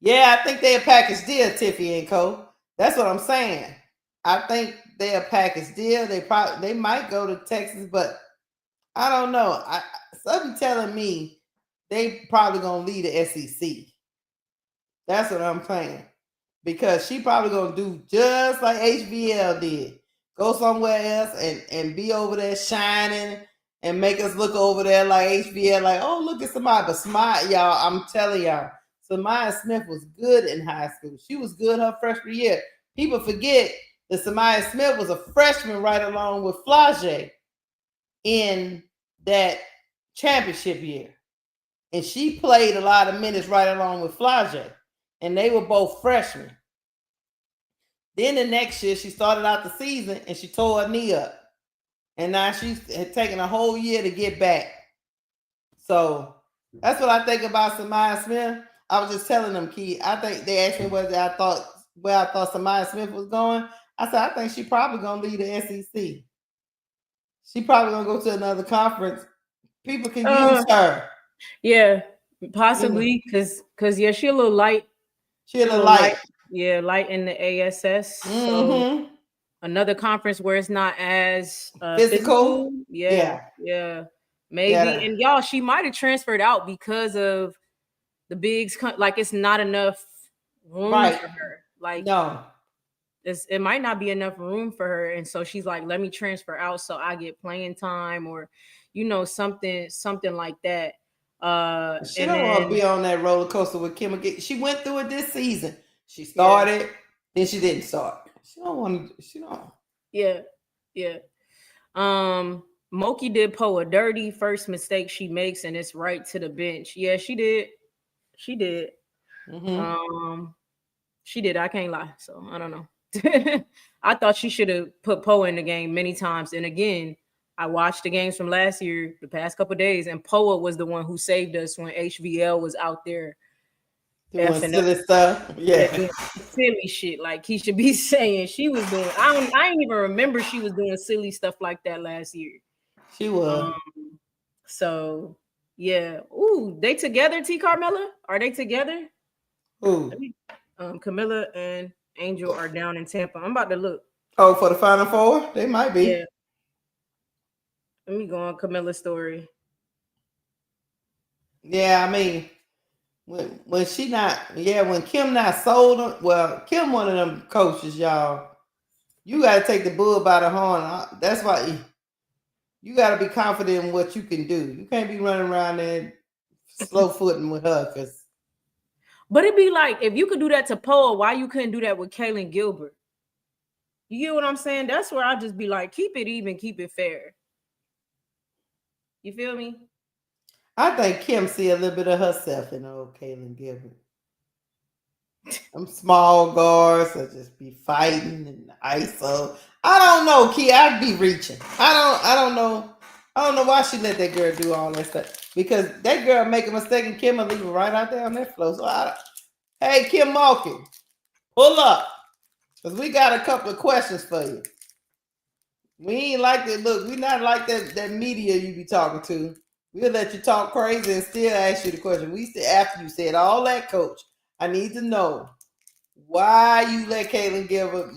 yeah, I think they're a package deal, Tiffy and Co. That's what I'm saying. I think they're a package deal. They might go to Texas, but I don't know. Something telling me they probably gonna lead the SEC. That's what I'm saying. because she probably gonna do just like HBL did. Go somewhere else and be over there shining and make us look over there like HBL, like, oh, look at somebody. But Samaya, y'all, I'm telling y'all, Samaya Smith was good in high school. She was good her freshman year. People forget that Samaya Smith was a freshman right along with Flaujae in that championship year. And she played a lot of minutes right along with Flaujae. And they were both freshmen. Then the next year, she started out the season and she tore her knee up. And now she's taken a whole year to get back. So that's what I think about Samaya Smith. I was just telling them, Key, I think they asked me where I thought Samaya Smith was going. I said, I think she probably going to lead the SEC. She probably going to go to another conference. People can use her. Yeah, possibly, because yeah, she a little light. She a little light. Yeah, light in the ASS. So another conference where it's not as physical. Yeah. Maybe. Yeah. And y'all, she might have transferred out because of the bigs. Like, it's not enough room for her. Like, no. It might not be enough room for her. And so she's like, let me transfer out so I get playing time, or, something like that. She don't want to be on that roller coaster with Kim again. She went through it this season. She started, then she didn't start. She don't want to. She don't. Yeah. Moki did Poe a dirty first mistake she makes, and it's right to the bench. Yeah, she did. She did. She did. I can't lie. So I don't know. I thought she should have put Poe in the game many times. And again, I watched the games from last year, the past couple of days, and Poa was the one who saved us when HVL was out there doing silly stuff. Yeah, doing silly shit like he should be saying she was doing. I didn't even remember she was doing silly stuff like that last year. She was. So yeah. Ooh, they together? T. Carmella? Are they together? Who? Camilla and Angel are down in Tampa. I'm about to look. Oh, for the Final Four? They might be. Yeah. Let me go on Camilla's story. Yeah, I mean, when she not, when Kim not sold them, well, Kim one of them coaches, y'all. You got to take the bull by the horn. That's why you got to be confident in what you can do. You can't be running around there slow footing with her. But it'd be like, if you could do that to Poa, why you couldn't do that with Kaylin Gilbert? You get what I'm saying? That's where I'll just be like, keep it even, keep it fair. You feel me? I think Kim see a little bit of herself in old Kaylin Gilbert. Them small guards will just be fighting and ISO. I don't know, Key. I'd be reaching. I don't know. I don't know why she let that girl do all that stuff. Because that girl make a mistake and Kim will leave her right out there on that floor. So hey, Kim Malkin, pull up. Because we got a couple of questions for you. We ain't like that. Look, we not like that media you be talking to. We'll let you talk crazy and still ask you the question. We still, after you said all that, Coach, I need to know why you let Kaylin Gilbert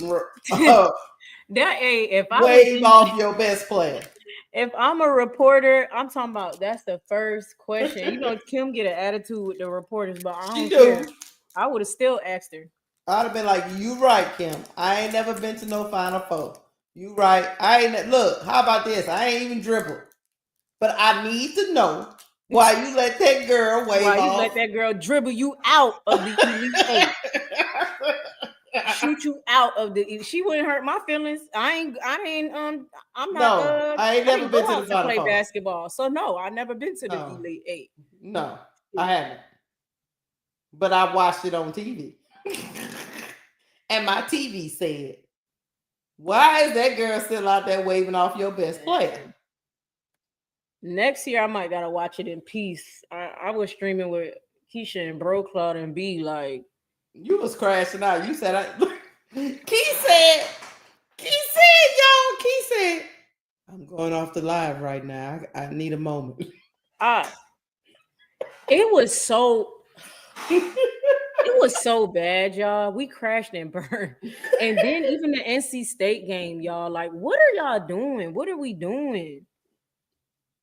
if I wave off your best player. If I'm a reporter, I'm talking about that's the first question. Kim get an attitude with the reporters, but I don't care. I would have still asked her. I'd have been like, you right, Kim. I ain't never been to no Final Four. You right. Look, how about this? I ain't even dribbled. But I need to know why you let that girl wave off. Why you let that girl dribble you out of the Elite Eight. Shoot you out of the. She wouldn't hurt my feelings. I'm not. I ain't never been to the Final play Four. Basketball. So no, I never been to the Elite Eight. No, I haven't. But I watched it on TV, and my TV said, "Why is that girl still out there waving off your best player?" Next year, I might gotta watch it in peace. I was streaming with Keisha and Bro Claude and B like. You was crashing out. You said, Key said, I'm going off the live right now. I need a moment. It was so bad, y'all. We crashed and burned. And then even the NC State game, y'all, like, what are y'all doing? What are we doing?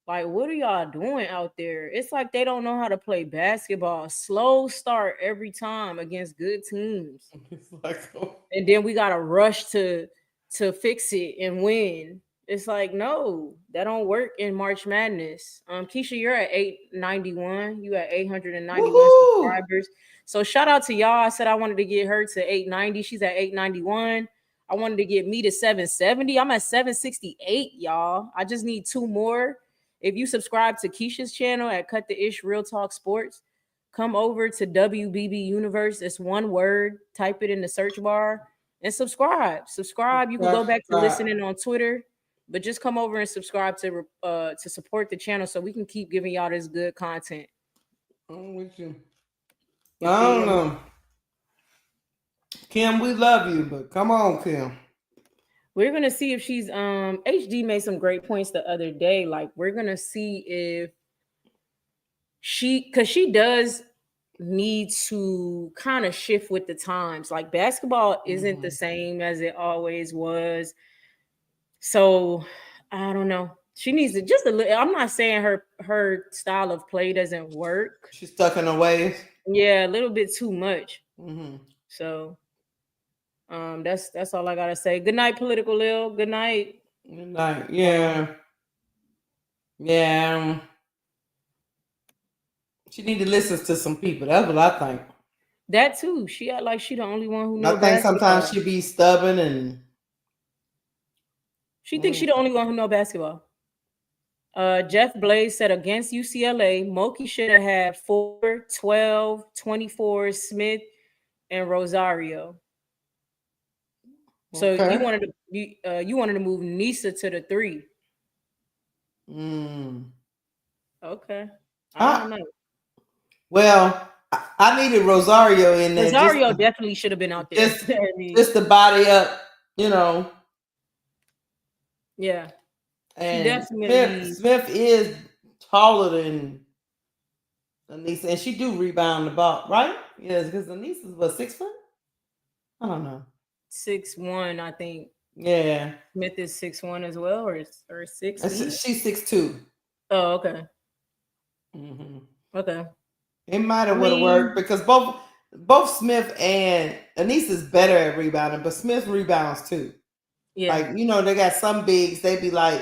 Like, what are y'all doing out there? It's like they don't know how to play basketball. Slow start every time against good teams. It's like, oh, And then we gotta rush to fix it and win. It's like, no, that don't work in March Madness. Keisha, you're at 891. You at 891 woohoo! subscribers. So shout out to y'all. I said I wanted to get her to 890. She's at 891. I wanted to get me to 770. I'm at 768, y'all. I just need two more. If you subscribe to Keisha's channel at Cut the Ish Real Talk Sports, come over to WBB Universe. It's one word. Type it in the search bar and subscribe. Subscribe. You can go back to listening on Twitter, but just come over and subscribe to support the channel so we can keep giving y'all this good content. I'm with you. I don't know. Kim, we love you, but come on, Kim. We're gonna see if she's HD made some great points the other day. Like, we're gonna see if because she does need to kind of shift with the times. Like, basketball isn't the same as it always was. So I don't know. She needs to just a little. I'm not saying her style of play doesn't work. She's stuck in her ways. Yeah, a little bit too much. Mm-hmm. So that's all I gotta say. Good night, Political Lil. Good night. Good night. Yeah. Yeah. She need to listen to some people. That's what I think. That too. She act like she the only one who knows. I think sometimes she be stubborn and she thinks she the only one who know basketball. Jeff Blaze said against UCLA, Moki should have had 4, 12, 24, Smith, and Rosario. So okay. you wanted to move Nisa to the 3. Okay. I don't know. Well, I needed Rosario in there. Rosario definitely should have been out there. Just to body up, you know. Yeah. And definitely Smith is taller than Anissa, and she do rebound the ball, right? Yes, because Anissa's what, 6 foot? I don't know. 6'1", I think. Yeah. Smith is 6'1" as well, or 6 feet? She's 6'2". Oh, okay. Mm-hmm. Okay. It might have would have worked because both Smith and Anissa's better at rebounding, but Smith rebounds too. Yeah. Like, you know, they got some bigs, they be like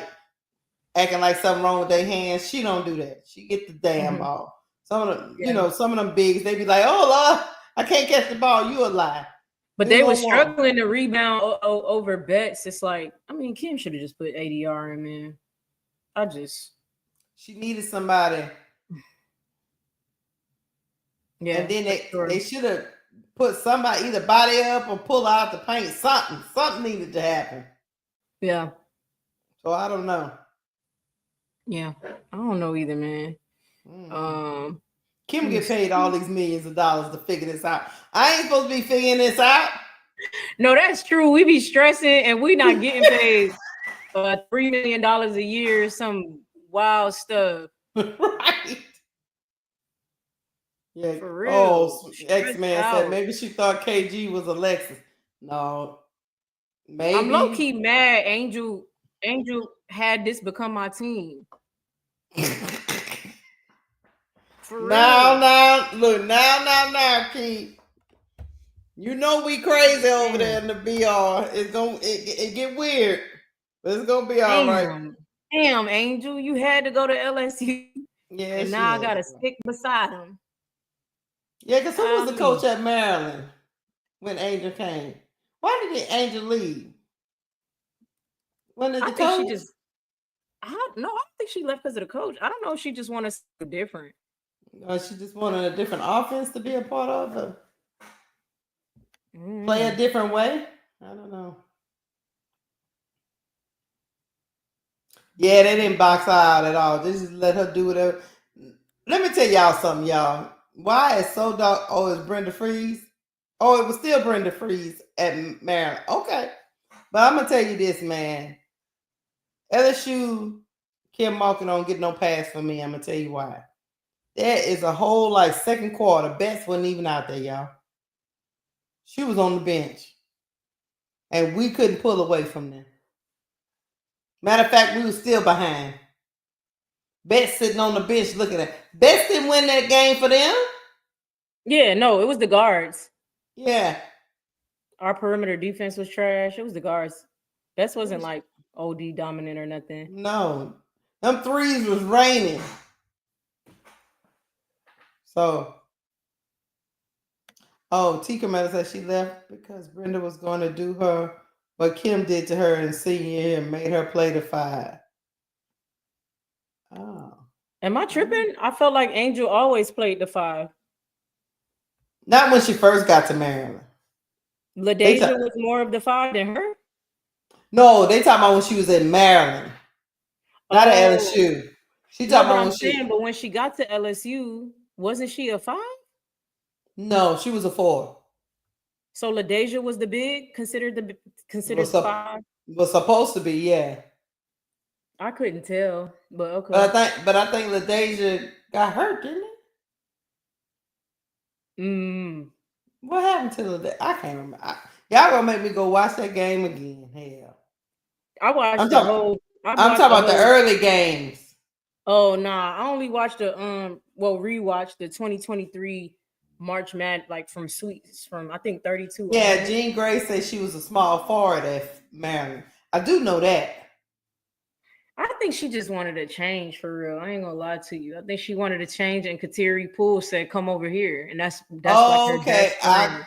acting like something wrong with their hands. She don't do that. She get the damn ball. Some of them, you know, some of them bigs, they be like, oh Lord, I can't catch the ball. You a lie. But they were struggling to rebound over Betts. It's like, I mean, Kim should have just put ADR in, man. She needed somebody. Yeah. And then they should have put somebody either body up or pull out the paint. Something needed to happen. Yeah. So I don't know. Yeah, I don't know either, man. Kim get paid all these millions of dollars to figure this out. I ain't supposed to be figuring this out. No, that's true. We be stressing and we not getting paid $3 million a year, some wild stuff. Right. Yeah. For real. Oh, X-Man said maybe she thought KG was Alexis. No. Maybe. I'm low-key mad Angel had this become my team. For real. Now, look, now, Keith. You know we crazy over there in the BR. It's gonna it get weird, but it's gonna be all right. Damn, Angel, you had to go to LSU. Yeah, and now I gotta stick beside him. Yeah, because who was the coach at Maryland when Angel came? Why did Angel leave? When did the coach? I don't think she left because of the coach. I don't know if she just wanted something different. She just wanted a different offense to be a part of her. Play a different way. I don't know. Yeah, they didn't box her out at all. They just let her do whatever. Let me tell y'all something, y'all. Why is so dark? Oh, it's Brenda Freeze. Oh, it was still Brenda Freeze at Maryland. Okay, but I'm gonna tell you this, man. LSU, Kim Malkin don't get no pass for me. I'm gonna tell you why. There is a whole second quarter. Betts wasn't even out there, y'all. She was on the bench. And we couldn't pull away from them. Matter of fact, we were still behind. Bet sitting on the bench looking at. Bet didn't win that game for them. Yeah, no, it was the guards. Yeah. Our perimeter defense was trash. It was the guards. Best wasn't like OD dominant or nothing. No. Them threes was raining. So, Tika Meta said she left because Brenda was going to do her what Kim did to her in senior year and made her play the 5. Oh. Am I tripping? I felt like Angel always played the 5. Not when she first got to Maryland. LaDeja was more of the 5 than her? No, they talking about when she was in Maryland. Not at LSU. She talking about when she... But when she got to LSU, wasn't she a 5? No, she was a 4. So LaDeja was the big, considered 5? Was supposed to be, yeah. I couldn't tell, but okay. But I think LaDeja got hurt, didn't it? What happened to LaDeja? I can't remember. Y'all gonna make me go watch that game again? Hell, I watched I'm talking about the early games. Oh nah, I only watched rewatched the 2023 March Madness, like from Sweets from I think 32. Yeah, Jean Grace said she was a small forward at Maryland. I do know that. I think she just wanted to change for real. I ain't gonna lie to you. I think she wanted to change, and Kateri Poole said, "Come over here," and that's like okay. I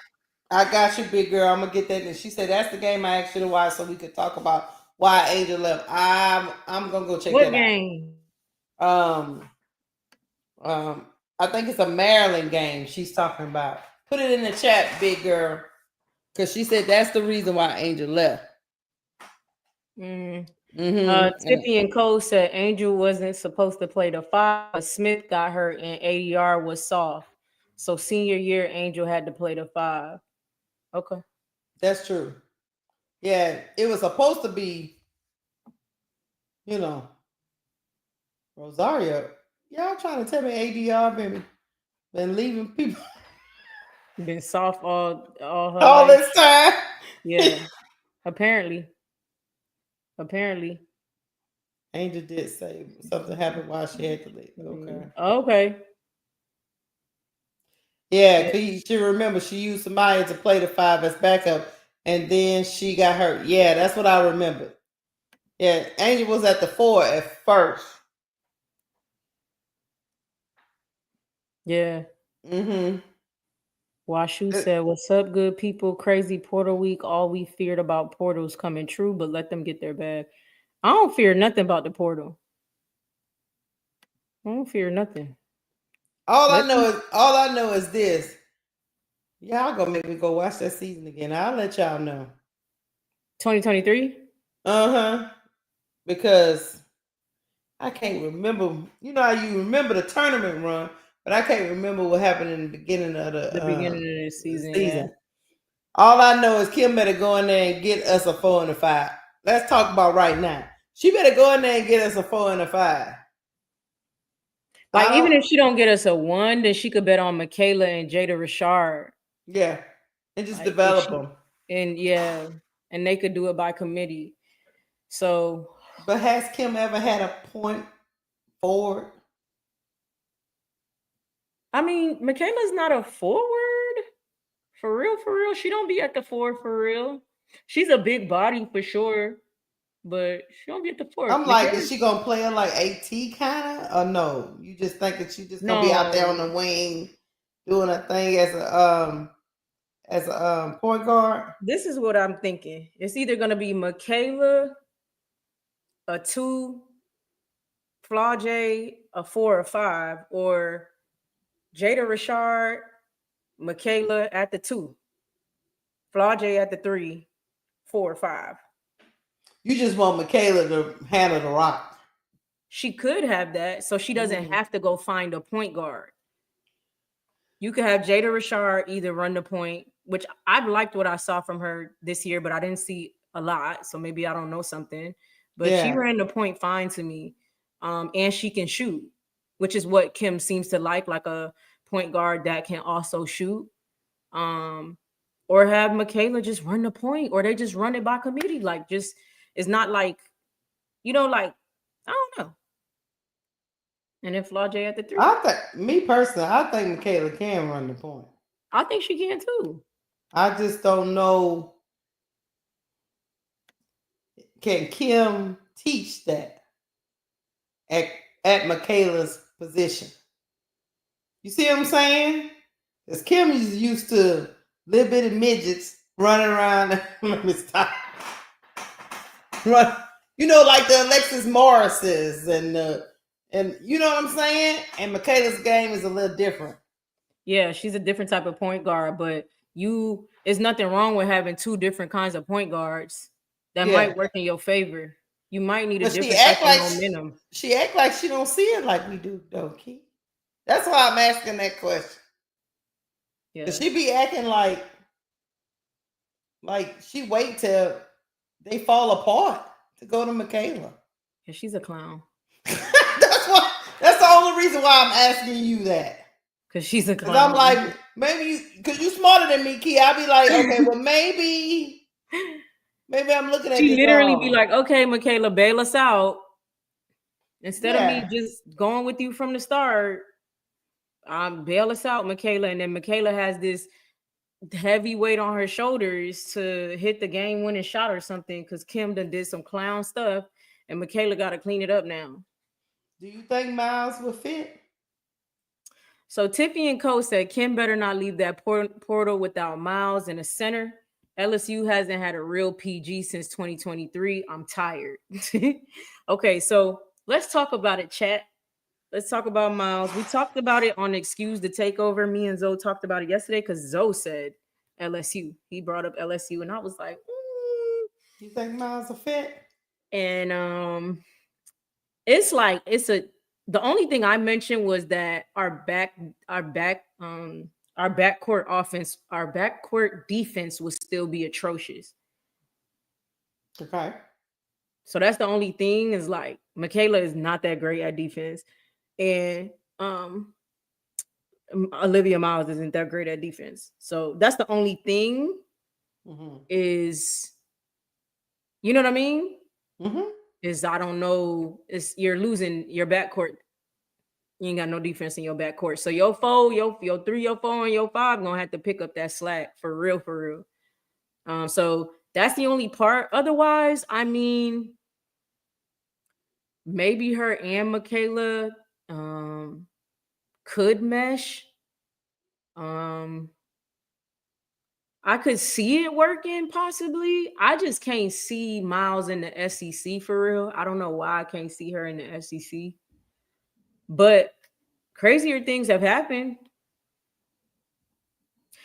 got you, big girl. I'm gonna get that. And she said that's the game I asked you to watch, so we could talk about why Angel left. I'm gonna go check that out. What game? I think it's a Maryland game she's talking about. Put it in the chat, big girl, because she said that's the reason why Angel left. Tiffany and Cole said Angel wasn't supposed to play the 5, but Smith got hurt and ADR was soft. So senior year, Angel had to play the 5. Okay. That's true. Yeah, it was supposed to be, Rosario. Y'all trying to tell me ADR been leaving people. Been soft all life. This time? Yeah. Apparently. Angel did say something happened while she had to leave. Okay. Yeah, because you remember she used somebody to play the 5 as backup, and then she got hurt. Yeah, that's what I remember. Yeah, Angel was at the 4 at first. Yeah. Washu said, "What's up, good people? Crazy Portal week. All we feared about portals coming true, but let them get their bag." I don't fear nothing about the portal. I don't fear nothing. All I know is this. Y'all gonna make me go watch that season again. I'll let y'all know. 2023? Because I can't remember. You know how you remember the tournament run, but I can't remember what happened in the beginning of the season. Yeah. All I know is Kim better go in there and get us a 4 and a 5. Let's talk about right now. She better go in there and get us a 4 and a 5. Like, even if she don't get us a 1, then she could bet on Michaela and Jada Richard. Yeah. And just develop them. And yeah. And they could do it by committee. So. But has Kim ever had a point forward? I mean, Michaela's not a forward. For real. She don't be at the 4 for real. She's a big body for sure. But she don't be at the 4. I'm like, is she gonna play her like AT kind of, or no? You just think that she just gonna be out there on the wing doing a thing as a point guard? This is what I'm thinking. It's either gonna be Michaela, a 2, Flau'jae, a 4 or 5, or Jada Richard, Michaela at the 2, Flau'jae at the 3, 4 or 5. You just want Michaela to handle the rock. She could have that, so she doesn't have to go find a point guard. You could have Jada Richard either run the point, which I've liked what I saw from her this year, but I didn't see a lot, so maybe I don't know something. But she ran the point fine to me, and she can shoot, which is what Kim seems to like a point guard that can also shoot. Or have Michaela just run the point, or they just run it by committee, like just. It's not like, like, I don't know. And then Flau'jae at the 3. I think, me personally, I think Michaela can run the point. I think she can too. I just don't know. Can Kim teach that at Michaela's position? You see what I'm saying? Because Kim is used to little bitty midgets running around. Let me stop. Run, like the Alexis Morrises and you know what I'm saying? And Michaela's game is a little different. Yeah, she's a different type of point guard, but it's nothing wrong with having two different kinds of point guards that might work in your favor. You might need a different type of momentum. She act like she don't see it like we do, though, Key. That's why I'm asking that question. Yeah. She be acting like she wait till they fall apart to go to Michaela. Yeah, she's a clown. That's the only reason why I'm asking you that. Because she's a clown. I'm like, maybe because you smarter than me, Key. I'll be like, okay, well, maybe I'm looking at she this literally wrong. Be like, okay, Michaela, bail us out. Instead of me just going with you from the start, bail us out, Michaela. And then Michaela has this heavy weight on her shoulders to hit the game-winning shot or something because Kim did some clown stuff, and Michaela got to clean it up now. Do you think Miles will fit? So Tiffy and Co said Kim better not leave that portal without Miles in the center. LSU hasn't had a real PG since 2023. I'm tired. Okay, so let's talk about it, chat. Let's talk about Miles. We talked about it on Excuse the Takeover. Me and Zoe talked about it yesterday because Zoe said LSU. He brought up LSU, and I was like, You think Miles will fit? And the only thing I mentioned was that our backcourt offense, our backcourt defense would still be atrocious. Okay. So that's the only thing is like Michaela is not that great at defense. And Olivia Miles isn't that great at defense. So that's the only thing is, you know what I mean? Is I don't know. You're losing your backcourt. You ain't got no defense in your backcourt. So your 4, your 3, your 4, and your 5 gonna have to pick up that slack for real. So that's the only part. Otherwise, I mean, maybe her and Michaela could mesh. I could see it working possibly. I just can't see Miles in the SEC for real. I don't know why I can't see her in the SEC. But crazier things have happened.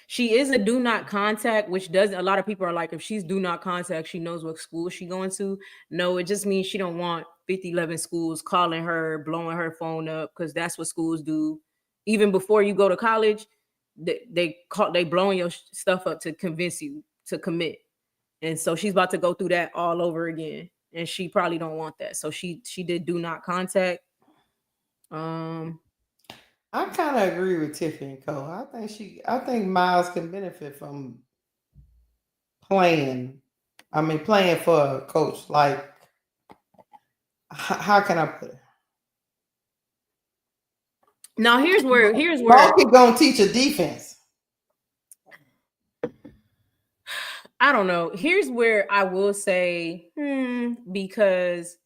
She is a do not contact, which does a lot of people are like, if she's do not contact, she knows what school she's going to. No, it just means she don't want 50-11 schools calling her, blowing her phone up, because that's what schools do. Even before you go to college, they blowing your stuff up to convince you to commit. And so she's about to go through that all over again. And she probably don't want that. So she did do not contact. I kind of agree with Tiffany and Co. I think Miles can benefit from playing for a coach. Like, how can I put it? Now here's where Mark gonna teach a defense. I don't know. Here's where I will say, because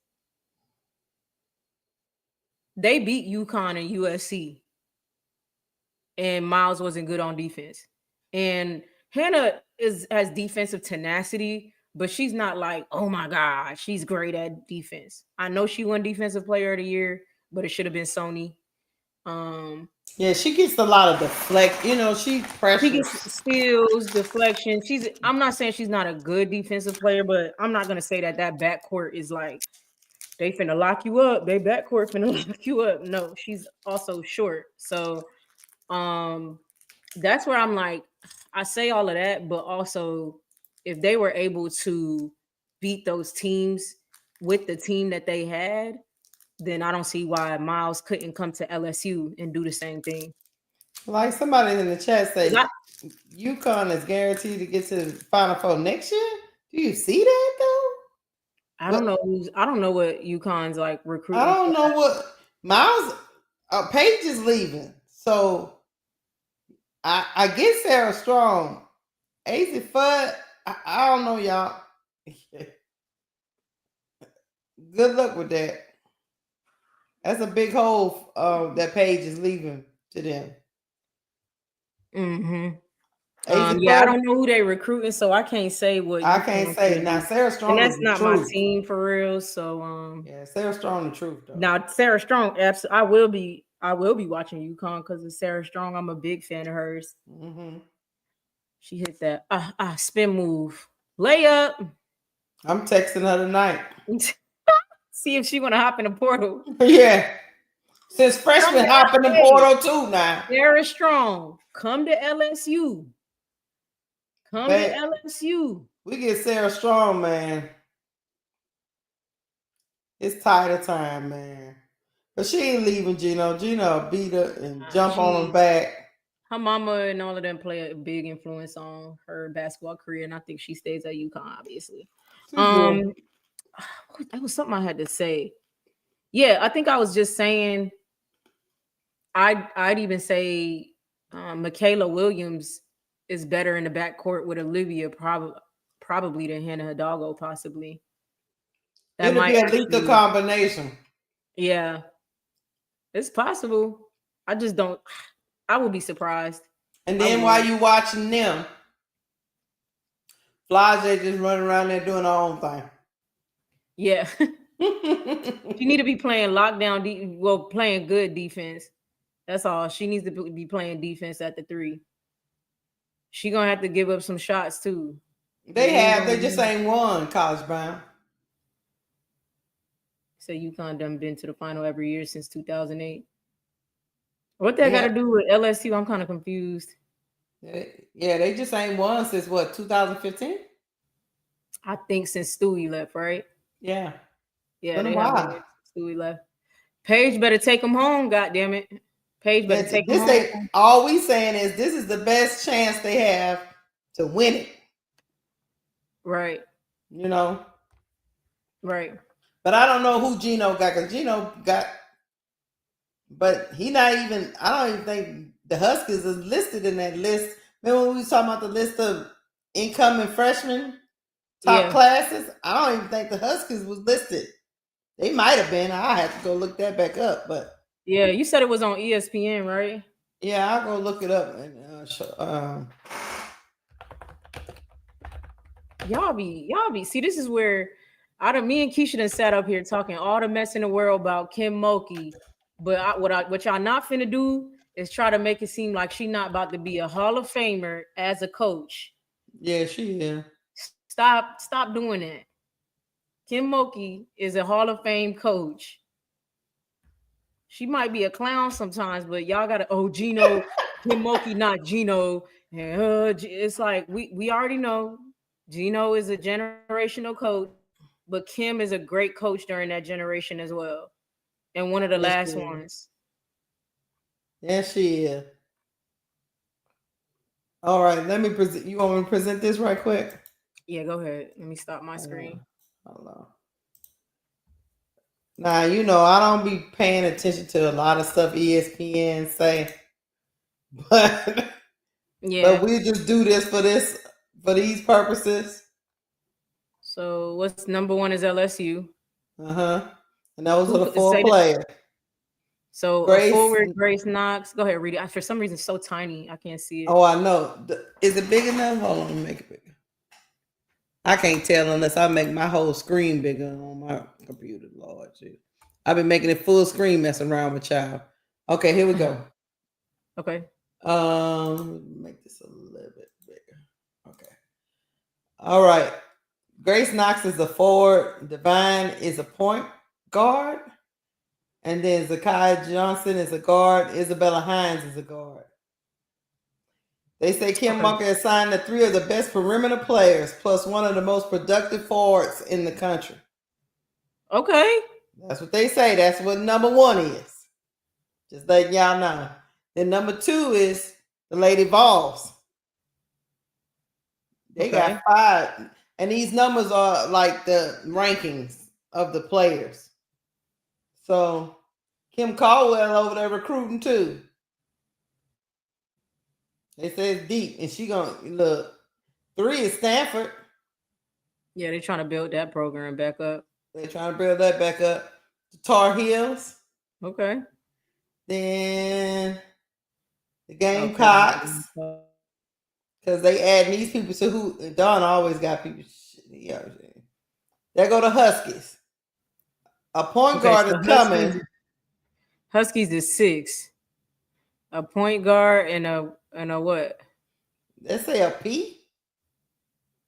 they beat UConn and USC, and Miles wasn't good on defense. And Hannah has defensive tenacity, but she's not like, oh my God, she's great at defense. I know she won Defensive Player of the Year, but it should have been Sony. Yeah, she gets a lot of deflect. She pressures. She gets steals, deflection. I'm not saying she's not a good defensive player, but I'm not gonna say that backcourt is like they finna lock you up. They backcourt finna lock you up. No, she's also short. So that's where I'm like, I say all of that, but also if they were able to beat those teams with the team that they had, then I don't see why Miles couldn't come to LSU and do the same thing. Like somebody in the chat said, UConn is guaranteed to get to the Final Four next year. Do you see that though? I don't know what UConn's like recruiting. I don't know what Miles. Paige is leaving, so I get Sarah Strong. AZ Fudd, I don't know, y'all. Good luck with that. That's a big hole that Paige is leaving to them. Mm-hmm. AZ I Fudd, don't know who they recruiting, so I can't say what. I can't say. Now Sarah Strong, and that's is the not truth. my team for real. So yeah, Sarah Strong, the truth though. Now Sarah Strong, absolutely, I will be watching UConn because of Sarah Strong. I'm a big fan of hers. Mm-hmm. She hit that spin move, layup. I'm texting her tonight. See if she want to hop in the portal. Yeah. Since freshmen hop in the portal too now. Sarah Strong, come to LSU. Come to LSU. We get Sarah Strong, man. It's tired of time, man. But she ain't leaving Gino. Gino beat her and jump on her back. Her mama and all of them play a big influence on her basketball career, and I think she stays at UConn, obviously. That was something I had to say. Yeah, I think I was just saying I'd even say Michaela Williams is better in the backcourt with Olivia probably than Hannah Hidalgo, possibly. That might be a lethal combination. Yeah. It's possible. I just don't. I would be surprised. And then while you watching them, Flau'jae just running around there doing her own thing. Yeah. She need to be playing lockdown, playing good defense. That's all. She needs to be playing defense at the 3. She gonna have to give up some shots too. They just ain't won college bound. So UConn done been to the final every year since 2008. What that got to do with LSU? I'm kind of confused. Yeah, they just ain't won since what, 2015? I think since Stewie left, right? Yeah. Yeah, they have Stewie left. Paige better take them home, goddammit. Paige better take them home. All we saying is this is the best chance they have to win it. Right. You know? Right. But I don't know who Gino got, because Gino got, but he not even, I don't even think the Huskies is listed in that list. Remember when we was talking about the list of incoming freshmen, top classes? I don't even think the Huskies was listed. They might have been. I have to go look that back up, but. Yeah, you said it was on ESPN, right? Yeah, I'll go look it up. Y'all be. See, this is where me and Keisha done sat up here talking all the mess in the world about Kim Mulkey, but what y'all not finna do is try to make it seem like she not about to be a Hall of Famer as a coach. Yeah, she is. Stop doing that. Kim Mulkey is a Hall of Fame coach. She might be a clown sometimes, but y'all gotta Gino, Kim Mulkey, not Gino. It's like we already know Gino is a generational coach, but Kim is a great coach during that generation as well, and one of the last ones. Yes, she is. All right, let me present. You want me to present this right quick? Yeah, go ahead. Let me stop my screen. Hold on. Now, you know, I don't be paying attention to a lot of stuff ESPN say, but we just do this for these purposes. So what's number 1 is LSU. And those are the 4 players. So forward, Grace Knox. Go ahead, read it. For some reason, it's so tiny. I can't see it. Oh, I know. Is it big enough? Hold on, let me make it bigger. I can't tell unless I make my whole screen bigger on my computer. Lord, geez. I've been making it full screen messing around with y'all. Okay, here we go. Okay. Make this a little bit bigger. Okay. All right. Grace Knox is a forward. Divine is a point guard. And then Zakiya Johnson is a guard. Isabella Hines is a guard. They say Kim Mulkey has signed the 3 of the best perimeter players, plus one of the most productive forwards in the country. Okay. That's what they say. That's what number 1 is. Just letting y'all know. Then number 2 is the Lady Vols. They got 5. And these numbers are like the rankings of the players. So Kim Caldwell over there recruiting too. They say it's deep, and she gonna look. 3 is Stanford. Yeah, they're trying to build that program back up. They're trying to build that back up. The Tar Heels. Okay. Then the Gamecocks. Because they add these people to who Don always got people. Yeah, there go the Huskies. A point guard is coming. Huskies is 6. A point guard and a what? They say a P.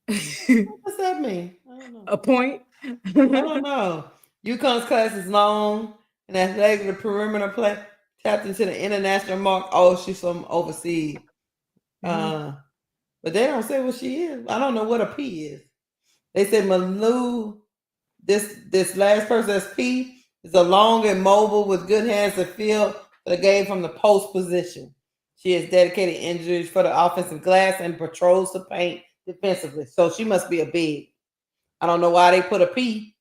What's that mean? I don't know. A point. I don't know. UConn's class is long and athletic. The perimeter play tapped into the international mark. Oh, she's from overseas. But they don't say what she is. I don't know what a P is. They said Malu, this last person that's P, is a long and mobile with good hands to field the game from the post position. She has dedicated injuries for the offensive glass and patrols the paint defensively. So she must be a big. I don't know why they put a P.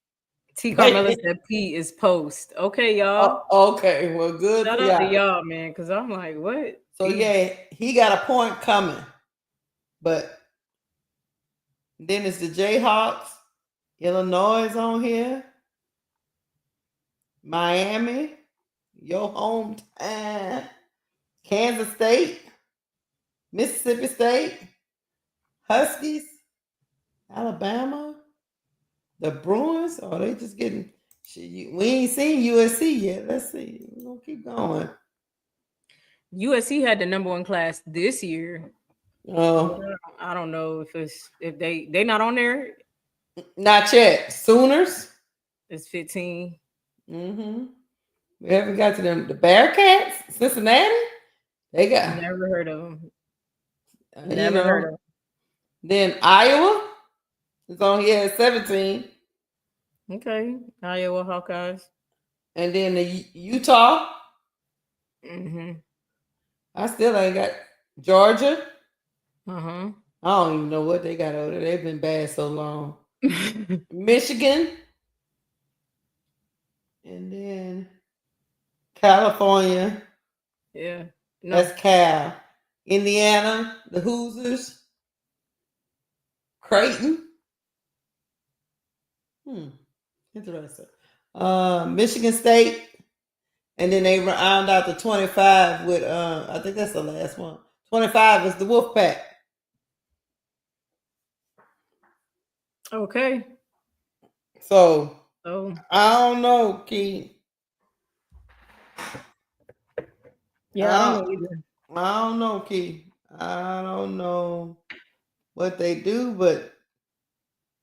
T. Carmella said P is post. Okay, y'all. Okay, well, good. Shout out to y'all, man, because I'm like, what? So yeah, he got a point coming. But then it's the Jayhawks. Illinois is on here. Miami, your hometown. Kansas State. Mississippi State. Huskies. Alabama. The Bruins. Oh, they just getting. We ain't seen USC yet. Let's see. We're going to keep going. USC had the #1 class this year. Oh, I don't know if they not on there. Not yet. Sooners. It's 15. We haven't got to them. The Bearcats, Cincinnati. They got. Never heard of them. Never heard of them. Then Iowa is on here at 17. Okay, Iowa Hawkeyes. And then the Utah. I still ain't got Georgia. I don't even know what they got over there. They've been bad so long. Michigan. And then California. Yeah. No. That's Cal. Indiana, the Hoosiers. Creighton. Interesting. Michigan State. And then they round out the 25 with I think that's the last one. 25 is the Wolfpack. Okay. So I don't know, Key. Yeah, I don't know either. I don't know, Key. I don't know what they do, but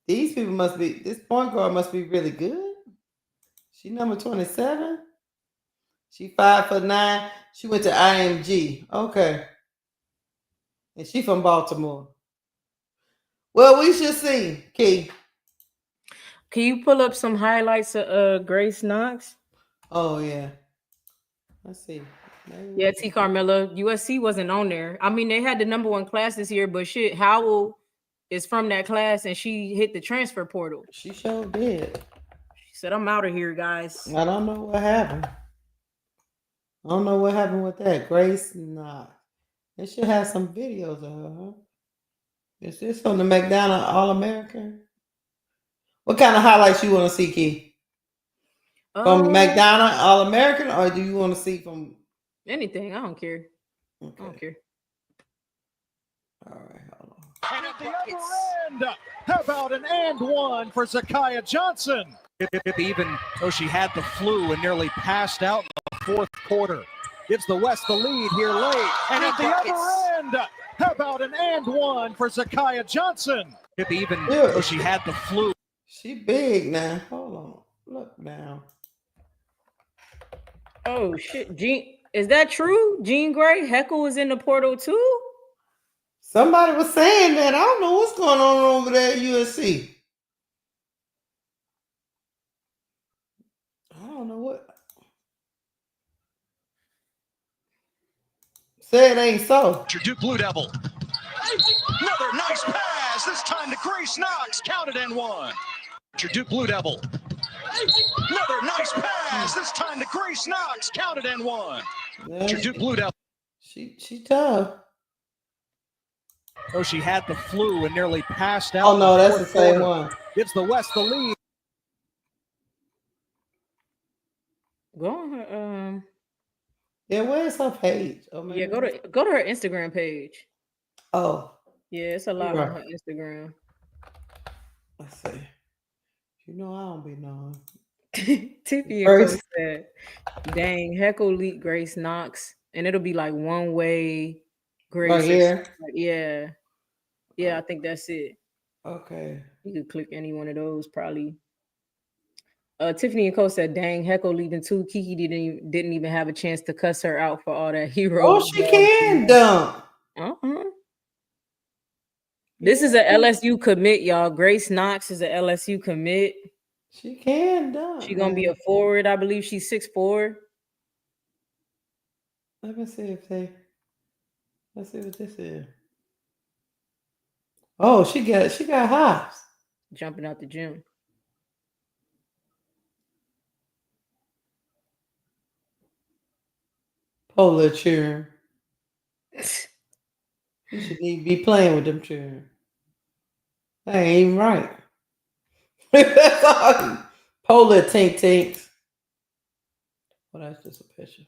these people this point guard must be really good. She number 27. She 5'9". She went to IMG. Okay. And she from Baltimore. Well, we should see, Key. Can you pull up some highlights of Grace Knox? Oh, yeah. Let's see. Yeah, T. Carmella. USC wasn't on there. I mean, they had the #1 class this year, but shit, Howell is from that class, and she hit the transfer portal. She sure did. She said, I'm out of here, guys. I don't know what happened. I don't know what happened with that. Grace Knox. They should have some videos of her, huh? Is this from the McDonald All-American? What kind of highlights you want to see, Key? From McDonald All-American, or do you want to see from anything? I don't care. Okay. I don't care. All right, hold on. And at the other end, how about an and one for Flau'jae Johnson? Even though she had the flu and nearly passed out in the fourth quarter. Gives the West the lead here late. And at the other end, how about an and one for Flau'jae Johnson? Even though she had the flu. She big now. Hold on. Look now. Oh, shit. Is that true? Jean Grey? Heckle is in the portal too? Somebody was saying that. I don't know what's going on over there at USC. I don't know what. Say it ain't so. Duke Blue Devil. Another nice pass. This time to Grace Knox. Counted and one. Duke Blue Devil. Another nice pass. This time to Grace Knox. Counted and one. Duke Blue down. She tough. Oh, she had the flu and nearly passed out. Oh no, that's the same one. Gives the West the lead. Go on her. Yeah, where's her page? Oh, Yeah, go to her Instagram page. Oh. Yeah, it's a lot on her Instagram. Let's see. You know I don't be knowing. Tiffany and Co said, "Dang, Heckle leaked Grace Knox, and it'll be like one way Grace." Right here. Like, yeah, I think that's it. Okay. You could click any one of those probably. Tiffany and Co said, "Dang, Heckle leading too. Kiki didn't even have a chance to cuss her out for all that hero." Oh, she can dunk. This is a LSU commit, y'all. Grace Knox is a LSU commit. She can dunk. She's gonna be a forward, I believe. She's 6'4". Let me see let's see what this is. Oh, she got hops. Jumping out the gym. Polar cheering. You should need to be playing with them cheering. That ain't even right. That's all. Polar tinks. Well, that's just a picture.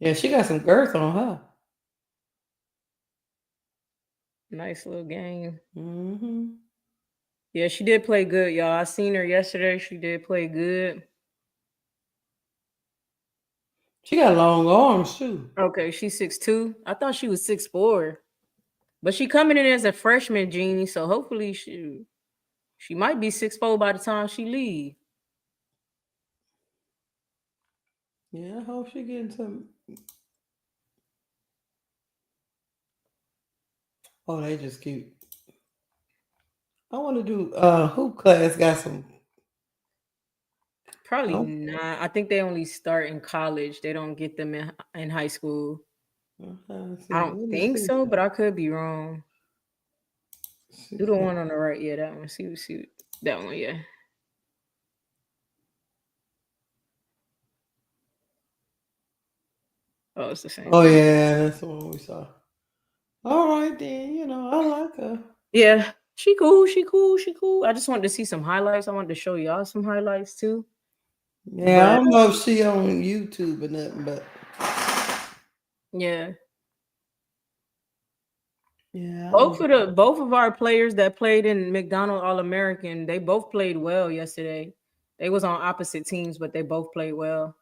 Yeah, she got some girth on her. Nice little game. Mm-hmm. Yeah, she did play good, y'all. I seen her yesterday. She did play good. She got long arms too. Okay, she's 6'2". I thought she was 6'4". But she coming in as a freshman, Jeannie, so hopefully she might be 6'4" by the time she leave. Yeah, I hope she getting some. Oh, they just cute. I want to do hoop class. Got some. Probably not. I think they only start in college. They don't get them in high school. I don't think so, but I could be wrong. Do the one on the right. Yeah, that one. See that one. Yeah. Oh, it's the same. Oh yeah, that's the one we saw. All right then, I like her. Yeah, she cool. I just wanted to see some highlights. I wanted to show y'all some highlights too. Yeah, I don't know if she on YouTube or nothing, but yeah. Yeah. Both of our players that played in McDonald All-American, they both played well yesterday. They was on opposite teams, but they both played well.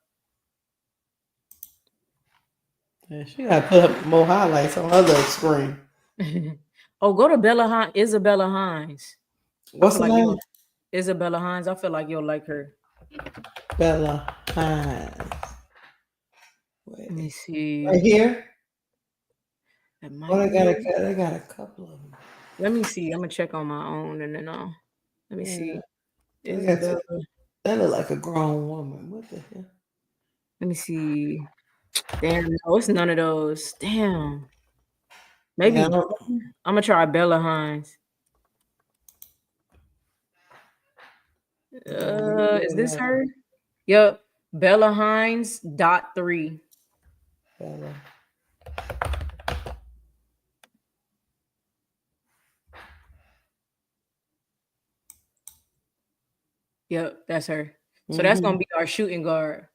Yeah, she got to put up more highlights on her little screen. Oh, go to Isabella Hines. What's her name? Isabella Hines. I feel like you'll like her. Bella Hines. Let me see. Right here? I got a couple of them. Let me see. I'm going to check on my own and then let me see. That look like a grown woman. What the hell? Let me see. Damn, no, it's none of those. Damn. Maybe I'm gonna try Bella Hines. Is this her? Yep. Bella Hines .3. Bella. Yep, that's her. So that's gonna be our shooting guard.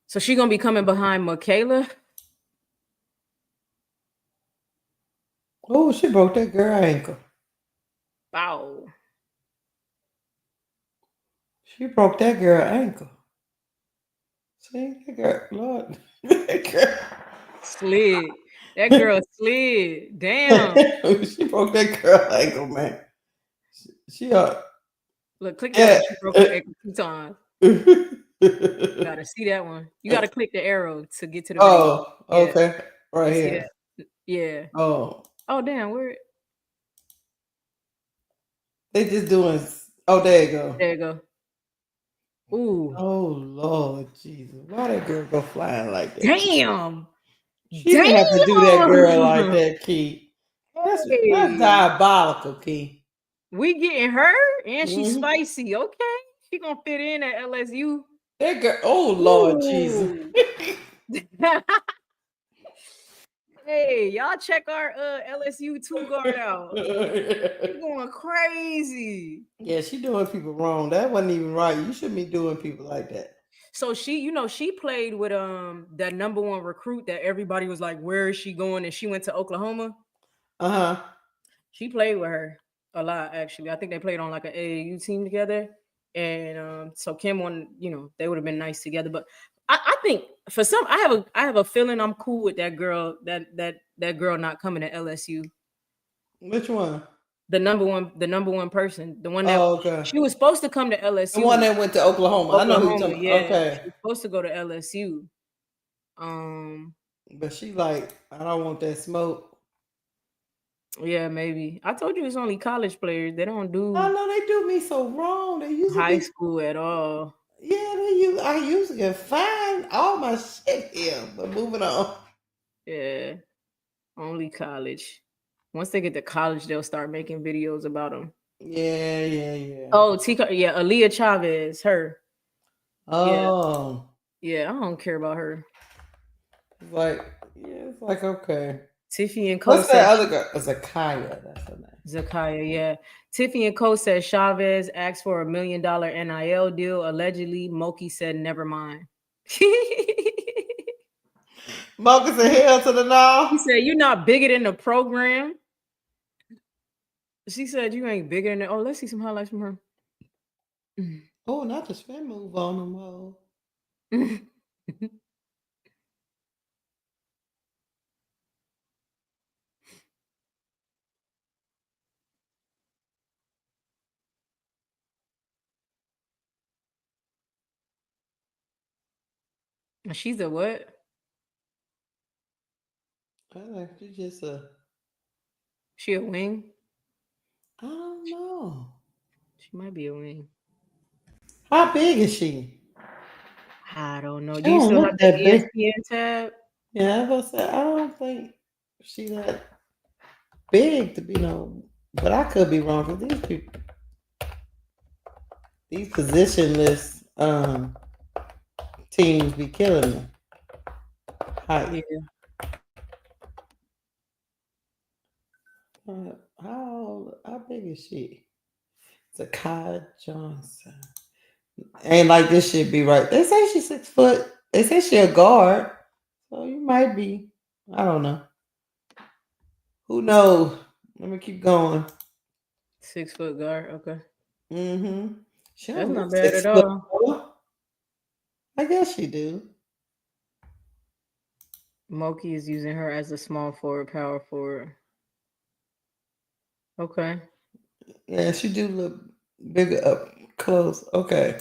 So she's gonna be coming behind Michaela. Oh, she broke that girl ankle. Wow. She broke that girl ankle. See, that girl, Lord. That girl. Slid. That girl slid. Damn. She broke that girl ankle, man. She Look, click that. She broke her ankle 2 times. You gotta see that one. You gotta click the arrow to get to the video. Oh, okay. Right here. Yeah. Oh, damn, where they just doing. Oh, there you go. There you go. Ooh. Oh Lord Jesus. Why that girl go flying like that? Damn. She didn't have to do that girl like that, Key. That's diabolical, Key. We getting her, and she's Mhm. spicy. Okay, she gonna fit in at LSU. That girl, oh Lord Jesus. Hey, y'all check our LSU 2 guard out. She going crazy. Yeah, she doing people wrong. That wasn't even right. You shouldn't be doing people like that. So she, she played with that number one recruit that everybody was like, where is she going? And she went to Oklahoma. Uh-huh. She played with her a lot, actually. I think they played on like an AAU team together. And so Kim won, they would have been nice together. But I think for some, I have a feeling I'm cool with that girl, that girl not coming to LSU. Which one? The number one person, the one that okay. She was supposed to come to LSU. The one that went to Oklahoma. I know who you're talking about. Yeah, okay. she was supposed to go to LSU. But she like, I don't want that smoke. Yeah, maybe. I told you it's only college players. They don't do. I know they do me so wrong. They use high school at all. Yeah, I used to get fined all my shit here. But moving on. Yeah, only college. Once they get to college, they'll start making videos about them. Yeah. Oh, Aaliyah Chavez, her. Oh. Yeah, I don't care about her. It's like okay. Tiffany and Co. What's that other girl? Zakaya, that's her name. Zakaya, yeah. Tiffany and Co. said Chavez asked for $1 million NIL deal. Allegedly, Moki said, never mind. Moki said, hell to the no. He said, you're not bigger than the program. She said, you ain't bigger than it. Oh, let's see some highlights from her. Oh, not the spin move on them, oh. She's a what? I think she's just a. She a wing? I don't know. She might be a wing. How big is she? I don't know. Do you still have the ESPN tab? Yeah, I was say I don't think she that big to be but I could be wrong because these people, these positionless teams be killing them. Height. Yeah. How big is she? Flau'jae Johnson. Ain't like this should be right. They say she's 6 foot. They say she a guard. So you might be. I don't know. Who knows? Let me keep going. 6 foot guard. Okay. Mm-hmm. That's not bad at all. I guess she do. Moki is using her as a small forward, power forward. Okay. Yeah, she do look bigger up close. Okay.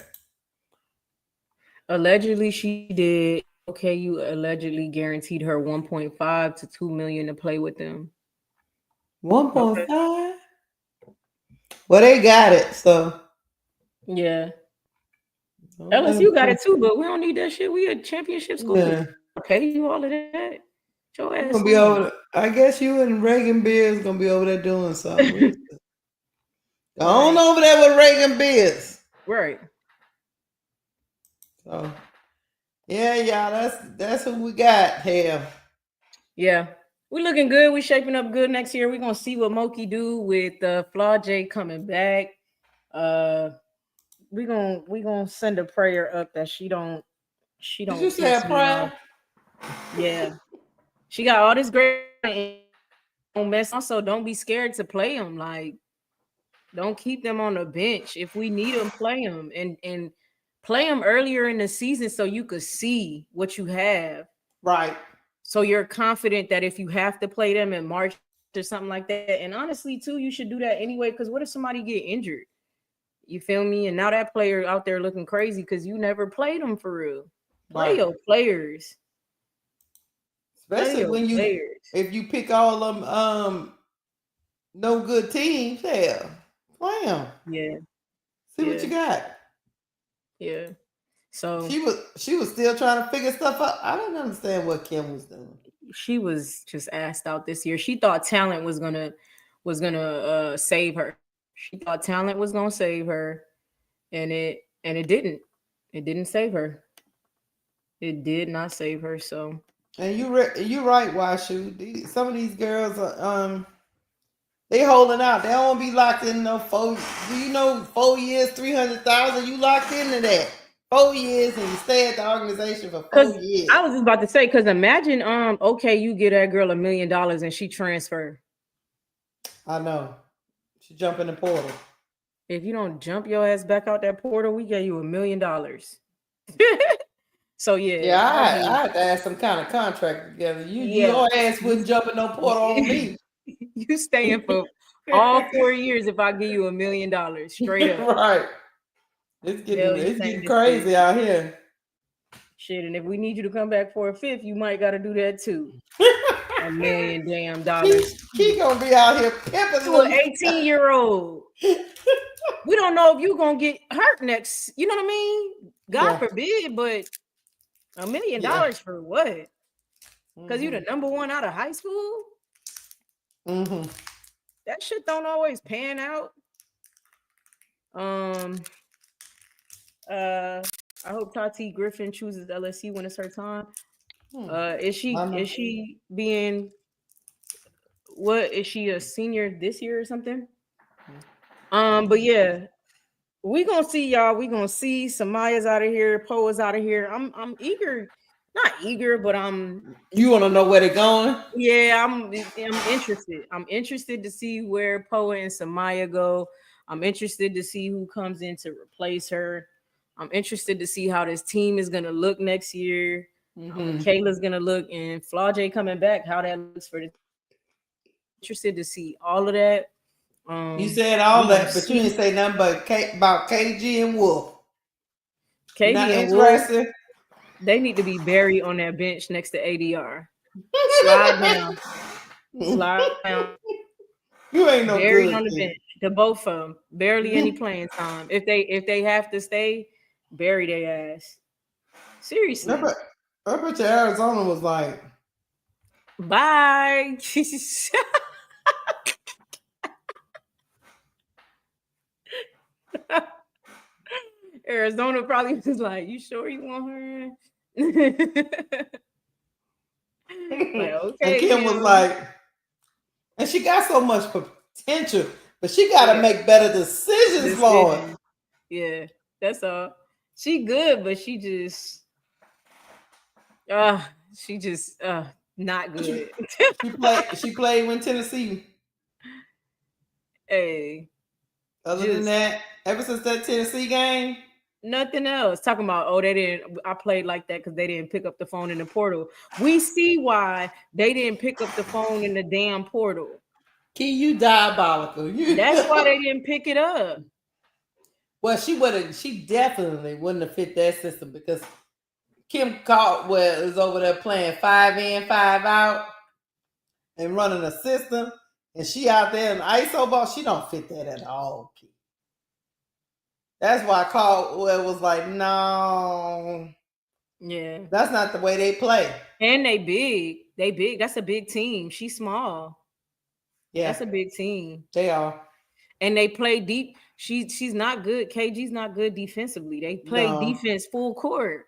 Allegedly, she did. Okay, you allegedly guaranteed her 1.5 to 2 million to play with them. 1.5. Okay. Well, they got it. So yeah. LSU got it too, but we don't need that shit. We a championship school. Yeah. Pay you all of that. Your ass gonna be over. I guess you and Reagan Beers gonna be over there doing something. Go on over there with Reagan Beers. Right. So yeah, y'all, that's what we got here. Yeah. We're looking good. We're shaping up good next year. We're gonna see what Moki do with Flau'jae coming back. We gonna send a prayer up that she don't. Did you say a prayer? Yeah. She got all this great mess. Also, don't be scared to play them. Like, don't keep them on the bench. If we need them, play them and play them earlier in the season so you could see what you have. Right. So you're confident that if you have to play them in March or something like that, and honestly, too, you should do that anyway. Because what if somebody get injured? You feel me? And now that player out there looking crazy because you never played them for real. Play your players. Especially when if you pick all them no good teams, hell, play them. Yeah. See what you got. Yeah. So she was still trying to figure stuff out. I didn't understand what Kim was doing. she was just asked out this year. She thought talent was gonna save her. She thought talent was gonna save her, and it didn't. It didn't save her. It did not save her. So And you're right, Washu. Some of these girls are they holding out. They don't want to be locked in no 4. Do you know 4 years, 300,000? You locked into that 4 years, and you stay at the organization for 4 years. I was just about to say, because imagine, okay, you get that girl $1 million and she transfer. I know. She jump in the portal. If you don't jump your ass back out that portal, we gave you $1 million. So Yeah, I had to add some kind of contract together. Your ass wouldn't jump in no portal on me. You staying for all 4 years if I give you $1 million straight up. Right. It's getting crazy out here. Shit, and if we need you to come back for a 5th, you might got to do that too. $1 million damn dollars. He gonna be out here pimping to an 18-year-old. We don't know if you're gonna get hurt next. You know what I mean? God forbid, but $1 million for what? Because you're the number one out of high school. Mm-hmm. That shit don't always pan out. I hope Tati Griffin chooses LSU when it's her time. Is she being what? Is she a senior this year or something? But yeah, we gonna see y'all. We gonna see Samaya's out of here, Poa's out of here. I'm eager, not eager, but You want to know where they're going? Yeah, I'm interested. I'm interested to see where Poa and Samaya go. I'm interested to see who comes in to replace her. I'm interested to see how this team is gonna look next year. Kayla's gonna look, and Flau'jae coming back, how that looks for the. Interested to see all of that. You said all that, but you didn't say nothing about KG and Wolf. KG and Wolf, they need to be buried on that bench next to ADR. Slide down. Slide down. You ain't no buried good on the bench. The both of them. Barely any playing time. If they have to stay, bury their ass. Seriously. I bet you Arizona was like, bye. Arizona probably was like, you sure you want her? Like, okay. And Kim was like, and she got so much potential, but she got to make better decisions, Lord. Yeah, that's all. She good, but she just not good. She played when Tennessee. Hey. Other than that, ever since that Tennessee game, nothing else. Talking about, they didn't. I played like that because they didn't pick up the phone in the portal. We see why they didn't pick up the phone in the damn portal. Key, you diabolical. That's why they didn't pick it up. Well, she definitely wouldn't have fit that system because Kim Caldwell is over there playing 5 in, 5 out and running a system. And she out there in the ISO ball, she don't fit that at all. That's why Caldwell was like, no. Yeah. That's not the way they play. And they big. They big. That's a big team. She's small. Yeah. That's a big team. They are. And they play deep. She's not good. KG's not good defensively. They play defense full court.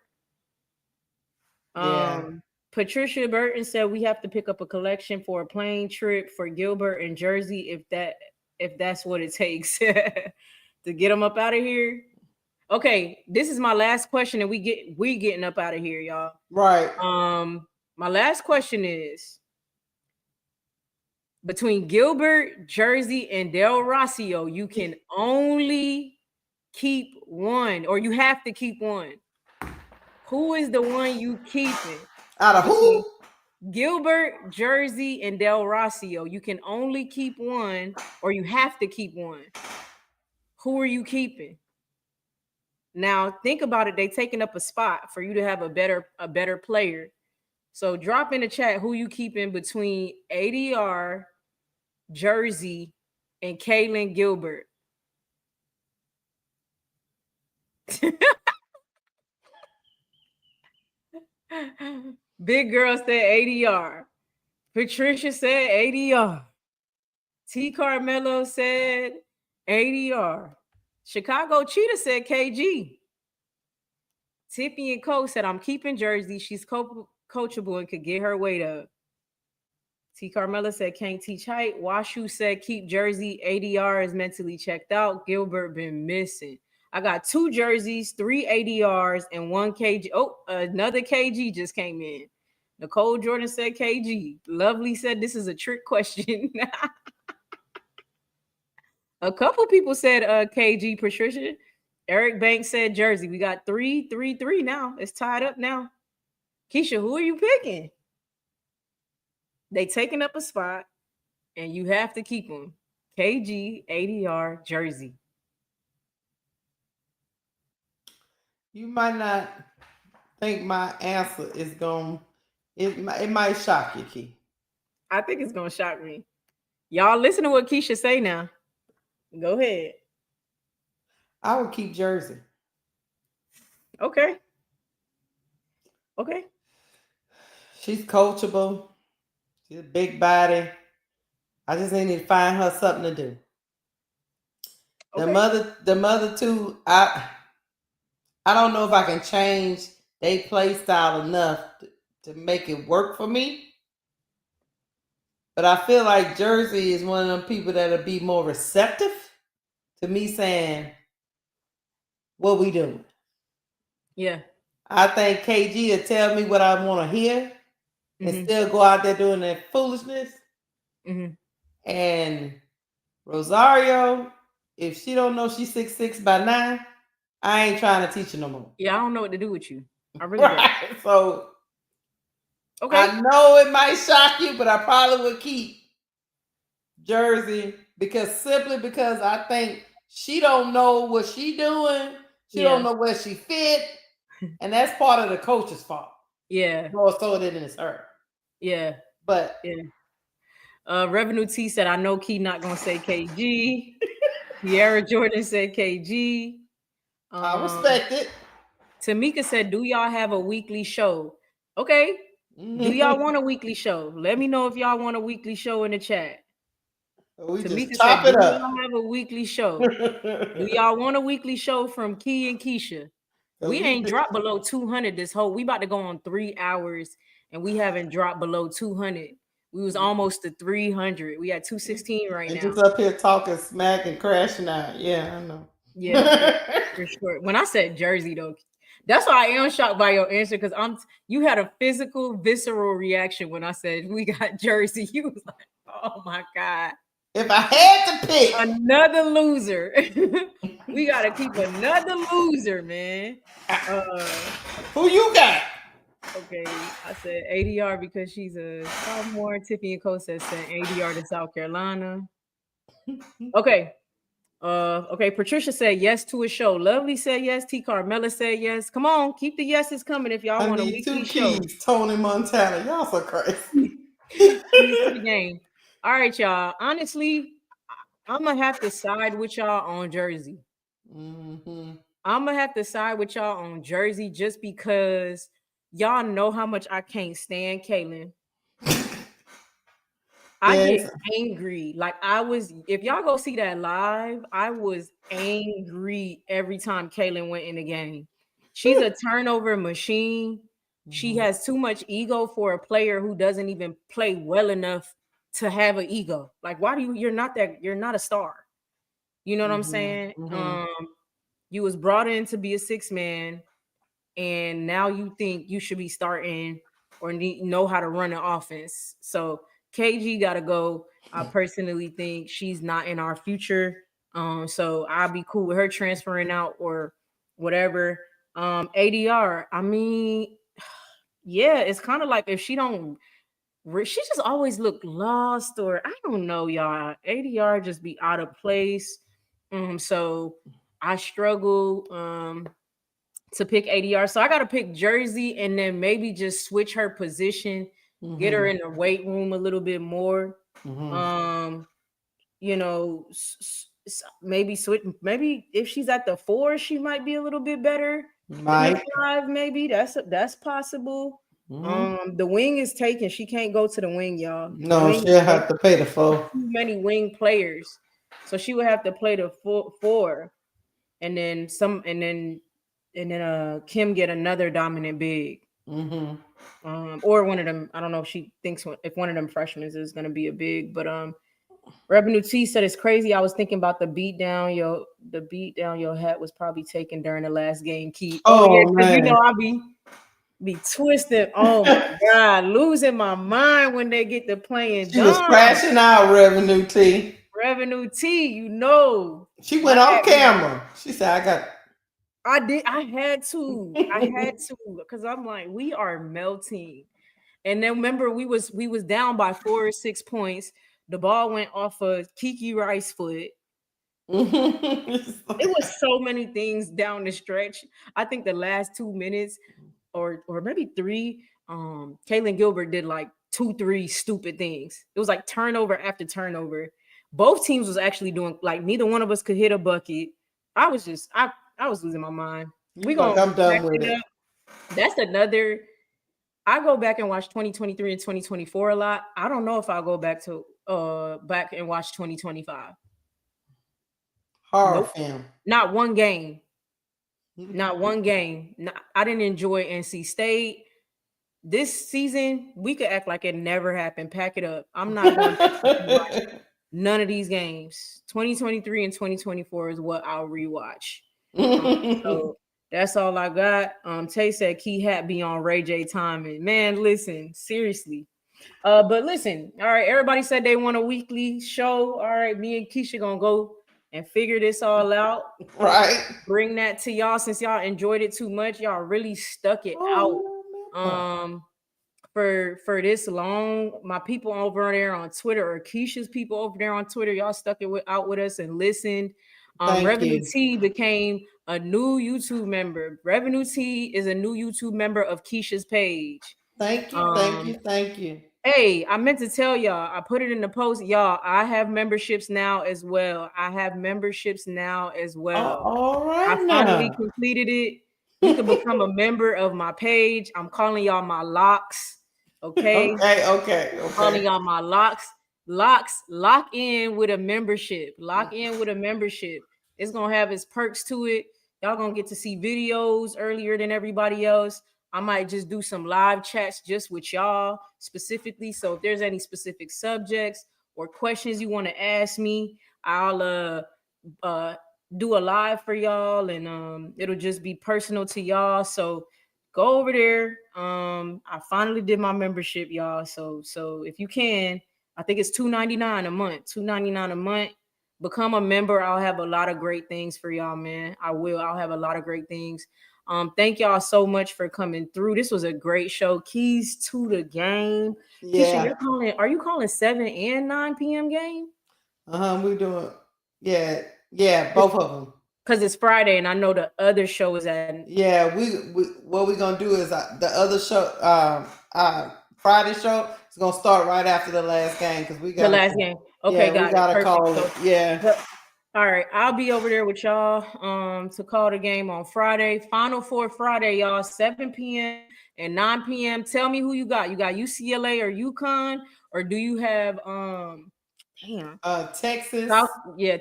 Patricia Burton said we have to pick up a collection for a plane trip for Gilbert and Jersey if that's what it takes to get them up out of here. Okay, this is my last question, and we getting up out of here, y'all. Right. My last question is between Gilbert, Jersey, and Del Rossio, you can only keep one, or you have to keep one. Who is the one you keeping? Out of who? Gilbert, Jersey, and Del Rossio. You can only keep one, or you have to keep one. Who are you keeping? Now think about it. They taking up a spot for you to have a better player. So drop in the chat who you keeping between ADR, Jersey, and Kaylin Gilbert. Big girl said ADR. Patricia said ADR. T. Carmelo said ADR. Chicago Cheetah said KG. Tiffy and Co said I'm keeping Jersey. She's coachable and could get her weight up. T. Carmela said can't teach height. Washu said keep Jersey. ADR is mentally checked out. Gilbert been missing. I got 2 jerseys, 3 ADRs, and 1 KG. Oh, another KG just came in. Nicole Jordan said KG. Lovely said this is a trick question. A couple people said KG, Patricia. Eric Banks said Jersey. We got 3-3-3 now. It's tied up now. Keisha, who are you picking? They taking up a spot, and you have to keep them. KG, ADR, Jersey. You might not think my answer is going. It might shock you, Key. I think it's gonna shock me. Y'all listen to what Keisha say now. Go ahead. I would keep Jersey. Okay. She's coachable. She's a big body. I just need to find her something to do. Okay. The mother two, I don't know if I can change their play style enough to make it work for me. But I feel like Jersey is one of them people that'll be more receptive to me saying, what we doing? Yeah. I think KG will tell me what I want to hear and still go out there doing that foolishness. And Rosario, if she don't know she's 6'6" by 9, I ain't trying to teach her no more. Yeah, I don't know what to do with you. I really don't. So okay. I know it might shock you, but I probably would keep Jersey simply because I think she don't know what she doing. She don't know where she fit. And that's part of the coach's fault. Yeah. More so than it's her. Yeah. But Revenue T said, I know Key not gonna say KG. Kiara Jordan said KG. I respect it. Tamika said, do y'all have a weekly show? Okay. Do y'all want a weekly show? Let me know if y'all want a weekly show in the chat. Tamika said, do y'all have a weekly show? Do y'all want a weekly show from Key and Keisha? We ain't dropped below 200 this whole. We about to go on 3 hours, and we haven't dropped below 200. We was almost to 300. We at 216 right now. Just up here talking smack and crashing out. Yeah, I know. Yeah, for sure. When I said Jersey, though, that's why I am shocked by your answer because you had a physical, visceral reaction when I said we got Jersey. You was like, oh my God. If I had to pick another loser, we gotta keep another loser, man. Who you got? Okay, I said ADR because she's a sophomore. Tiffany and Co said ADR to South Carolina. Okay. Okay, Patricia said yes to a show. Lovely said yes. T. Carmela said yes. Come on, keep the yeses coming if y'all want a weekly show. Tony Montana, y'all so crazy. The game. All right, y'all. Honestly, I'm gonna have to side with y'all on Jersey. I'm gonna have to side with y'all on Jersey just because y'all know how much I can't stand Kaylin. I get angry. Like if y'all go see that live, I was angry every time Kaylin went in the game. She's a turnover machine. She has too much ego for a player who doesn't even play well enough to have an ego. Like, why do you're not a star? You know what I'm saying? You was brought in to be a 6-man, and now you think you should be starting or know how to run an offense. So KG gotta go. I personally think she's not in our future. So I'll be cool with her transferring out or whatever. ADR, I mean, yeah, it's kind of like if she just always look lost, or I don't know, y'all. ADR just be out of place. So I struggle to pick ADR. So I gotta pick Jersey and then maybe just switch her position, get her in the weight room a little bit more. You know, maybe switch. Maybe if she's at the 4, she might be a little bit better. Than the 5, maybe that's possible. The wing is taken. She can't go to the wing, y'all. No, Wing she'll have to pay the full. too many wing players, so she would have to play the full 4, and then Kim get another dominant big. Or one of them. I don't know if she thinks if one of them freshmen is going to be a big, but Revenue T said it's crazy. I was thinking about the beat down your hat was probably taken during the last game. Key. Oh yeah, because you know I be twisted. Oh my god, losing my mind when they get to playing. She was crashing out. Revenue T. You know. She went on camera. She said, I had to because I'm like, we are melting. And then remember, we was down by 4 or 6 points. The ball went off of Kiki Rice's foot. It was so many things down the stretch. I think the last 2 minutes or maybe 3, Kaylin Gilbert did like 2-3 stupid things. It was like turnover after turnover. Both teams was actually doing like neither one of us could hit a bucket. I was losing my mind. I'm done with it. That's another. I go back and watch 2023 and 2024 a lot. I don't know if I'll go back and watch 2025. Horror film. Not one game. I didn't enjoy NC State. This season, we could act like it never happened. Pack it up. I'm not going to watch none of these games. 2023 and 2024 is what I'll rewatch. So that's all I got. Tay said Key Hat be on Ray J timing. Man, listen, seriously. But listen, all right, everybody said they want a weekly show. All right, me and Keisha gonna go and figure this all out. Right. Bring that to y'all since y'all enjoyed it too much. Y'all really stuck it out. For this long. My people over there on Twitter, or Keisha's people over there on Twitter, y'all stuck it out with us and listened. Revenue T became a new YouTube member. Revenue T is a new YouTube member of Keisha's page. Thank you. Hey, I meant to tell y'all, I put it in the post. Y'all, I have memberships now as well. All right. I finally completed it. You can become a member of my page. I'm calling y'all my locks. Okay. I'm calling y'all my locks. Lock in with a membership. It's gonna have its perks to it. Y'all gonna get to see videos earlier than everybody else. I might just do some live chats just with y'all specifically. So if there's any specific subjects or questions you want to ask me, I'll do a live for y'all, and it'll just be personal to y'all. So go over there. I finally did my membership, y'all. So if you can, I think it's $2.99 a month. $2.99 a month. Become a member. I'll have a lot of great things for y'all, man. I'll have a lot of great things. Thank y'all so much for coming through. This was a great show. Keys to the game. Yeah. Keisha, are you calling 7 and 9 p.m. game? We doing. Yeah, both of them. Because it's Friday, and I know the other show is at. Yeah, we what we're gonna do is the other show, Friday show is gonna start right after the last game because we got the last game. Okay, we gotta call it. Yeah. All right, I'll be over there with y'all to call the game on Friday. Final Four Friday, y'all, 7 p.m. and 9 p.m. Tell me who you got. You got UCLA or UConn, or do you have Texas?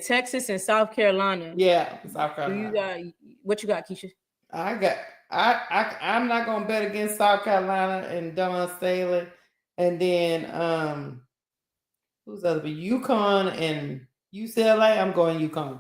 Texas and South Carolina. Yeah, South Carolina. What you got, Keisha? I'm not gonna bet against South Carolina and Don Staley, and then who's the other? UConn and UCLA. I'm going UConn.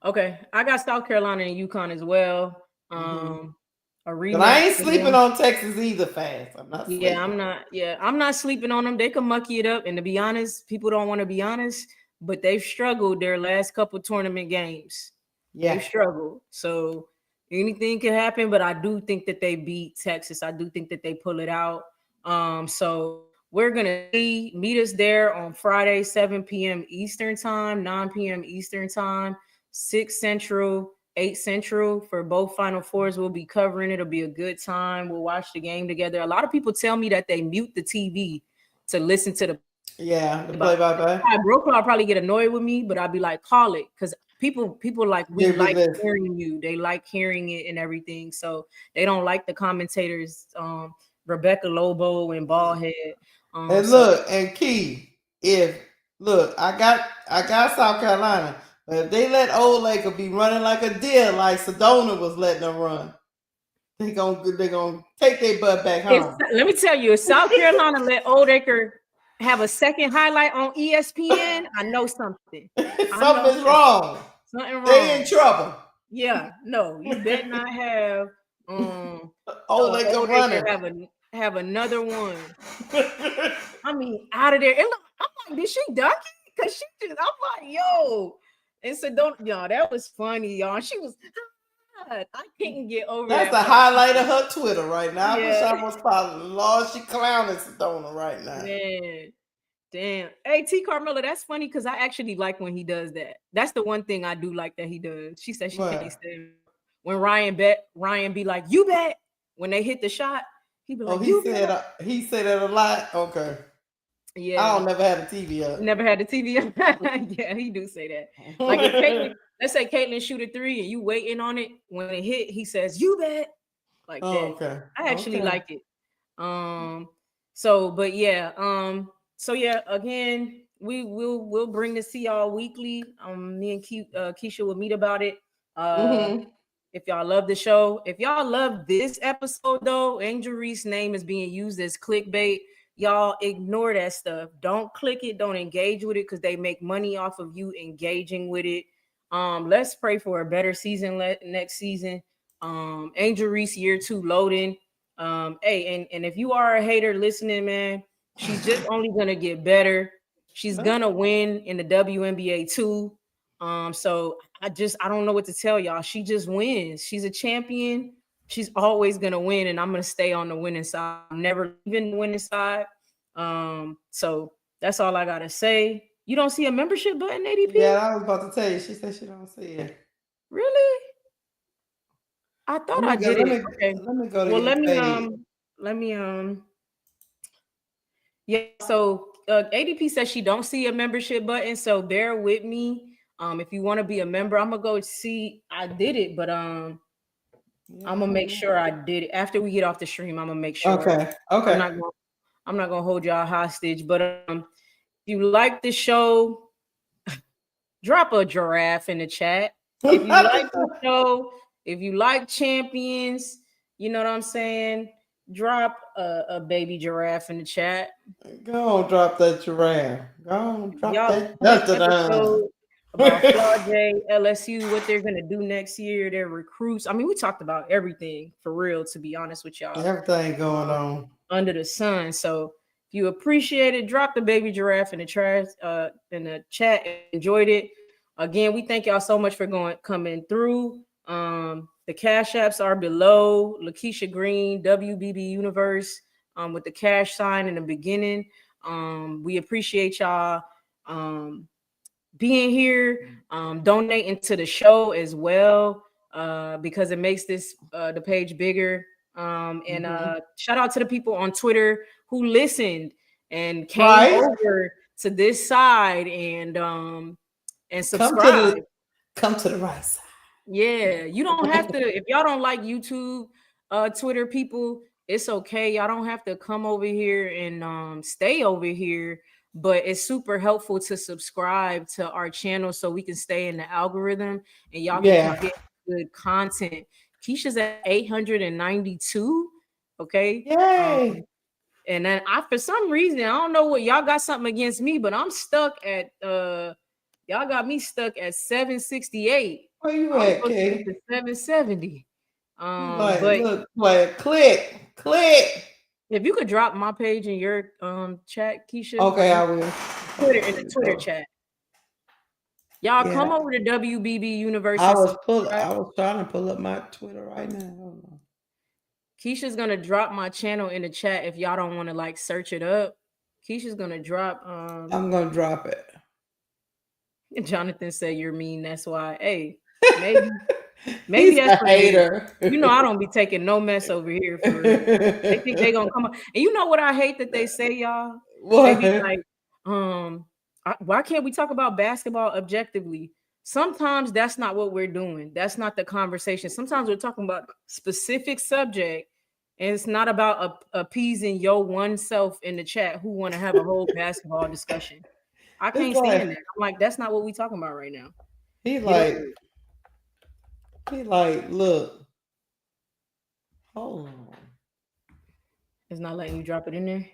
Okay, I got South Carolina and UConn as well. But I ain't sleeping on Texas either. Fast. I'm not. I'm not sleeping on them. They can mucky it up, and to be honest, people don't want to be honest, but they've struggled their last couple tournament games. Yeah, they've struggled. So anything can happen, but I do think that they beat Texas. I do think that they pull it out. So we're gonna meet us there on Friday, 7 p.m. Eastern time, 9 p.m. Eastern time, 6 Central, 8 Central for both Final Fours. We'll be covering it. It'll be a good time. We'll watch the game together. A lot of people tell me that they mute the TV to listen to the play-by-play. Brooklyn will probably get annoyed with me, but I'll be like, call it, because people like we like hearing you. They like hearing it and everything. So they don't like the commentators, Rebecca Lobo and Ballhead. And look, and Key, I got South Carolina, but if they let Old Laker be running like a deer, like Sedona was letting them run, they gonna take their butt back home. Let me tell you, if South Carolina let Old Acre have a second highlight on ESPN, I know something. Something's wrong. Something wrong. They in trouble. Yeah, no, you better not have Old Laker running. Have another one. I mean, out of there. And look, I'm like, did she duck it? Because she just, I'm like, yo. And so y'all, that was funny, y'all. She was, I couldn't get over That's the highlight of her Twitter right now. I wish I was following. Lord, she clowning Sedona right now. Man, damn. Hey, T. Carmella, that's funny because I actually like when he does that. That's the one thing I do like that he does. She said she can't stand when Ryan be like, you bet. When they hit the shot, he be like, he said that a lot. Okay. Yeah. I don't never had a TV up. Never had the TV up. Yeah, he do say that. Like if Caitlin, let's say Caitlin shoot a 3 and you waiting on it. When it hit, he says, you bet. Like that. Okay. I actually like it. So again, we'll bring this to y'all weekly. Me and Keisha will meet about it. If y'all love the show, if y'all love this episode though, Angel Reese's name is being used as clickbait. Y'all ignore that stuff. Don't click it. Don't engage with it because they make money off of you engaging with it. Let's pray for a better season next season. Angel Reese year 2 loading. Hey, and if you are a hater listening, man, she's just only gonna get better. She's gonna win in the WNBA too. So I don't know what to tell y'all. She just wins. She's a champion. She's always gonna win, and I'm gonna stay on the winning side. I'm never leaving the winning side. So that's all I gotta say. You don't see a membership button, ADP? Yeah, I was about to tell you. She said she don't see it. Really? I thought I did it. Okay. Let me go to let me yeah, so ADP says she don't see a membership button, so bear with me. If you want to be a member, I'm gonna go see. I did it, but I'm gonna make sure I did it after we get off the stream. I'm gonna make sure. Okay. I'm not gonna hold y'all hostage, but if you like the show, drop a giraffe in the chat. If you like the show, if you like champions, you know what I'm saying. Drop a baby giraffe in the chat. Go on, drop that giraffe. Go on, drop that. About Flau'jae, LSU, what they're gonna do next year, their recruits. I mean, we talked about everything for real, to be honest with y'all. Everything going on under the sun. So if you appreciate it, drop the baby giraffe in the trash in the chat. Enjoyed it. Again, we thank y'all so much for coming through. The cash apps are below. Lakeisha Green, WBB Universe, with the cash sign in the beginning. We appreciate y'all being here, donating to the show as well, because it makes this the page bigger. Shout out to the people on Twitter who listened and came over to this side and subscribe. Come to the right side. Yeah, you don't have to. If y'all don't like YouTube, Twitter people, it's okay. Y'all don't have to come over here and stay over here. But it's super helpful to subscribe to our channel so we can stay in the algorithm and y'all can get good content. Keisha's at 892. Okay. Yay. And then for some reason, I don't know what y'all got something against me, but I'm stuck at y'all got me stuck at 768. Where you at, Kay? 770. Click. If you could drop my page in your chat, Keisha. Okay, I will. In the Twitter chat. Y'all come over to WBB University. I was trying to pull up my Twitter right now. Hold on. Keisha's gonna drop my channel in the chat if y'all don't want to like search it up. Keisha's gonna drop. I'm gonna drop it. Jonathan said you're mean. That's why. Hey, maybe that's a hater. You know I don't be taking no mess over here. They think they gonna come up. And you know what I hate that they say, y'all? What? They be like, why can't we talk about basketball objectively? sometimes that's not what we're doing. That's not the conversation. Sometimes we're talking about specific subject, and it's not about appeasing your one self in the chat who want to have a whole basketball discussion. I can't stand that. I'm like, that's not what we talking about right now. He like, look, hold on. It's not letting you drop it in there.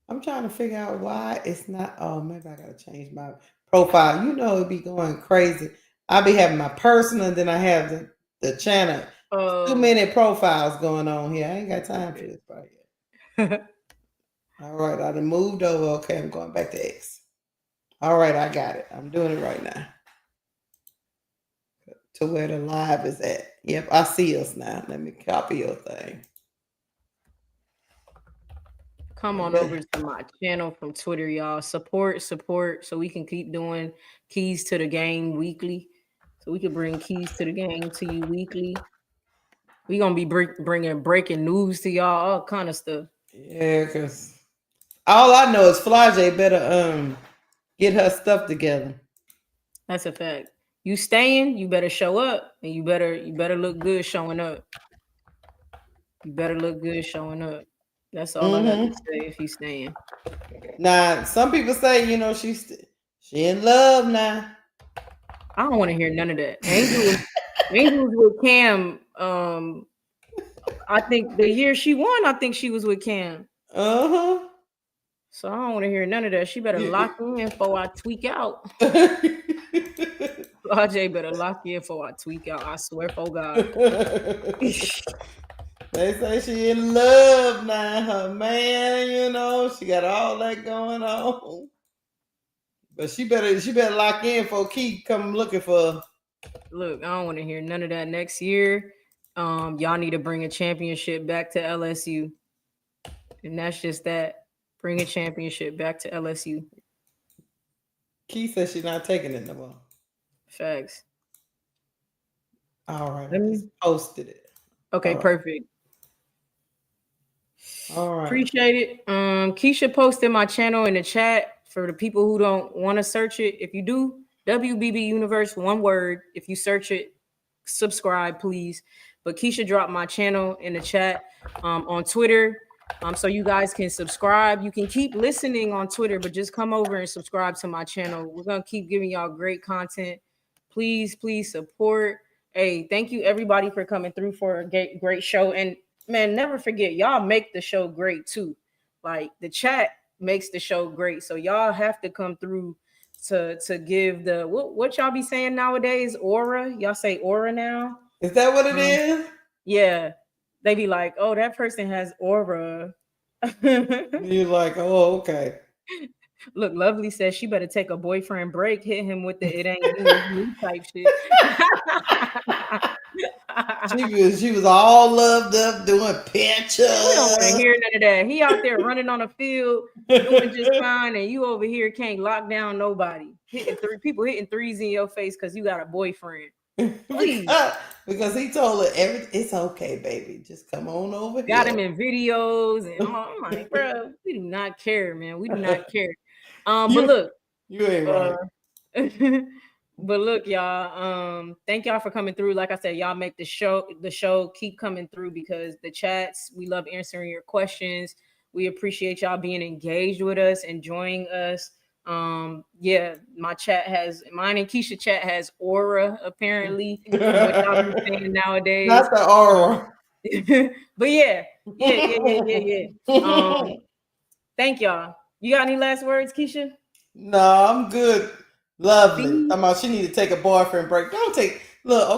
I'm trying to figure out why it's not. Oh, maybe I gotta change my profile. You know, it'd be going crazy. I'll be having my personal, and then I have the channel. Too many profiles going on here. I ain't got time for this right here. All right, I done moved over. Okay, I'm going back to X. All right, I got it. I'm doing it right now. To where the live is at. Yep, I see us now. Let me copy your thing. Come on over to my channel from Twitter, y'all. Support, so we can keep doing Keys to the Game weekly. So we can bring Keys to the Game to you weekly. We're going to be bringing breaking news to y'all, all kind of stuff. Yeah, because all I know is Flaujae better get her stuff together. That's a fact. You staying, you better show up, and you better look good showing up. You better look good showing up. That's all I got to say if he's staying. Now, some people say, you know, she in love now. I don't want to hear none of that. Angel was with Cam. I think the year she won, I think she was with Cam. So I don't want to hear none of that. She better lock in before I tweak out. Flaujae better lock in before I tweak out. I swear for God. They say she in love now. Her man, you know, she got all that going on. But she better lock in for Keith come looking for her. Look, I don't want to hear none of that next year. Y'all need to bring a championship back to LSU. And that's just that. Bring a championship back to LSU. Keith says she's not taking it no more. Facts. All right, I just posted it. Okay, perfect. All right. Appreciate it. Keisha posted my channel in the chat for the people who don't want to search it. If you do, WBB Universe, one word. If you search it, subscribe, please. But Keisha dropped my channel in the chat on Twitter. So you guys can subscribe. You can keep listening on Twitter, but just come over and subscribe to my channel. We're going to keep giving y'all great content. Please support. Hey, thank you everybody for coming through for a great show. And man, never forget, y'all make the show great too. Like the chat makes the show great. So y'all have to come through to give the what y'all be saying nowadays, aura. Y'all say aura now. Is that what it is? Yeah. They be like, oh, that person has aura. You're like, oh, okay. Look, Lovely says she better take a boyfriend break, hit him with the it ain't you, it's me type shit. She was all loved up doing pictures. We don't want to hear none of that. He out there running on the field doing just fine, and you over here can't lock down nobody. People hitting threes in your face because you got a boyfriend. Please. Because he told her it's okay, baby. Just come on over. Got him in videos, and I'm like, bro, we do not care, man. We do not care. But look, you ain't right. But look, y'all. Thank y'all for coming through. Like I said, y'all make the show keep coming through because the chats. We love answering your questions. We appreciate y'all being engaged with us, enjoying us. Yeah, mine and Keisha chat has aura apparently. What y'all be saying nowadays? Not the aura. But yeah. Thank y'all. You got any last words, Keisha? No, I'm good. Lovely. She need to take a boyfriend break. Don't take the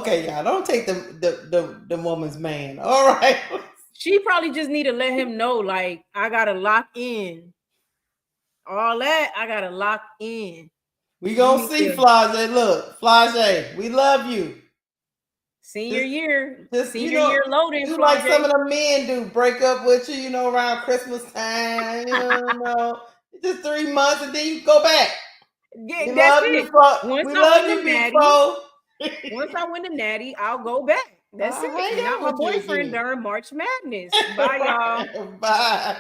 woman's man. All right. She probably just need to let him know, like, I gotta lock in. All that I gotta lock in. We gonna see Flaujae. Look, Flaujae, we love you. Senior year year loading. You like some of the men do, break up with you, around Christmas time. Just 3 months and then you go back. Yeah, that's it. We love you, Big Bo. Once I win the Natty, I'll go back. That's it. Not my boyfriend during March Madness. Bye, y'all. Bye.